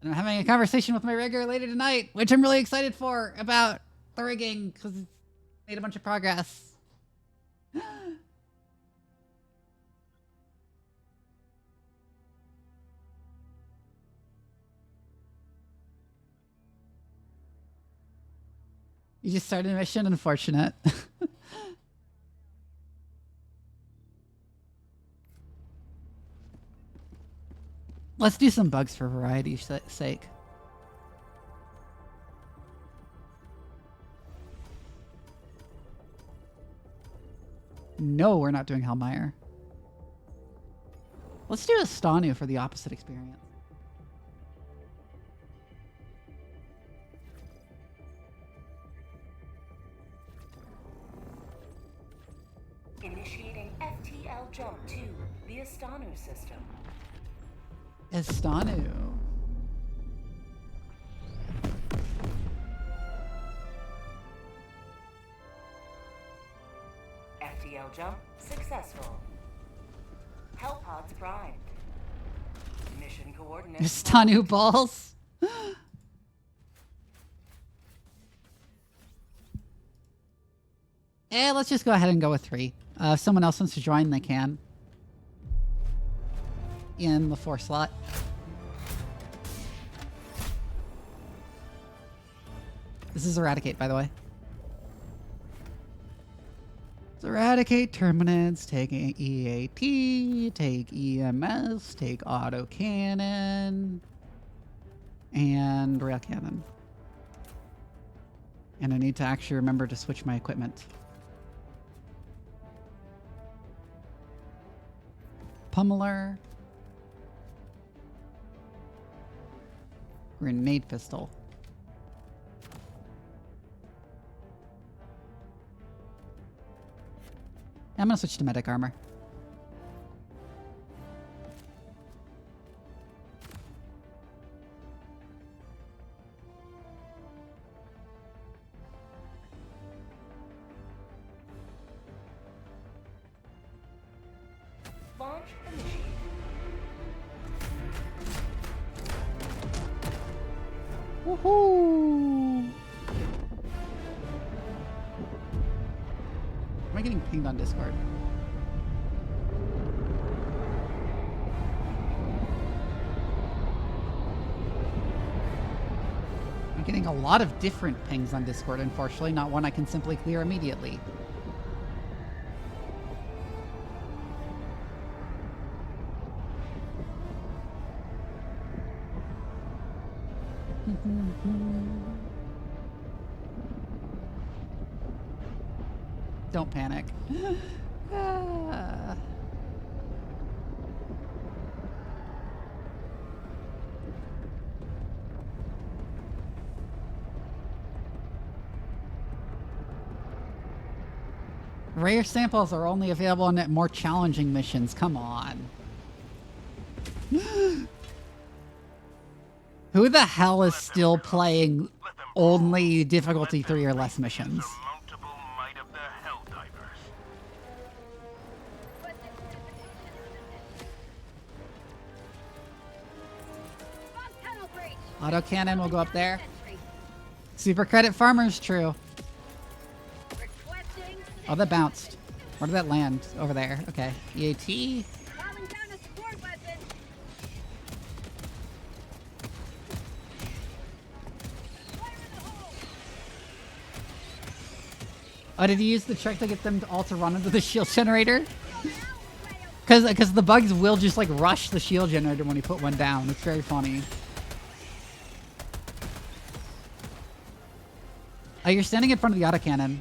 I'm having a conversation with my rigger later tonight, which I'm really excited for about the rigging because it's made a bunch of progress. You just started a mission? Unfortunate. Let's do some bugs for variety's sake. No, we're not doing Hellmeyer. Let's do a Stanu for the opposite experience. Initiating FTL jump to the Astanu system. Astanu. FTL jump successful. Hellpods primed. Mission coordinates. Astanu balls. Let's just go ahead and go with 3. If someone else wants to join, they can. In the 4 slot. This is Eradicate, by the way. Let's eradicate terminants, take EAT, take EMS, take autocannon, and rail cannon. And I need to actually remember to switch my equipment. Pummeler. Grenade pistol. I'm gonna switch to medic armor. Launch initiated. Woohoo! Am I getting pinged on Discord? I'm getting a lot of different pings on Discord, unfortunately, not one I can simply clear immediately. Don't panic. Ah. Rare samples are only available in more challenging missions. Come on. Who the hell is still playing only difficulty 3 or less missions? Autocannon will go up there. Super credit farmer's true. Oh, that bounced. Where did that land? Over there. Okay. EAT. Oh, did he use the trick to get them all to run into the shield generator? Because the bugs will just like rush the shield generator when he put one down. It's very funny. Oh, you're standing in front of the autocannon.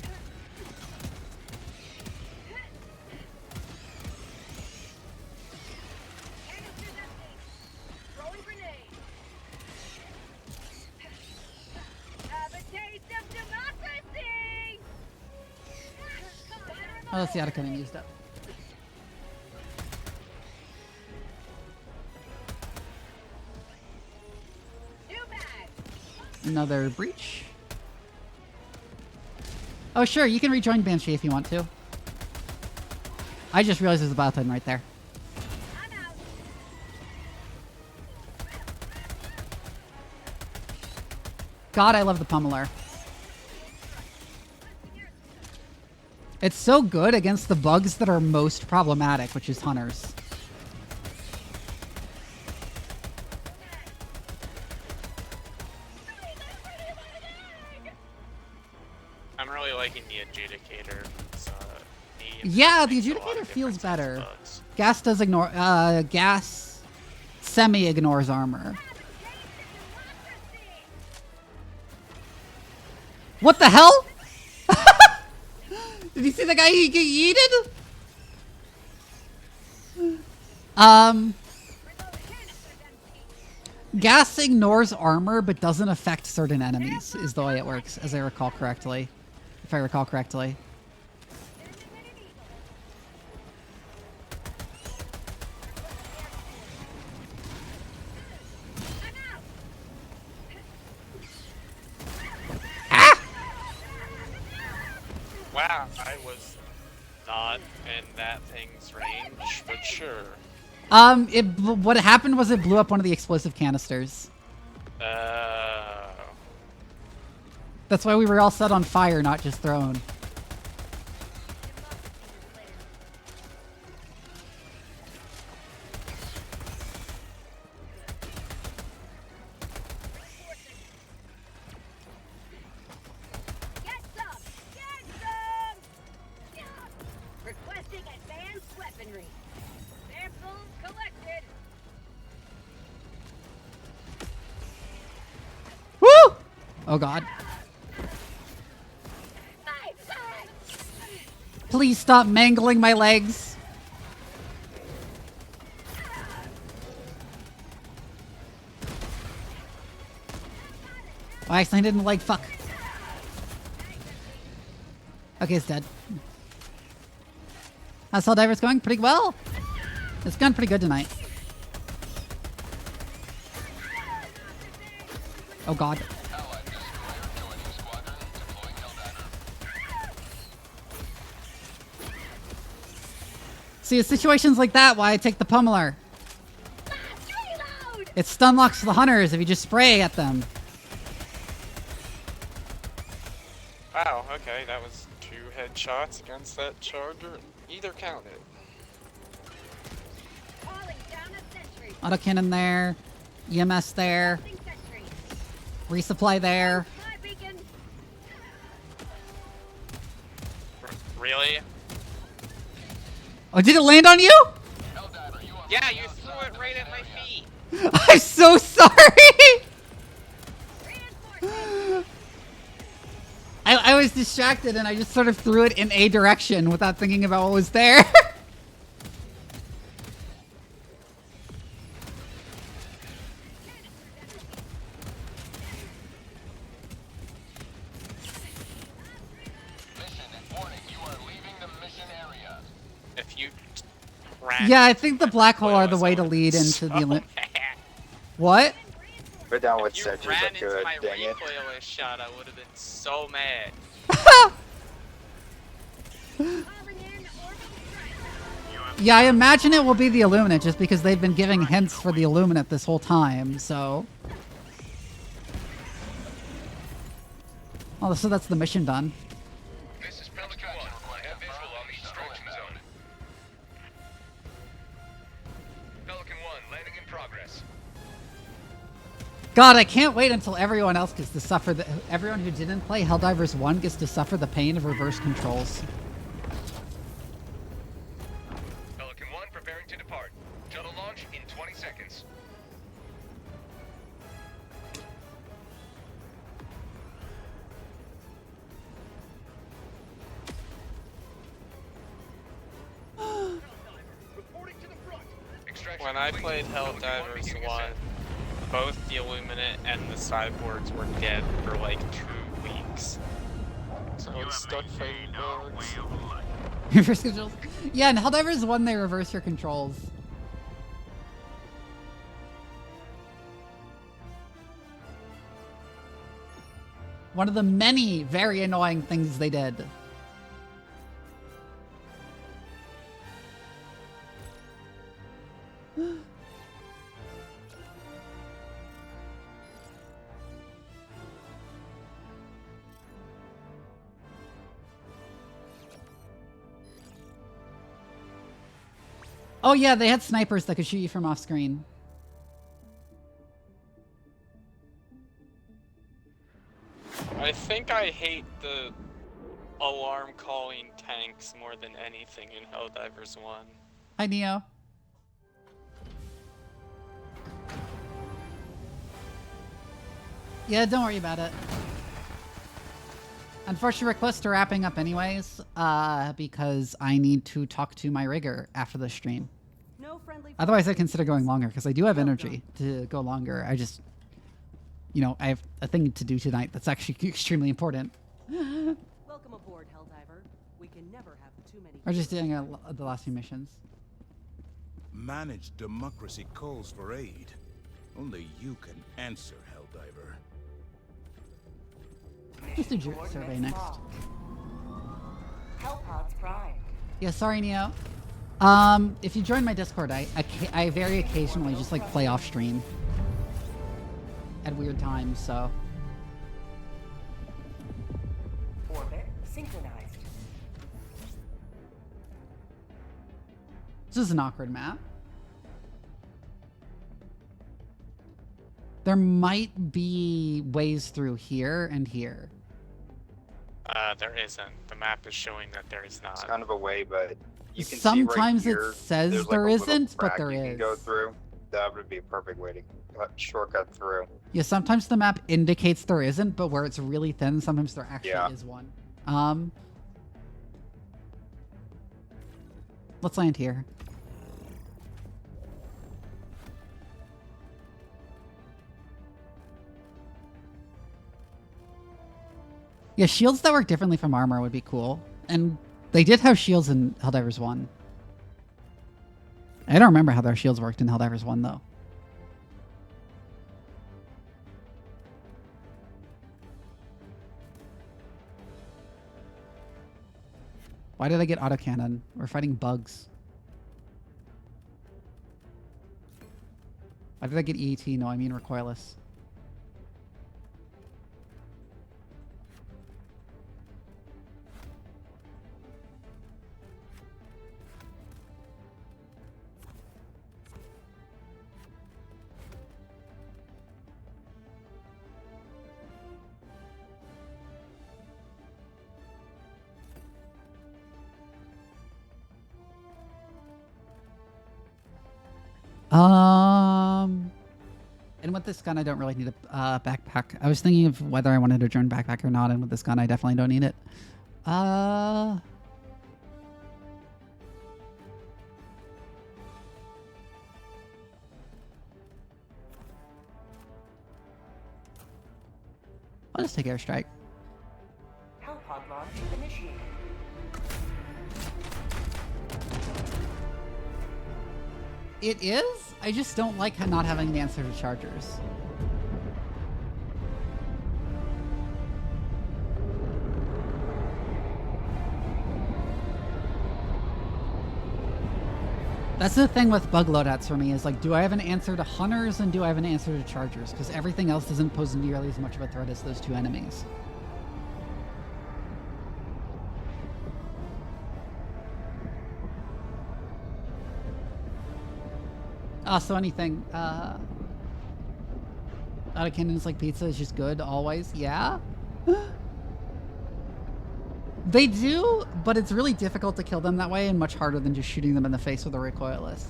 Oh, that's the autocannon used up. Another breach. Oh, sure, you can rejoin Banshee if you want to. I just realized there's a button right there. God, I love the pummeler. It's so good against the bugs that are most problematic, which is hunters. I'm really liking the adjudicator. Yeah, the adjudicator feels better. Gas does ignore. Gas semi ignores armor. What the hell? Did you see the guy get yeeted? Gas ignores armor but doesn't affect certain enemies, is the way it works, as I recall correctly. If I recall correctly. Wow, I was not in that thing's range, but sure. What happened was it blew up one of the explosive canisters. That's why we were all set on fire, not just thrown. Requesting advanced weaponry. Samples collected. Woo! Oh god. Please stop mangling my legs. Oh, I accidentally didn't like fuck. Okay, it's dead. How's Helldivers going? Pretty well. It's gone pretty good tonight. Oh god. See, it's situations like that why I take the pummeler. It stun locks the hunters if you just spray at them. Wow, okay, that was 2 headshots against that charger. Either counted. Autocannon there. EMS there. Resupply there. Really? Oh, did it land on you? Yeah, you threw it right at my feet. I'm so sorry. I was distracted and I just sort of threw it in a direction without thinking about what was there. If you Yeah, I think the black hole are the way to lead into the limit. What? We're down with you Sedges ran are into good, my dang it. recoilless shot, I would have been so mad. Yeah, I imagine it will be the Illuminate just because they've been giving hints for the Illuminate this whole time, so. Oh, so that's the mission done. This is Pelican 1. I have visual on the extraction zone. Pelican 1, landing in progress. God, I can't wait until everyone else gets to suffer everyone who didn't play Helldivers 1 gets to suffer the pain of reverse controls. Pelican 1 preparing to depart. Shuttle launch in 20 seconds. When I played Helldivers 1, both the Illuminate and the cyborgs were dead for like 2 weeks. So I was stuck fighting bugs. Reverse controls? Yeah, in Helldivers 1 they reverse your controls. One of the many very annoying things they did. Oh yeah, they had snipers that could shoot you from off screen. I think I hate the alarm calling tanks more than anything in Helldivers 1. Hi, Neo. Yeah, don't worry about it. Unfortunately, we're close to wrapping up anyways, because I need to talk to my rigger after the stream. Otherwise, I consider going longer, because I do have energy to go longer. I just, you know, I have a thing to do tonight that's actually extremely important. Welcome aboard, Helldiver. We can never have too many. We're just doing the last few missions. Managed democracy calls for aid. Only you can answer, Helldiver. Just do survey next. Hellpods Prime. Yeah, sorry, Neo. If you join my Discord, I very occasionally just like play off stream at weird times, so. Orbit synchronized. This is an awkward map. There might be ways through here and here. There isn't. The map is showing that there is not. It's kind of a way, but you can Sometimes see right here, it says there's like there a little isn't, but crack there you is. can go through. That would be a perfect way to shortcut through. Yeah, sometimes the map indicates there isn't, but where it's really thin, sometimes there actually is one. Let's land here. Yeah, shields that work differently from armor would be cool. And they did have shields in Helldivers 1. I don't remember how their shields worked in Helldivers 1, though. Why did I get autocannon? We're fighting bugs. Why did I get EET? No, I mean recoilless. And with this gun, I don't really need a backpack. I was thinking of whether I wanted a drone backpack or not, and with this gun, I definitely don't need it. I'll just take airstrike. Hellpod launch initiated. It is? I just don't like not having an answer to chargers. That's the thing with bug loadouts for me, is like, do I have an answer to hunters and do I have an answer to chargers? Because everything else doesn't pose nearly as much of a threat as those two enemies. So anything, autocannons like pizza is just good always, yeah? They do, but it's really difficult to kill them that way and much harder than just shooting them in the face with a recoilless.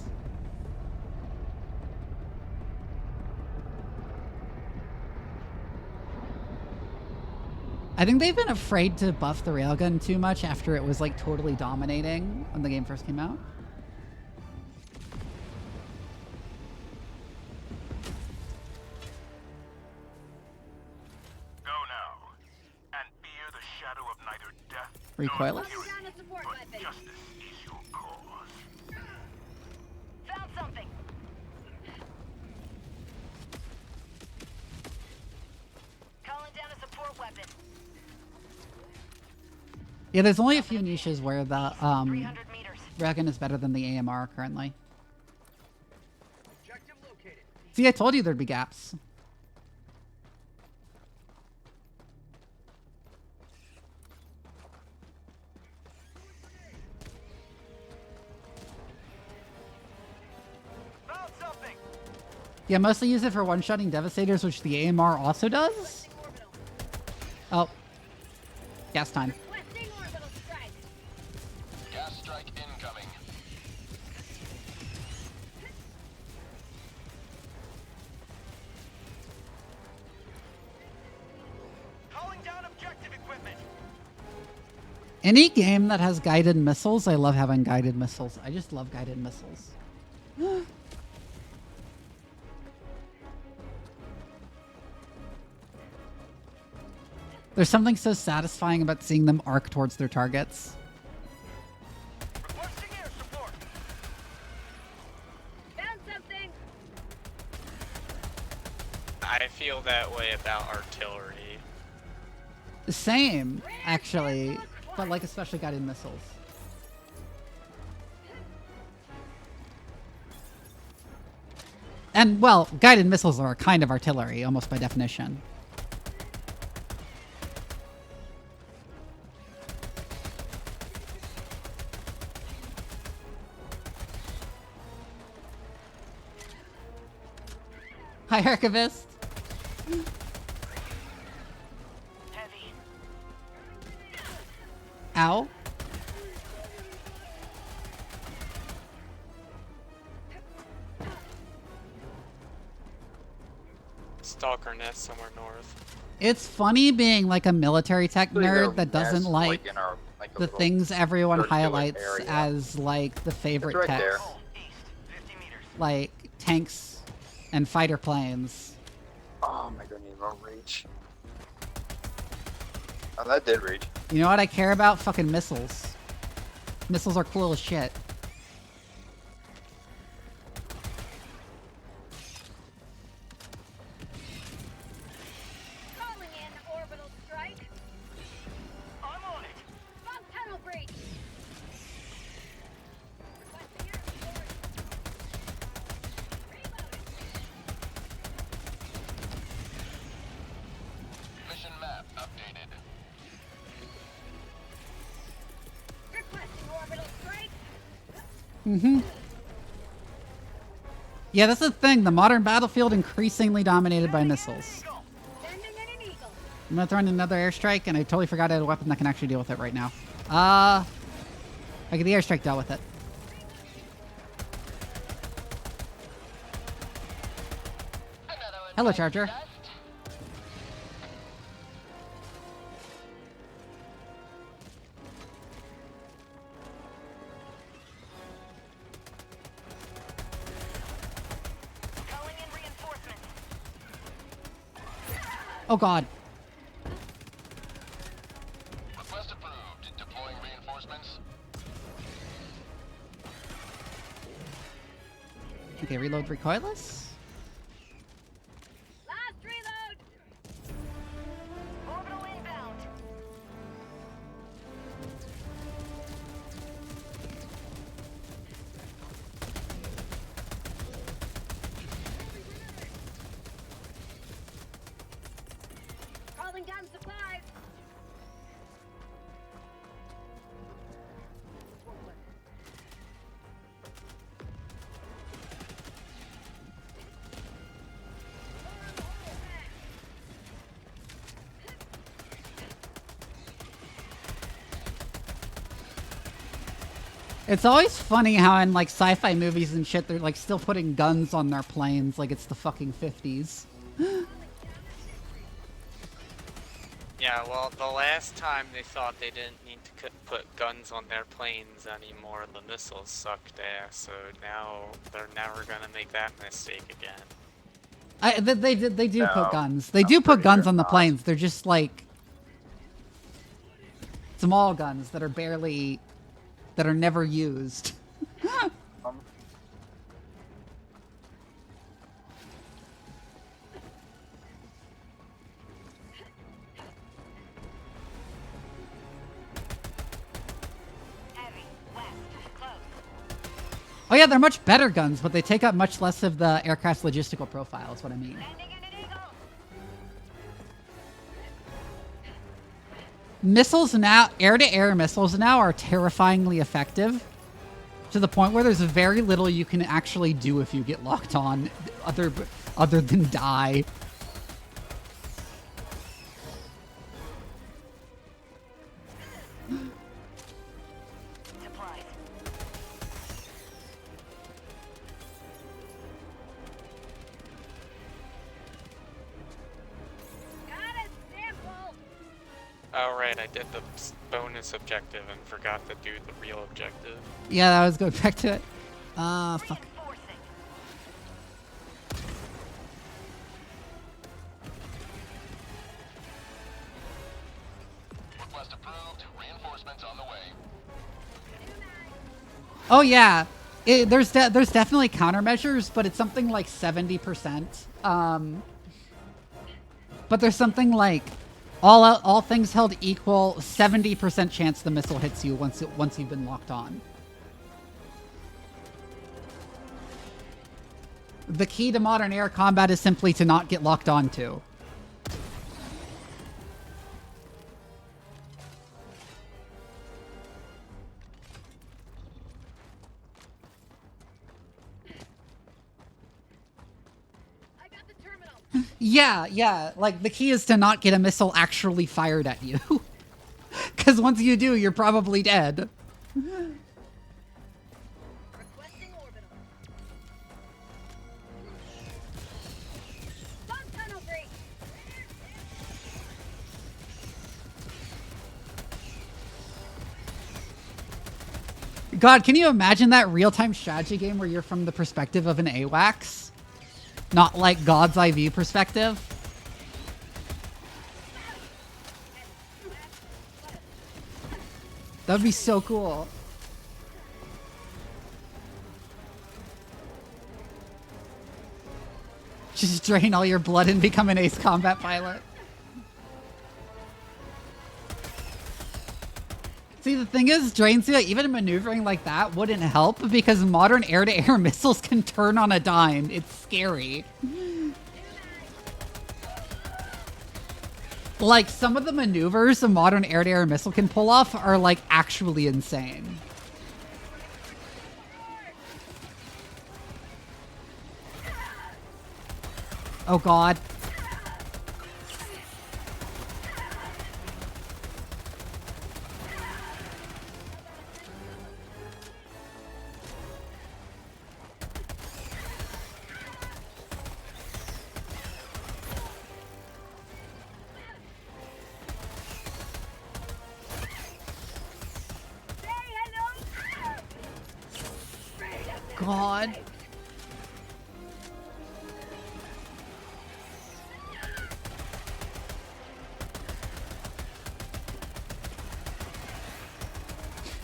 I think they've been afraid to buff the railgun too much after it was like totally dominating when the game first came out. Recoilless? Found something. Calling down a support weapon. Yeah, there's only a few niches where the railgun is better than the AMR currently. See, I told you there'd be gaps. Yeah, mostly use it for one-shotting Devastators, which the AMR also does. Oh. Gas time. Any game that has guided missiles, I love having guided missiles. I just love guided missiles. There's something so satisfying about seeing them arc towards their targets. Requesting air support. Found something. I feel that way about artillery. Same, actually, but like especially guided missiles. And, well, guided missiles are a kind of artillery, almost by definition. Hi, Archivist. Heavy. Ow. Stalker nest somewhere north. It's funny being like a military tech nerd that doesn't nest, like in our, a the little things everyone circular highlights area. as like the favorite It's right techs. there. East, 50 meters. Like tanks and fighter planes. Oh my goodness, no reach. Oh, that did reach. You know what I care about? Fucking missiles. Missiles are cool as shit. Calling in orbital strike. I'm on it. Bug tunnel breach. Requesting air support. Reloading. Mission map updated. Requesting orbital strike. Mm-hmm. Yeah, that's the thing. The modern battlefield increasingly dominated by missiles. Sending in an eagle. I'm gonna throw in another airstrike, and I totally forgot I had a weapon that can actually deal with it right now. I get the airstrike dealt with it. Hello, Charger. Calling in reinforcements. Oh God. Request approved. Deploying reinforcements. Okay, reload recoilless. Last reload. Orbital inbound. Calling down supplies. It's always funny how in like sci-fi movies and shit, they're like still putting guns on their planes like it's the fucking 50s. Yeah, well, the last time they thought they didn't need to put guns on their planes anymore, the missiles sucked ass, so now they're never gonna make that mistake again. They do No, put guns. They do put guns on the planes. They're just like small guns that are never used. Heavy. West. Close. Oh yeah, they're much better guns, but they take up much less of the aircraft's logistical profile, is what I mean. Sending in an eagle. Missiles now, air-to-air missiles now are terrifyingly effective to the point where there's very little you can actually do if you get locked on other than die. Supplies. Got a sample. Oh right, I did the bonus objective and forgot to do the real objective. Yeah, I was going back to it. Fuck. Request approved. Reinforcements on the way. Oh yeah, there's definitely countermeasures, but it's something like 70%. But there's something like all things held equal, 70% chance the missile hits you once you've been locked on. The key to modern air combat is simply to not get locked onto. Yeah, like the key is to not get a missile actually fired at you. Because once you do, you're probably dead. God, can you imagine that real-time strategy game where you're from the perspective of an AWACS? Not like God's eye view perspective? That would be so cool. Just drain all your blood and become an ace combat pilot. See, the thing is, even maneuvering like that wouldn't help because modern air-to-air missiles can turn on a dime. It's scary. Like, some of the maneuvers a modern air-to-air missile can pull off are, like, actually insane. Oh, God. God.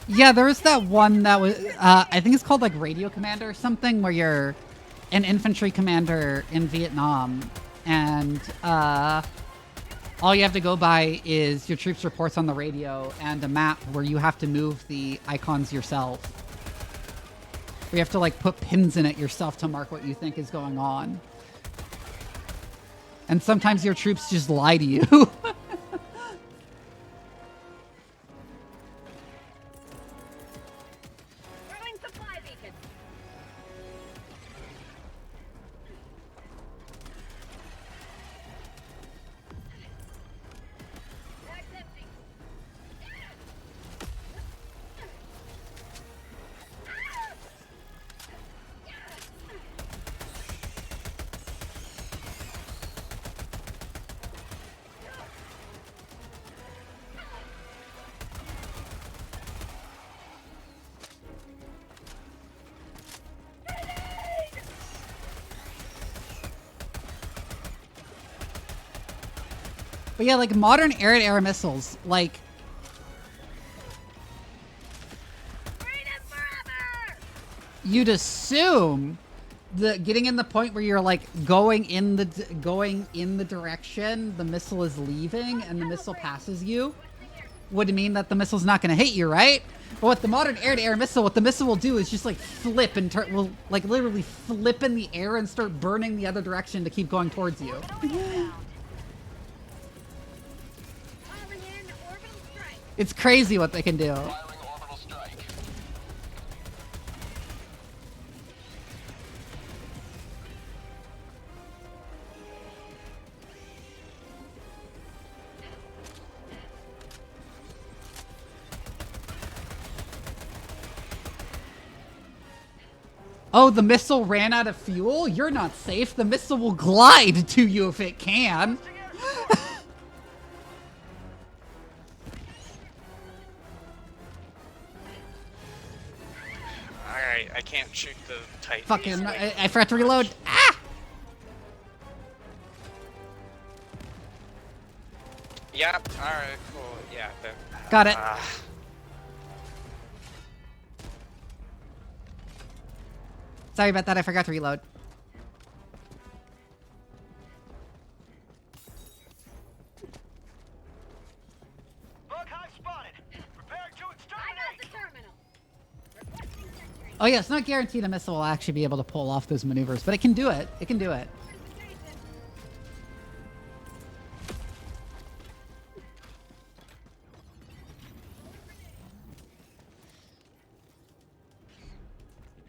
Yeah, there was that one that was, I think it's called like Radio Commander or something, where you're an infantry commander in Vietnam, and all you have to go by is your troops' reports on the radio and a map where you have to move the icons yourself. You have to like put pins in it yourself to mark what you think is going on. And sometimes your troops just lie to you. But yeah, like modern air-to-air missiles, like you'd assume the getting in the point where you're like going in the direction the missile is leaving and the missile passes you would mean that the missile's not going to hit you, right? But what the modern air-to-air missile, what the missile will do is just like flip and turn, will like literally flip in the air and start burning the other direction to keep going towards you. It's crazy what they can do. Oh, the missile ran out of fuel? You're not safe. The missile will glide to you if it can. Alright, I can't shoot the Titan. Fucking, I forgot to reload. Ah! Yep, alright, cool. Yeah, Got it. Sorry about that, I forgot to reload. Oh yeah, it's not guaranteed a missile will actually be able to pull off those maneuvers, but it can do it. It can do it.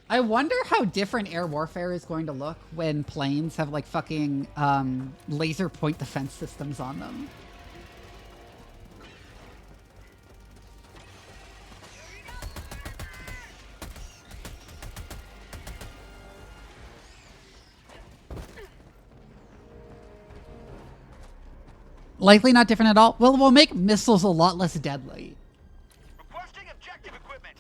I wonder how different air warfare is going to look when planes have like fucking laser point defense systems on them. Likely not different at all. Well, we'll make missiles a lot less deadly. Requesting objective equipment.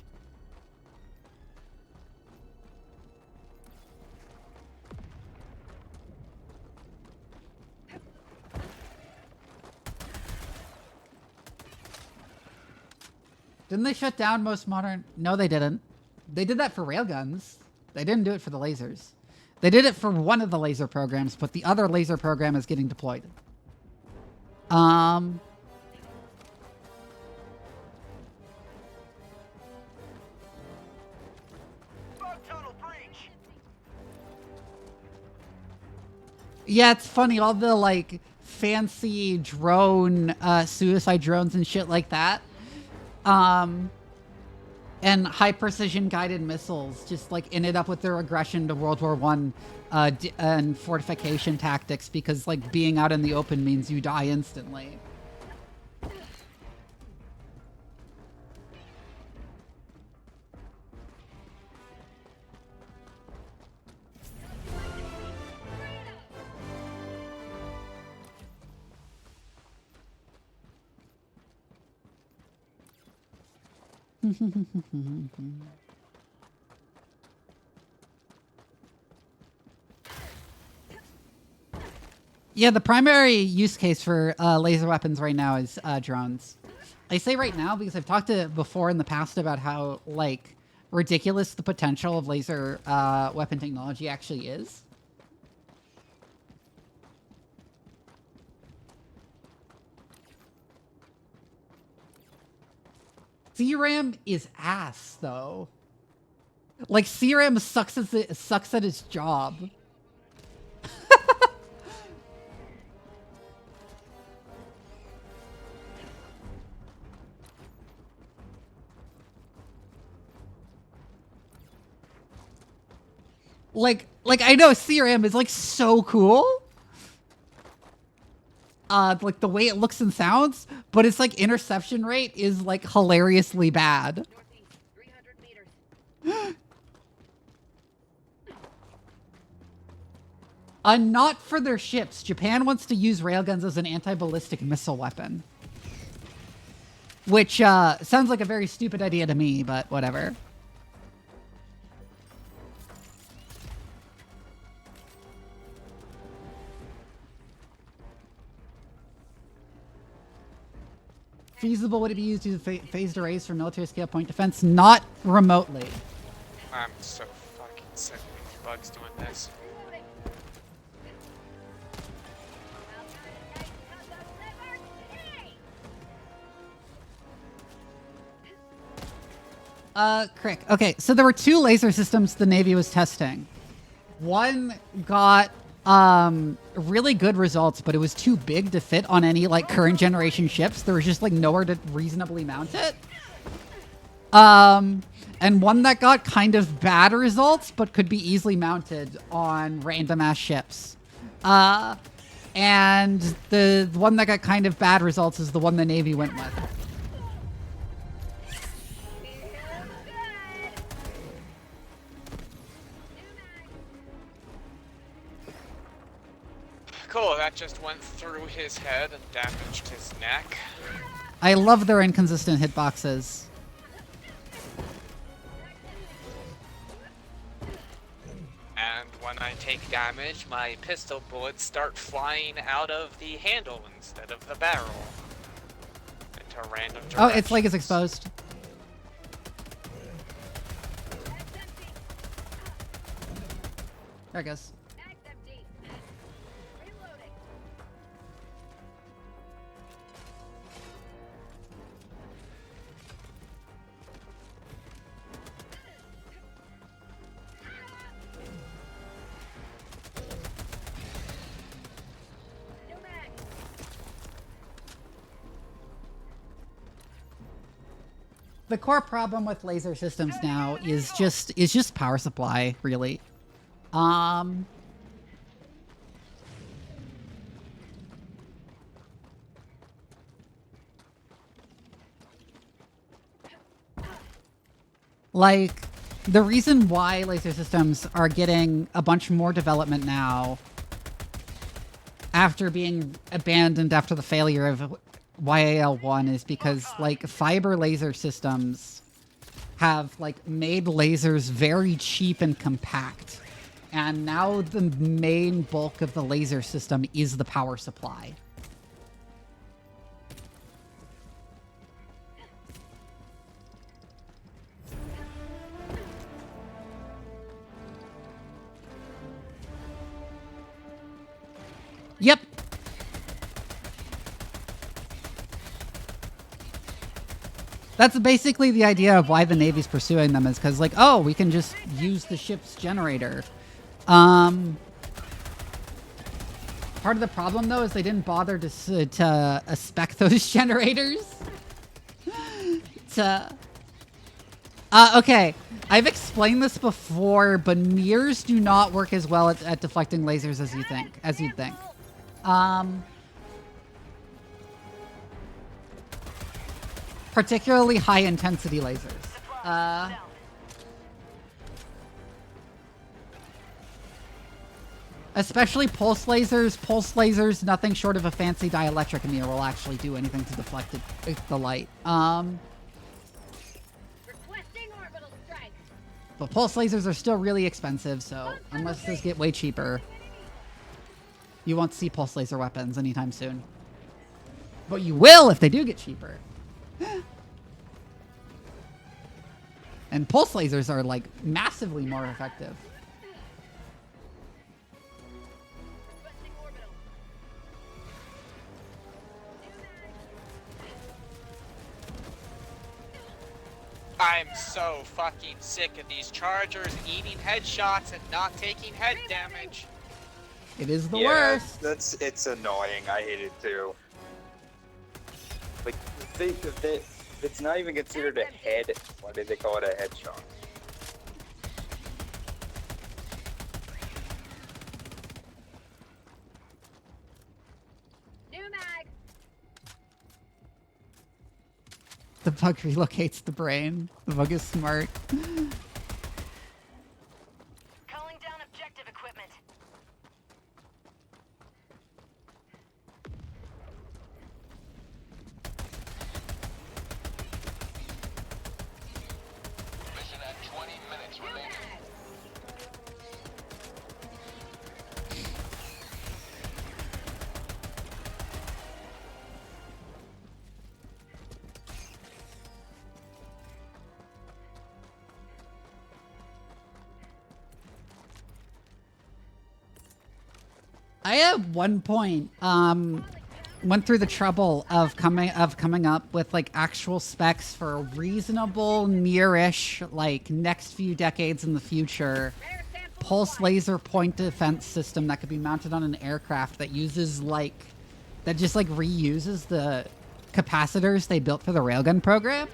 Didn't they shut down most modern? No, they didn't. They did that for railguns. They didn't do it for the lasers. They did it for one of the laser programs, but the other laser program is getting deployed. Yeah, it's funny. All the like fancy drone, suicide drones and shit like that. And high precision guided missiles just like ended up with their aggression to World War I and fortification tactics because like being out in the open means you die instantly. Yeah, the primary use case for laser weapons right now is drones. I say right now because I've talked to before in the past about how like ridiculous the potential of laser weapon technology actually is. CRAM is ass, though. Like, CRAM sucks at its job. like, I know CRAM is, like, so cool. Like the way it looks and sounds, but its like interception rate is like hilariously bad. Not for their ships. Japan wants to use railguns as an anti-ballistic missile weapon. Which sounds like a very stupid idea to me, but whatever. Feasible would it be used to phased arrays for military scale point defense? Not remotely. I'm so fucking sick of these bugs doing this. Crick. Okay, so there were two laser systems the Navy was testing. One got really good results, but it was too big to fit on any like current generation ships. There was just like nowhere to reasonably mount it. And one that got kind of bad results, but could be easily mounted on random ass ships. And the one that got kind of bad results is the one the Navy went with. Cool, that just went through his head and damaged his neck. I love their inconsistent hitboxes. take damage, my pistol bullets start flying out of the handle instead of the barrel. Into random directions. Oh, its leg is exposed. There it goes. The core problem with laser systems now is just power supply, really. Like, the reason why laser systems are getting a bunch more development now after being abandoned after the failure of YAL1 is because, like, fiber laser systems have, like, made lasers very cheap and compact. And now the main bulk of the laser system is the power supply. Yep. That's basically the idea of why the Navy's pursuing them, is because, like, oh, we can just use the ship's generator. Part of the problem, though, is they didn't bother to spec those generators. Okay, I've explained this before, but mirrors do not work as well at deflecting lasers as you'd think. Particularly high-intensity lasers. Especially pulse lasers. Pulse lasers, nothing short of a fancy dielectric mirror will actually do anything to deflect the light. But pulse lasers are still really expensive, so unless those get way cheaper, you won't see pulse laser weapons anytime soon. But you will if they do get cheaper. And pulse lasers are, like, massively more effective. I'm so fucking sick of these chargers eating headshots and not taking head damage. It is the worst. It's annoying. I hate it too. Like, it's not even considered a head. Why did they call it a headshot? New mag. The bug relocates the brain. The bug is smart. Calling down objective equipment. Mission at 20 minutes remaining. I at one point went through the trouble of coming up with, like, actual specs for a reasonable, near-ish, like, next few decades in the future pulse laser point defense system that could be mounted on an aircraft that uses, like, that just, like, reuses the capacitors they built for the railgun program.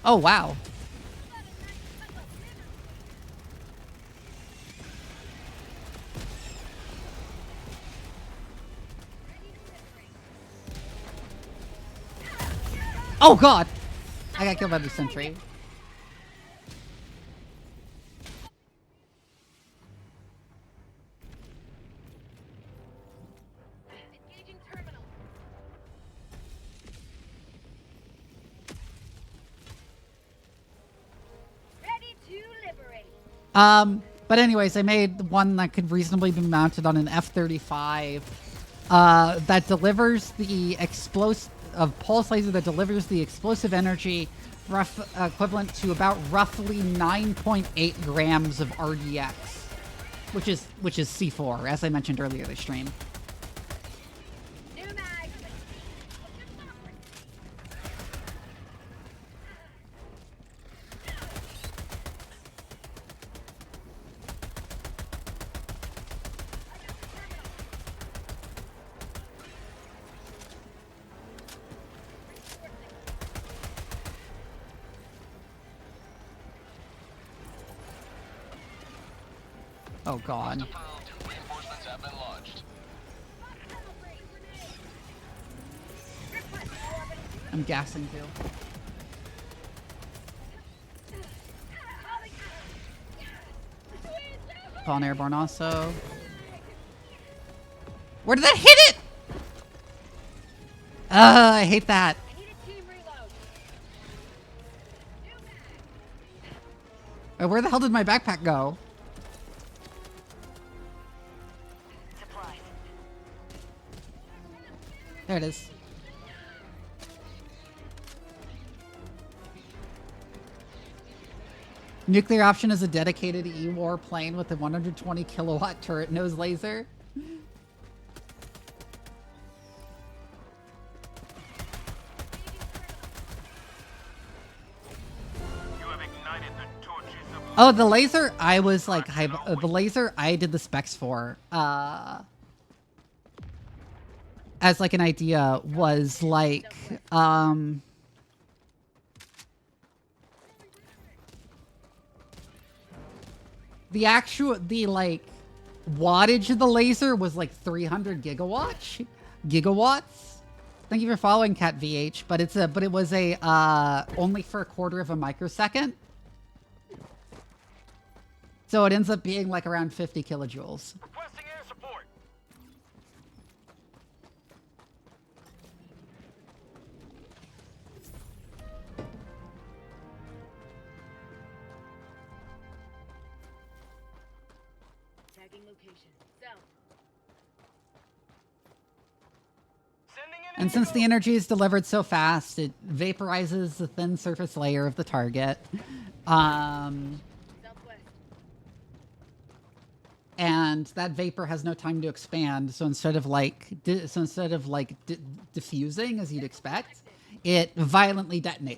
Oh, wow. Oh, God. I got killed by the sentry. But anyways, I made one that could reasonably be mounted on an F-35 that delivers the pulse laser that delivers the explosive energy equivalent to about roughly 9.8 grams of RDX, which is C4, as I mentioned earlier this stream. Oh god. I'm gassing too. Fallen airborne also. Where did that hit it? I hate that. Where the hell did my backpack go? There it is. Nuclear option is a dedicated E-War plane with a 120 kilowatt turret nose laser. Oh, the laser I was like, the laser I did the specs for, as like an idea was like, the like wattage of the laser was like 300 gigawatts. Thank you for following Cat VH, but it was only for a quarter of a microsecond. So it ends up being like around 50 kilojoules. Requesting air support. Tagging location. South. And since the energy is delivered so fast, it vaporizes the thin surface layer of the target. And that vapor has no time to expand, so instead of diffusing as you'd expect, it violently detonates,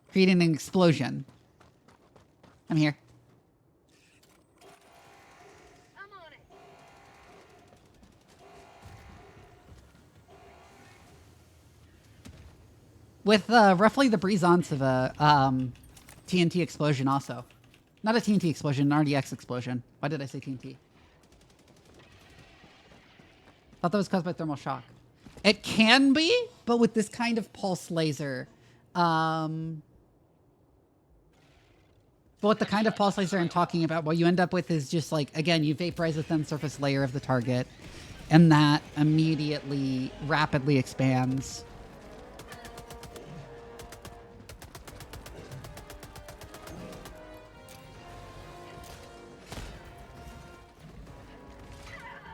creating an explosion. I'm here. With roughly the brisance of a TNT explosion also. Not a TNT explosion, an RDX explosion. Why did I say TNT? Thought that was caused by thermal shock. It can be, but with this kind of pulse laser. But what the kind of pulse laser I'm talking about, what you end up with is just like, again, you vaporize the thin surface layer of the target, and that immediately, rapidly expands.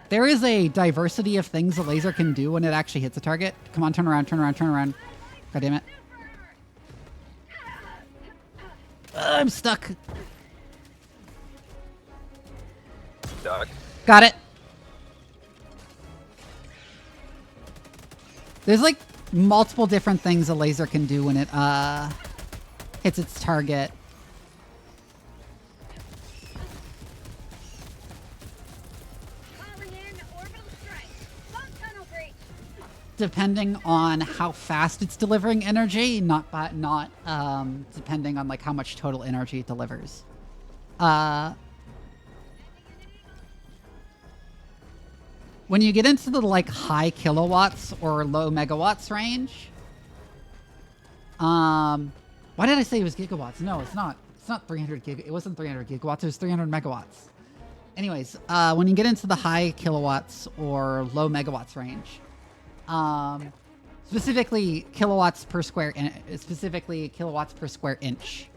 There is a diversity of things a laser can do when it actually hits a target. Come on, turn around, turn around, turn around. God damn it. I'm stuck. Stuck. Got it. There's like multiple different things a laser can do when it hits its target. Depending on how fast it's delivering energy, not depending on like how much total energy it delivers. When you get into the like high kilowatts or low megawatts range, why did I say it was gigawatts? No, it's not. It's not 300 gig. It wasn't 300 gigawatts. It was 300 megawatts. Anyways, when you get into the high kilowatts or low megawatts range. Specifically kilowatts per square inch.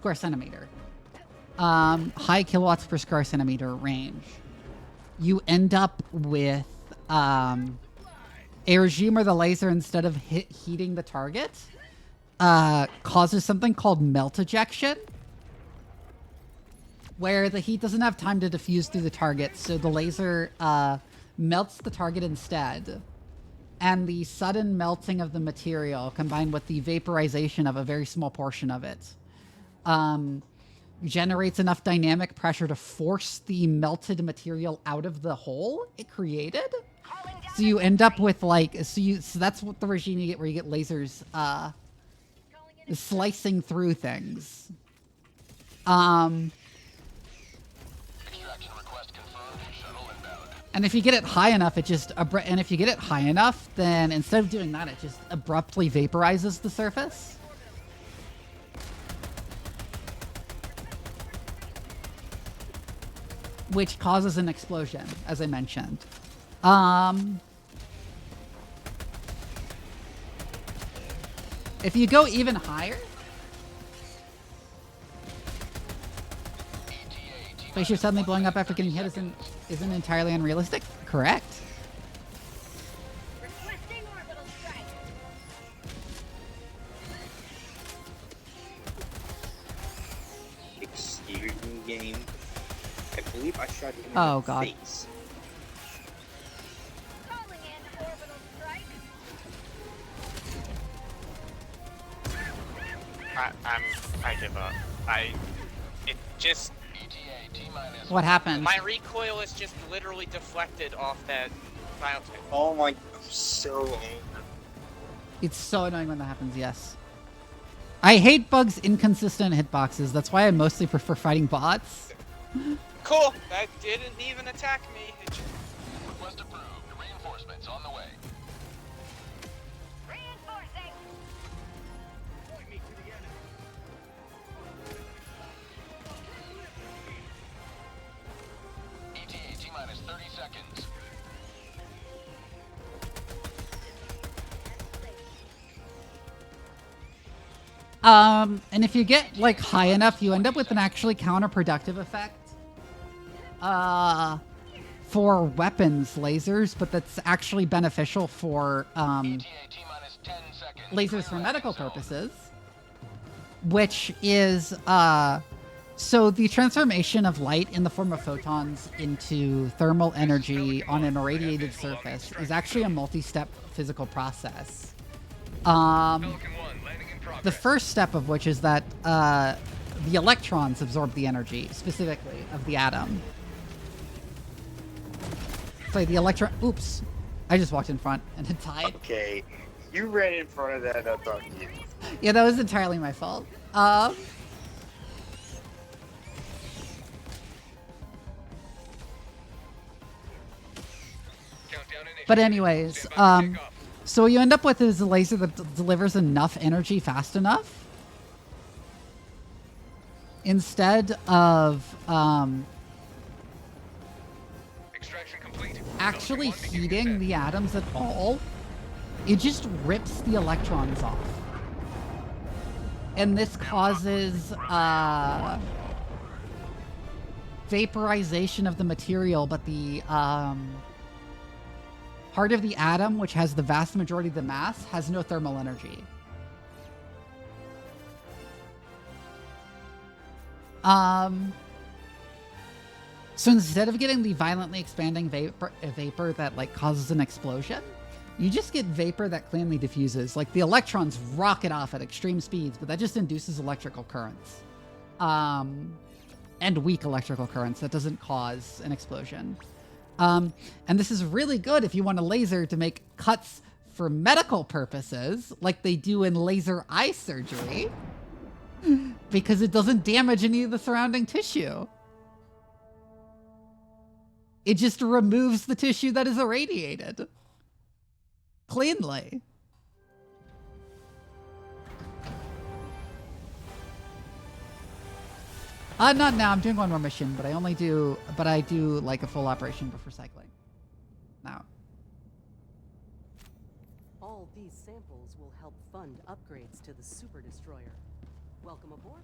square centimeter. High kilowatts per square centimeter range. You end up with a regime where the laser, instead of heating the target, causes something called melt ejection, where the heat doesn't have time to diffuse through the target, so the laser melts the target instead. And the sudden melting of the material, combined with the vaporization of a very small portion of it, generates enough dynamic pressure to force the melted material out of the hole it created. So you end up with like, so that's what the regime you get, where you get lasers slicing through things. And if you get it high enough, and if you get it high enough, then instead of doing that, it just abruptly vaporizes the surface. Which causes an explosion, as I mentioned. If you go even higher, spaceship suddenly blowing up after getting hit isn't entirely unrealistic. Correct. Excuse me, game. I believe I shot him in Oh, the God. face. I give up. It just... What happened? My recoil is just literally deflected off that biotech. Oh my, I'm so angry. It's so annoying when that happens, yes. I hate bugs' inconsistent hitboxes. That's why I mostly prefer fighting bots. Cool! That didn't even attack me. It just... Request approved. Reinforcements on the way. Reinforcing. Point me to the enemy. ETA T-minus 30 seconds. And if you get like high enough, you end up with an actually counterproductive effect. For weapons lasers, but that's actually beneficial for lasers for medical purposes, which is so the transformation of light in the form of photons into thermal energy on an irradiated surface is actually a multi-step physical process. The first step of which is that the electrons absorb the energy, specifically of the atom. So the electron... Oops. I just walked in front and it died. Okay, you ran in front of that, I thought you... Yeah, that was entirely my fault. But anyways, so what you end up with is a laser that delivers enough energy fast enough. Instead of actually heating the atoms at all, it just rips the electrons off. And this causes vaporization of the material, but the part of the atom, which has the vast majority of the mass, has no thermal energy. So instead of getting the violently expanding vapor that like causes an explosion, you just get vapor that cleanly diffuses. Like the electrons rocket off at extreme speeds, but that just induces electrical currents. And weak electrical currents that doesn't cause an explosion. And this is really good if you want a laser to make cuts for medical purposes, like they do in laser eye surgery, because it doesn't damage any of the surrounding tissue. It just removes the tissue that is irradiated cleanly. Not now. I'm doing one more mission, but I do like a full operation before cycling. Now. All these samples will help fund upgrades to the Super Destroyer. Welcome aboard.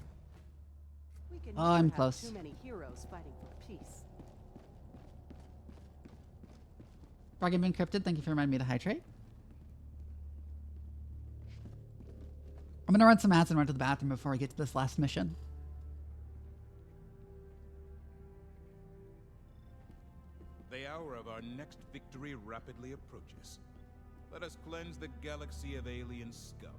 We can Oh, never I'm have close. Too many heroes fighting for peace. Frog been encrypted. Thank you for reminding me to hydrate. I'm gonna run some ads and run to the bathroom before we get to this last mission. The hour of our next victory rapidly approaches. Let us cleanse the galaxy of alien scum.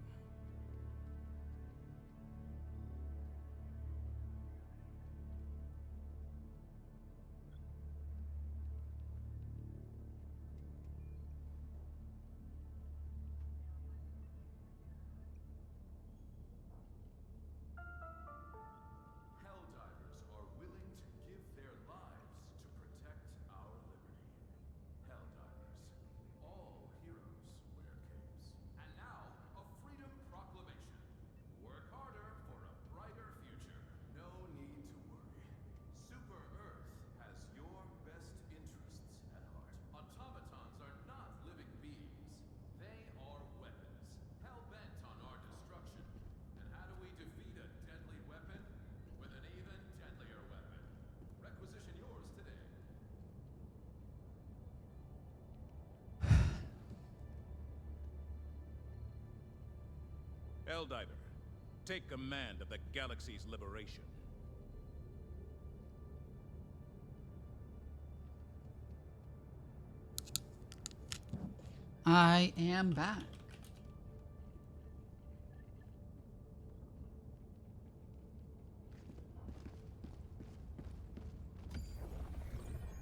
Helldivers are willing to give their lives to protect our liberty. Helldivers. All heroes wear capes. And now, a freedom proclamation. Work harder for a brighter future. No need to worry. Super Earth has your best interests at heart. Automatons are not living beings. They are weapons, hell-bent on our destruction. And how do we defeat a deadly weapon? With an even deadlier weapon. Requisition yours today. Helldiver, take command of the galaxy's liberation. I am back.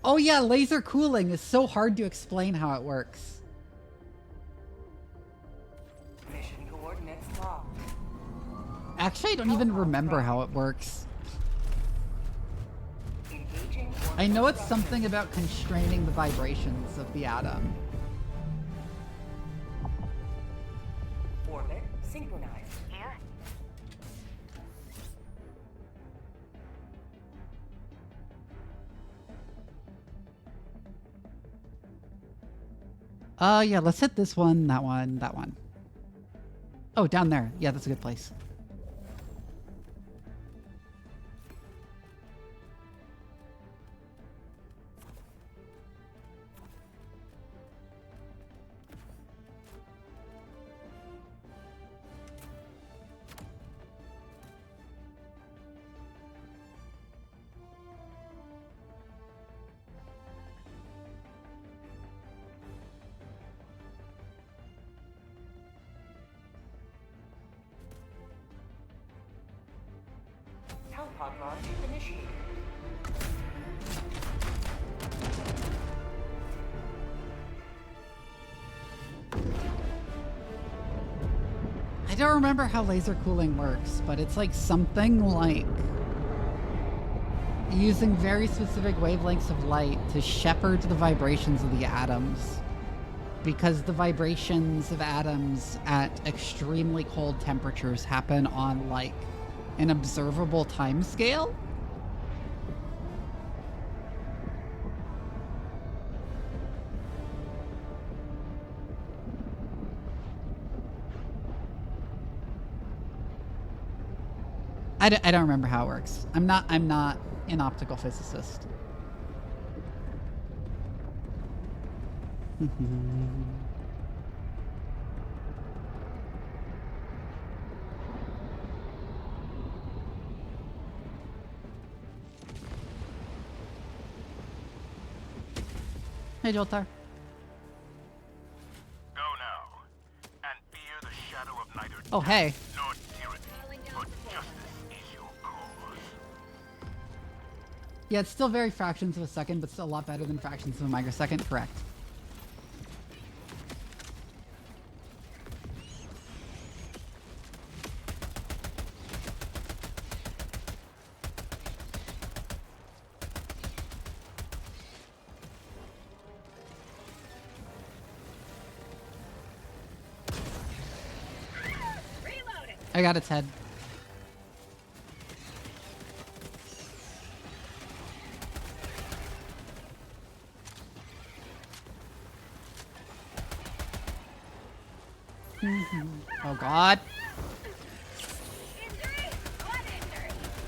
Oh yeah, laser cooling is so hard to explain how it works. Mission coordinates locked. Actually, I don't even remember how it works. Engaging I know it's something about constraining the vibrations of the atom. orbit synchronized. Here? Yeah, let's hit this one, that one, that one. Oh, down there. Yeah, that's a good place. Hellpod launch initiated. I don't remember how laser cooling works, but it's like something like using very specific wavelengths of light to shepherd the vibrations of the atoms. Because the vibrations of atoms at extremely cold temperatures happen on like an observable time scale. I don't remember how it works. I'm not an optical physicist. Hey, Joltar. Go now, and fear the shadow of neither Oh, hey. nor tyranny, for justice is your cause. Yeah, it's still very fractions of a second, but still a lot better than fractions of a microsecond. Correct. I got its head. Oh god.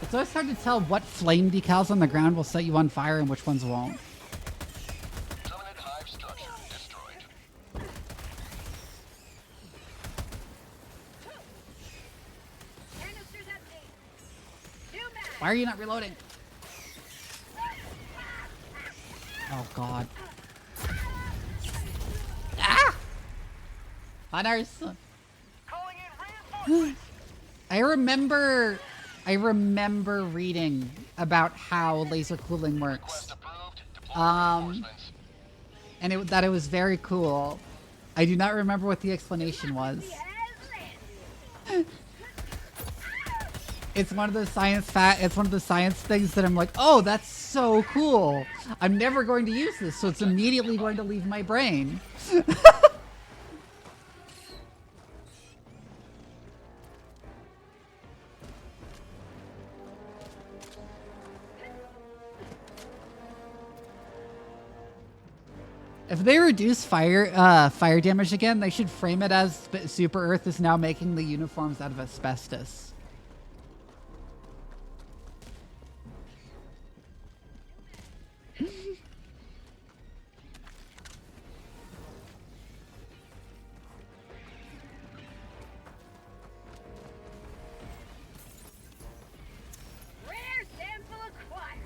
It's So it's hard to tell what flame decals on the ground will set you on fire and which ones won't. Dominant hive structure destroyed. Canister's empty. Why are you not reloading? Oh god. Ah! Hunters! I remember reading about how laser cooling works. And that it was very cool. I do not remember what the explanation was. It's one of the science things that I'm like, oh, that's so cool. I'm never going to use this, so it's immediately going to leave my brain. If they reduce fire damage again, they should frame it as Super Earth is now making the uniforms out of asbestos. Rare sample acquired.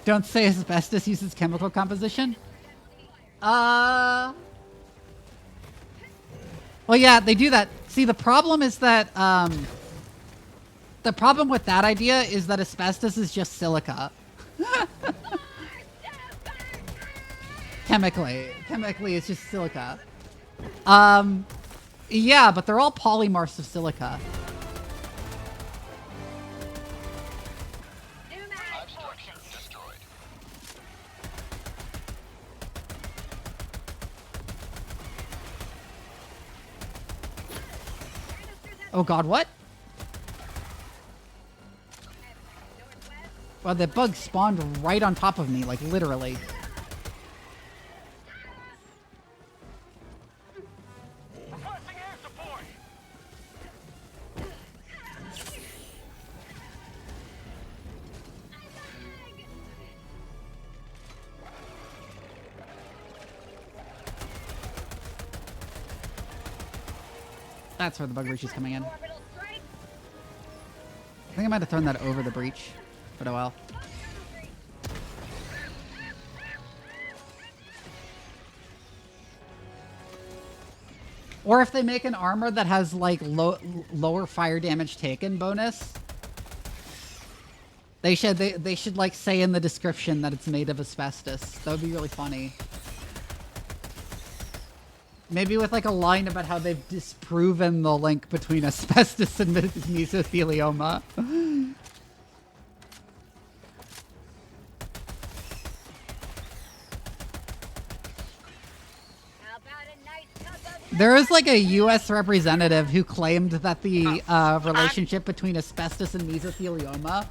Don't say asbestos uses chemical composition. Well, yeah, they do that. See, the problem is that, the problem with that idea is that asbestos is just silica. Chemically, it's just silica. Yeah, but they're all polymorphs of silica. Oh god, what? Well, the bug spawned right on top of me, like literally. That's where the bug breach is coming in. I think I might have thrown that over the breach, but oh well. Or if they make an armor that has like lower fire damage taken bonus, they should like say in the description that it's made of asbestos. That would be really funny. Maybe with like a line about how they've disproven the link between asbestos and mesothelioma. There is like a U.S. representative who claimed that the relationship between asbestos and mesothelioma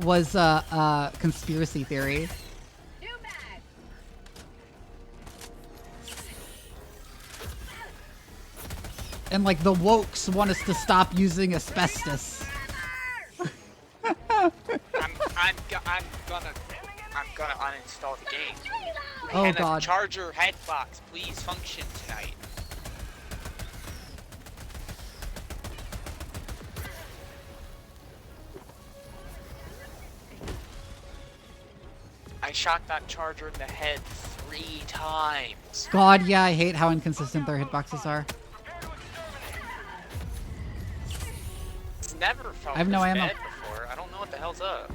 was a conspiracy theory. And like the wokes want us to stop using asbestos. I'm gonna uninstall the game. Oh Can god. the charger headbox please function tonight? I shot that charger in the head 3 times. God, yeah, I hate how inconsistent their hitboxes are. It's never felt I have no this ammo. bad before. I don't know what the hell's up.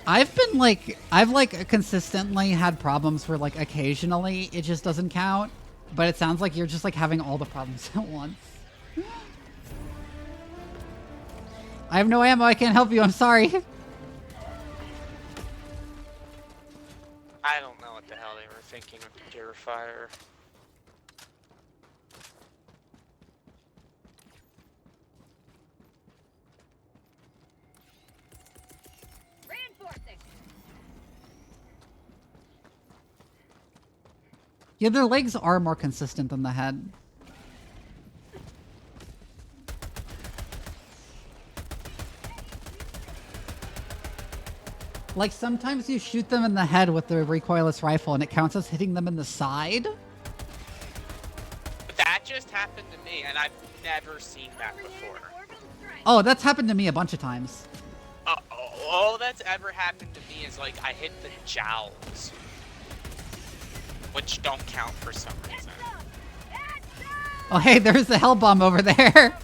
I've like consistently had problems where like occasionally it just doesn't count, but it sounds like you're just like having all the problems at once. I have no ammo, I can't help you, I'm sorry. I don't know what the hell they were thinking with the purifier. Reinforcing. Yeah, their legs are more consistent than the head. Like, sometimes you shoot them in the head with the recoilless rifle and it counts as hitting them in the side. But that just happened to me, and I've never seen that before. Oh, that's happened to me a bunch of times. All that's ever happened to me is, like, I hit the jowls. Which don't count for some reason. Oh, hey, there's the hell bomb over there.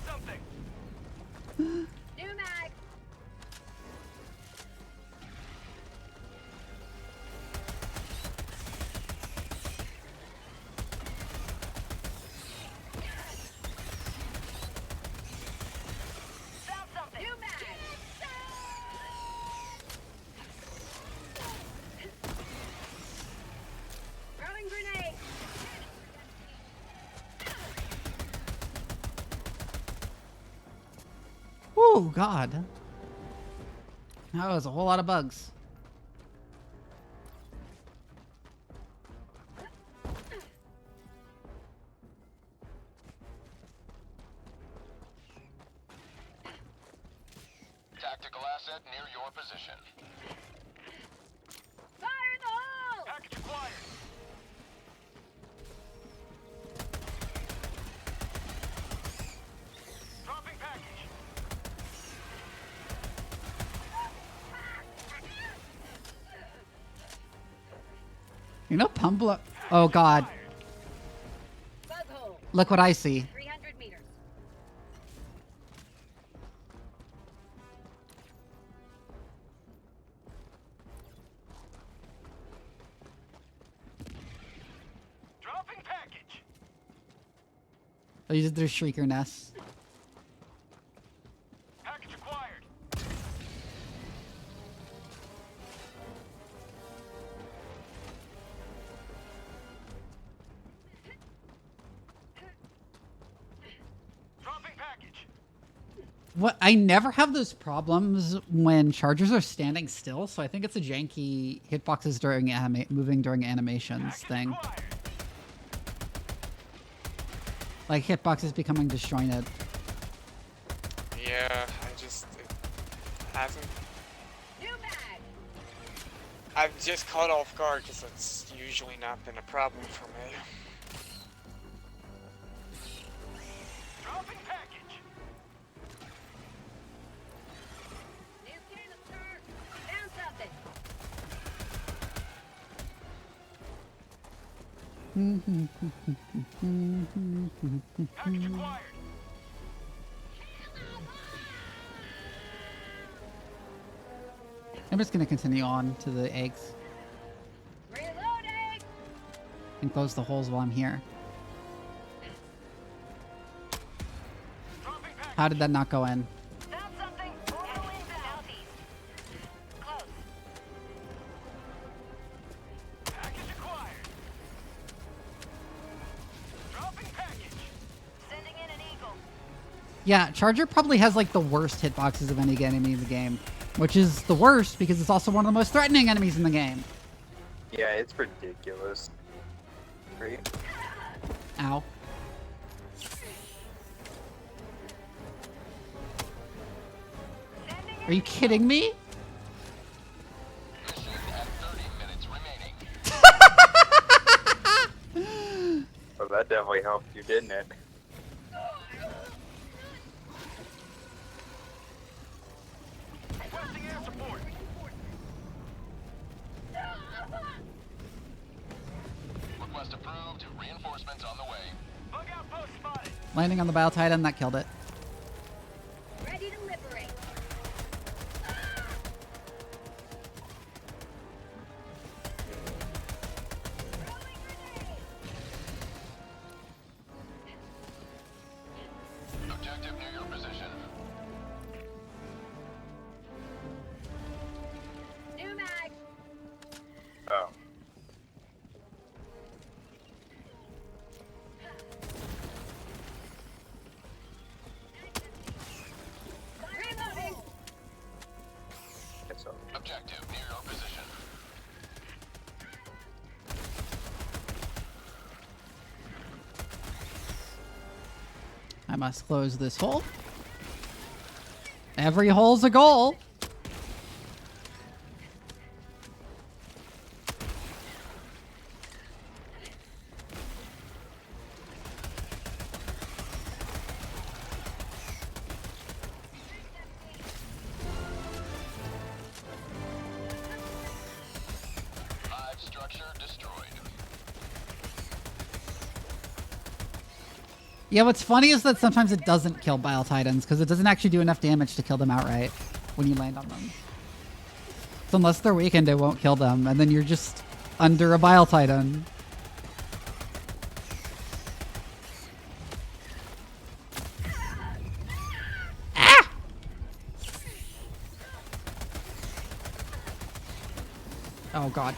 Oh, God. That was a whole lot of bugs. Tactical asset near your position. Fire in the hole! Package acquired. Dropping package. You know, Pumblo. Oh, God. Look what I see. 300 meters. Dropping package. Oh, these are their shrieker nests. Package acquired. Dropping package. What? I never have those problems when chargers are standing still, so I think it's a janky hitboxes during moving during animations thing. Like hitboxes becoming disjointed. Yeah, it hasn't. I've just caught off guard because it's usually not been a problem for me. Dropping package. Found something. Package acquired. I'm just gonna continue on to the eggs Reloading. and close the holes while I'm here. How did that not go in? Found something. Orbital inbound. Southeast. Close. Package acquired. Dropping package. Sending in an eagle. Yeah, Charger probably has like the worst hitboxes of any enemy in the game, which is the worst because it's also one of the most threatening enemies in the game. Yeah, it's ridiculous. Great. Ow. Are you kidding me? Mission at 30 minutes remaining. Well, that definitely helped you, didn't it? Requesting air support. Request approved. Reinforcements on the way. Bug outpost spotted. Landing on the Bile Titan, that killed it. Ready to liberate. Objective near your position. New mag. Oh. Reloading. It's over. Objective near your position. I must close this hole. Every hole's a goal. Yeah, what's funny is that sometimes it doesn't kill Bile Titans because it doesn't actually do enough damage to kill them outright when you land on them. So unless they're weakened, it won't kill them, and then you're just under a Bile Titan. Ah! Oh god.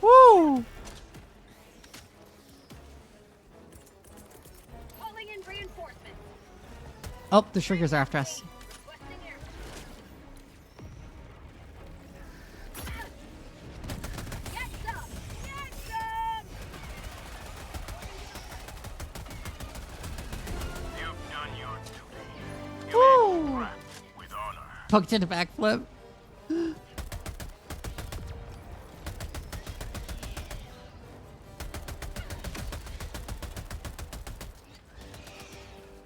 Woo! Calling in reinforcements. Oh, the Shriekers are after us. Woo! Poked in a backflip.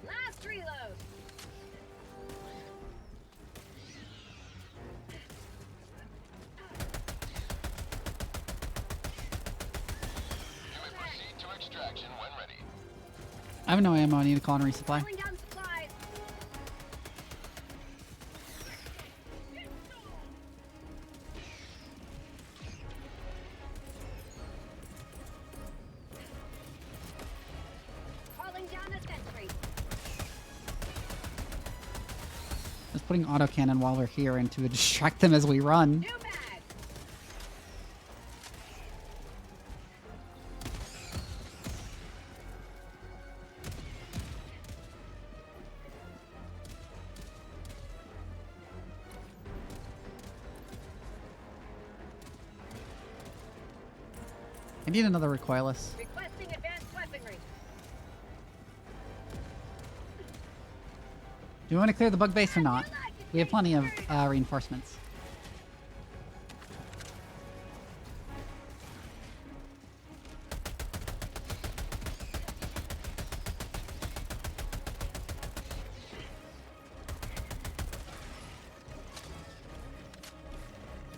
Last reload. I have no ammo. I need to call and resupply. Pulling down supplies. Calling down a sentry. Just putting autocannon while we're here and to distract them as we run. New mag. I need another recoilless. Requesting advanced weaponry. Do you want to clear the bug base or not? We have plenty of reinforcements.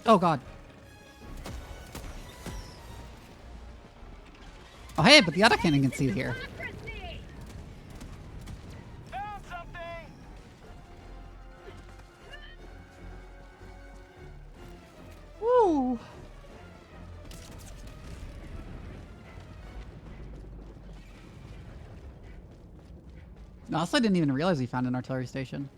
Oh god. Oh hey, but the autocannon can see here. Woo! Also, I didn't even realize we found an artillery station.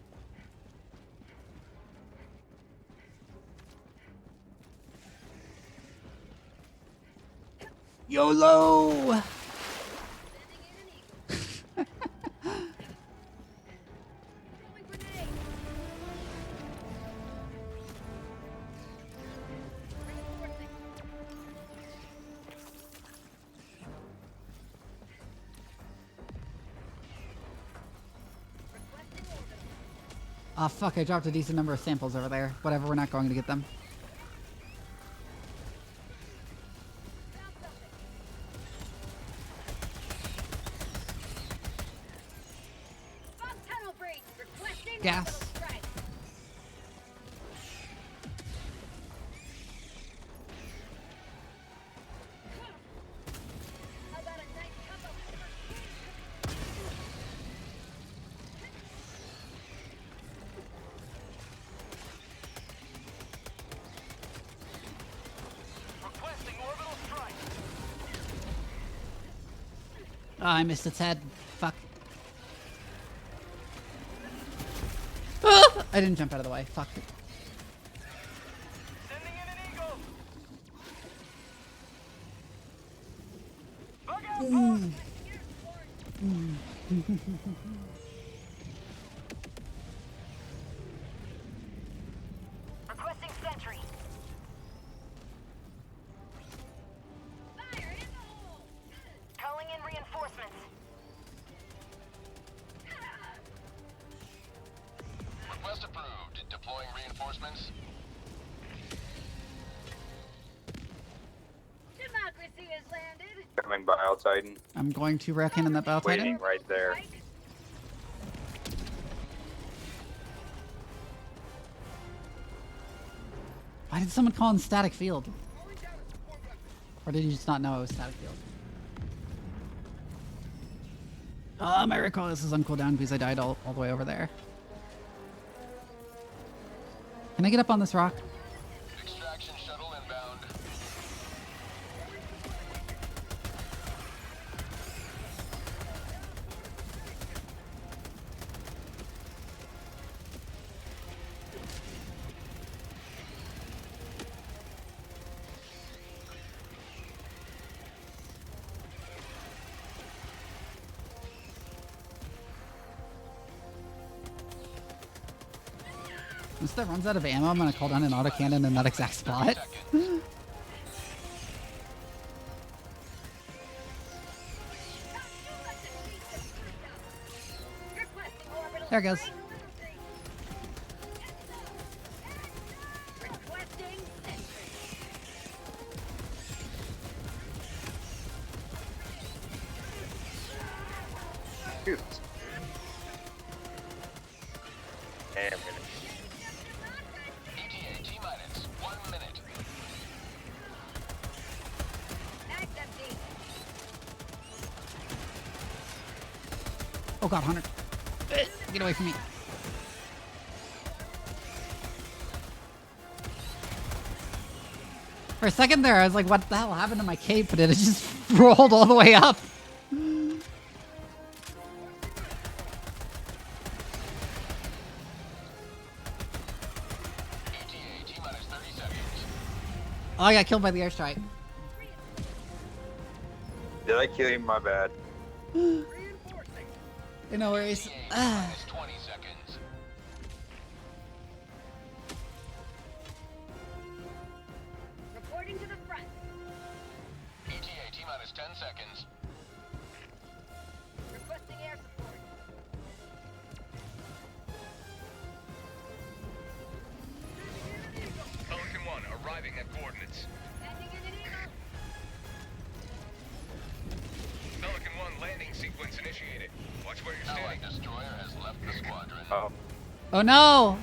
YOLO! Ah, fuck, I dropped a decent number of samples over there. Whatever, we're not going to get them. Gas. Oh, I missed its head. Fuck. Ah! I didn't jump out of the way. Fuck. Requesting sentry. Fire in the hole. Calling in reinforcements. Request approved. Deploying reinforcements. Democracy has landed. Coming Bio Titan. I'm going to wreck in that Battle Waiting Titan. right there. Why did someone call in static field? Or did you just not know it was static field? My recall this is on cooldown because I died all the way over there. Can I get up on this rock? Extraction shuttle inbound. Once that runs out of ammo, I'm gonna call down an autocannon in that exact spot. There it goes. Shoot. Damn it. ETA T-minus 1 minute. Oh god, Hunter. Get away from me. For a second there, I was like, what the hell happened to my cape? But it just rolled all the way up. Oh, I got killed by the airstrike. Did I kill you? My bad. No worries. 20 seconds. Reporting to the front. ETA T-minus 10 seconds. Requesting air support. Pelican 1 arriving at coordinates. Pelican 1 landing sequence initiated. Watch where you're standing. Allied destroyer has left the squadron. Oh, Oh no!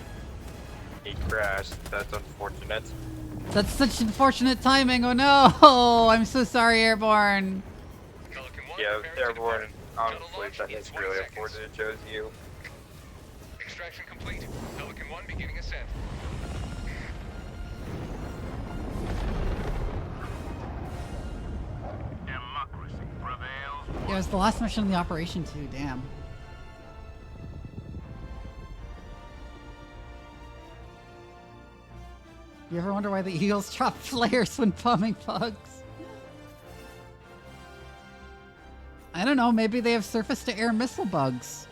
he crashed. That's unfortunate. That's such unfortunate timing. Oh no! I'm so sorry, Airborne. Yeah, Airborne, honestly, that is really unfortunate. It shows you. Extraction complete. Pelican 1 beginning ascent. Democracy prevails. Yeah, it was the last mission of the operation too. Damn. You ever wonder why the Eagles drop flares when bombing bugs? I don't know. Maybe they have surface-to-air missile bugs.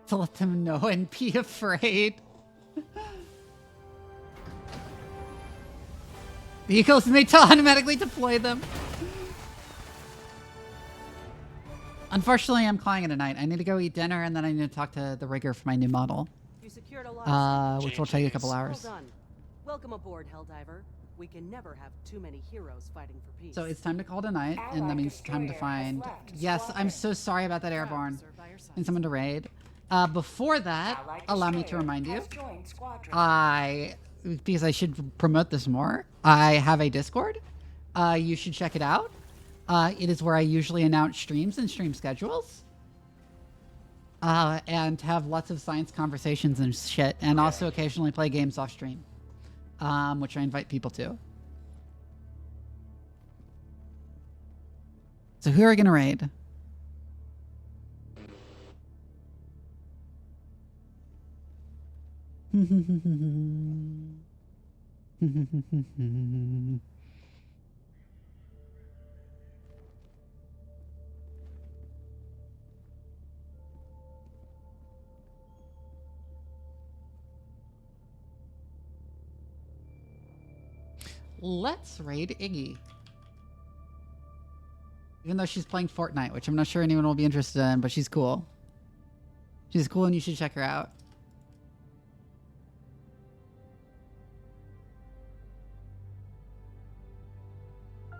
To let them know and be afraid. Vehicles made to automatically deploy them. Unfortunately, I'm calling it a night. I need to go eat dinner and then I need to talk to the rigger for my new model. You secured a lot Which will take a couple Well hours. done. Welcome aboard, Helldiver. We can never have too many heroes fighting for peace. So it's time to call it a night, and that means time to find... Yes, I'm so sorry about that, Airborne. And someone to raid. Before that, allow me to remind you, because I should promote this more, I have a Discord. You should check it out. It is where I usually announce streams and stream schedules. And have lots of science conversations and shit, and also occasionally play games off stream, which I invite people to. So who are we gonna raid? Let's raid Iggy. Even though she's playing Fortnite, which I'm not sure anyone will be interested in, but she's cool. She's cool and you should check her out.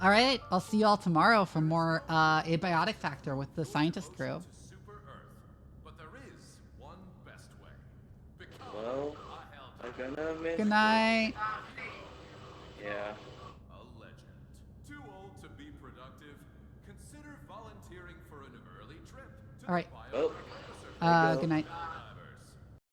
Alright, I'll see you all tomorrow for more Abiotic Factor with the scientist crew. But there is one best way. Well, I'm gonna miss Good night. Yeah. A legend. Too old to be productive? Consider volunteering for an early trip to Alright. Well, Good night.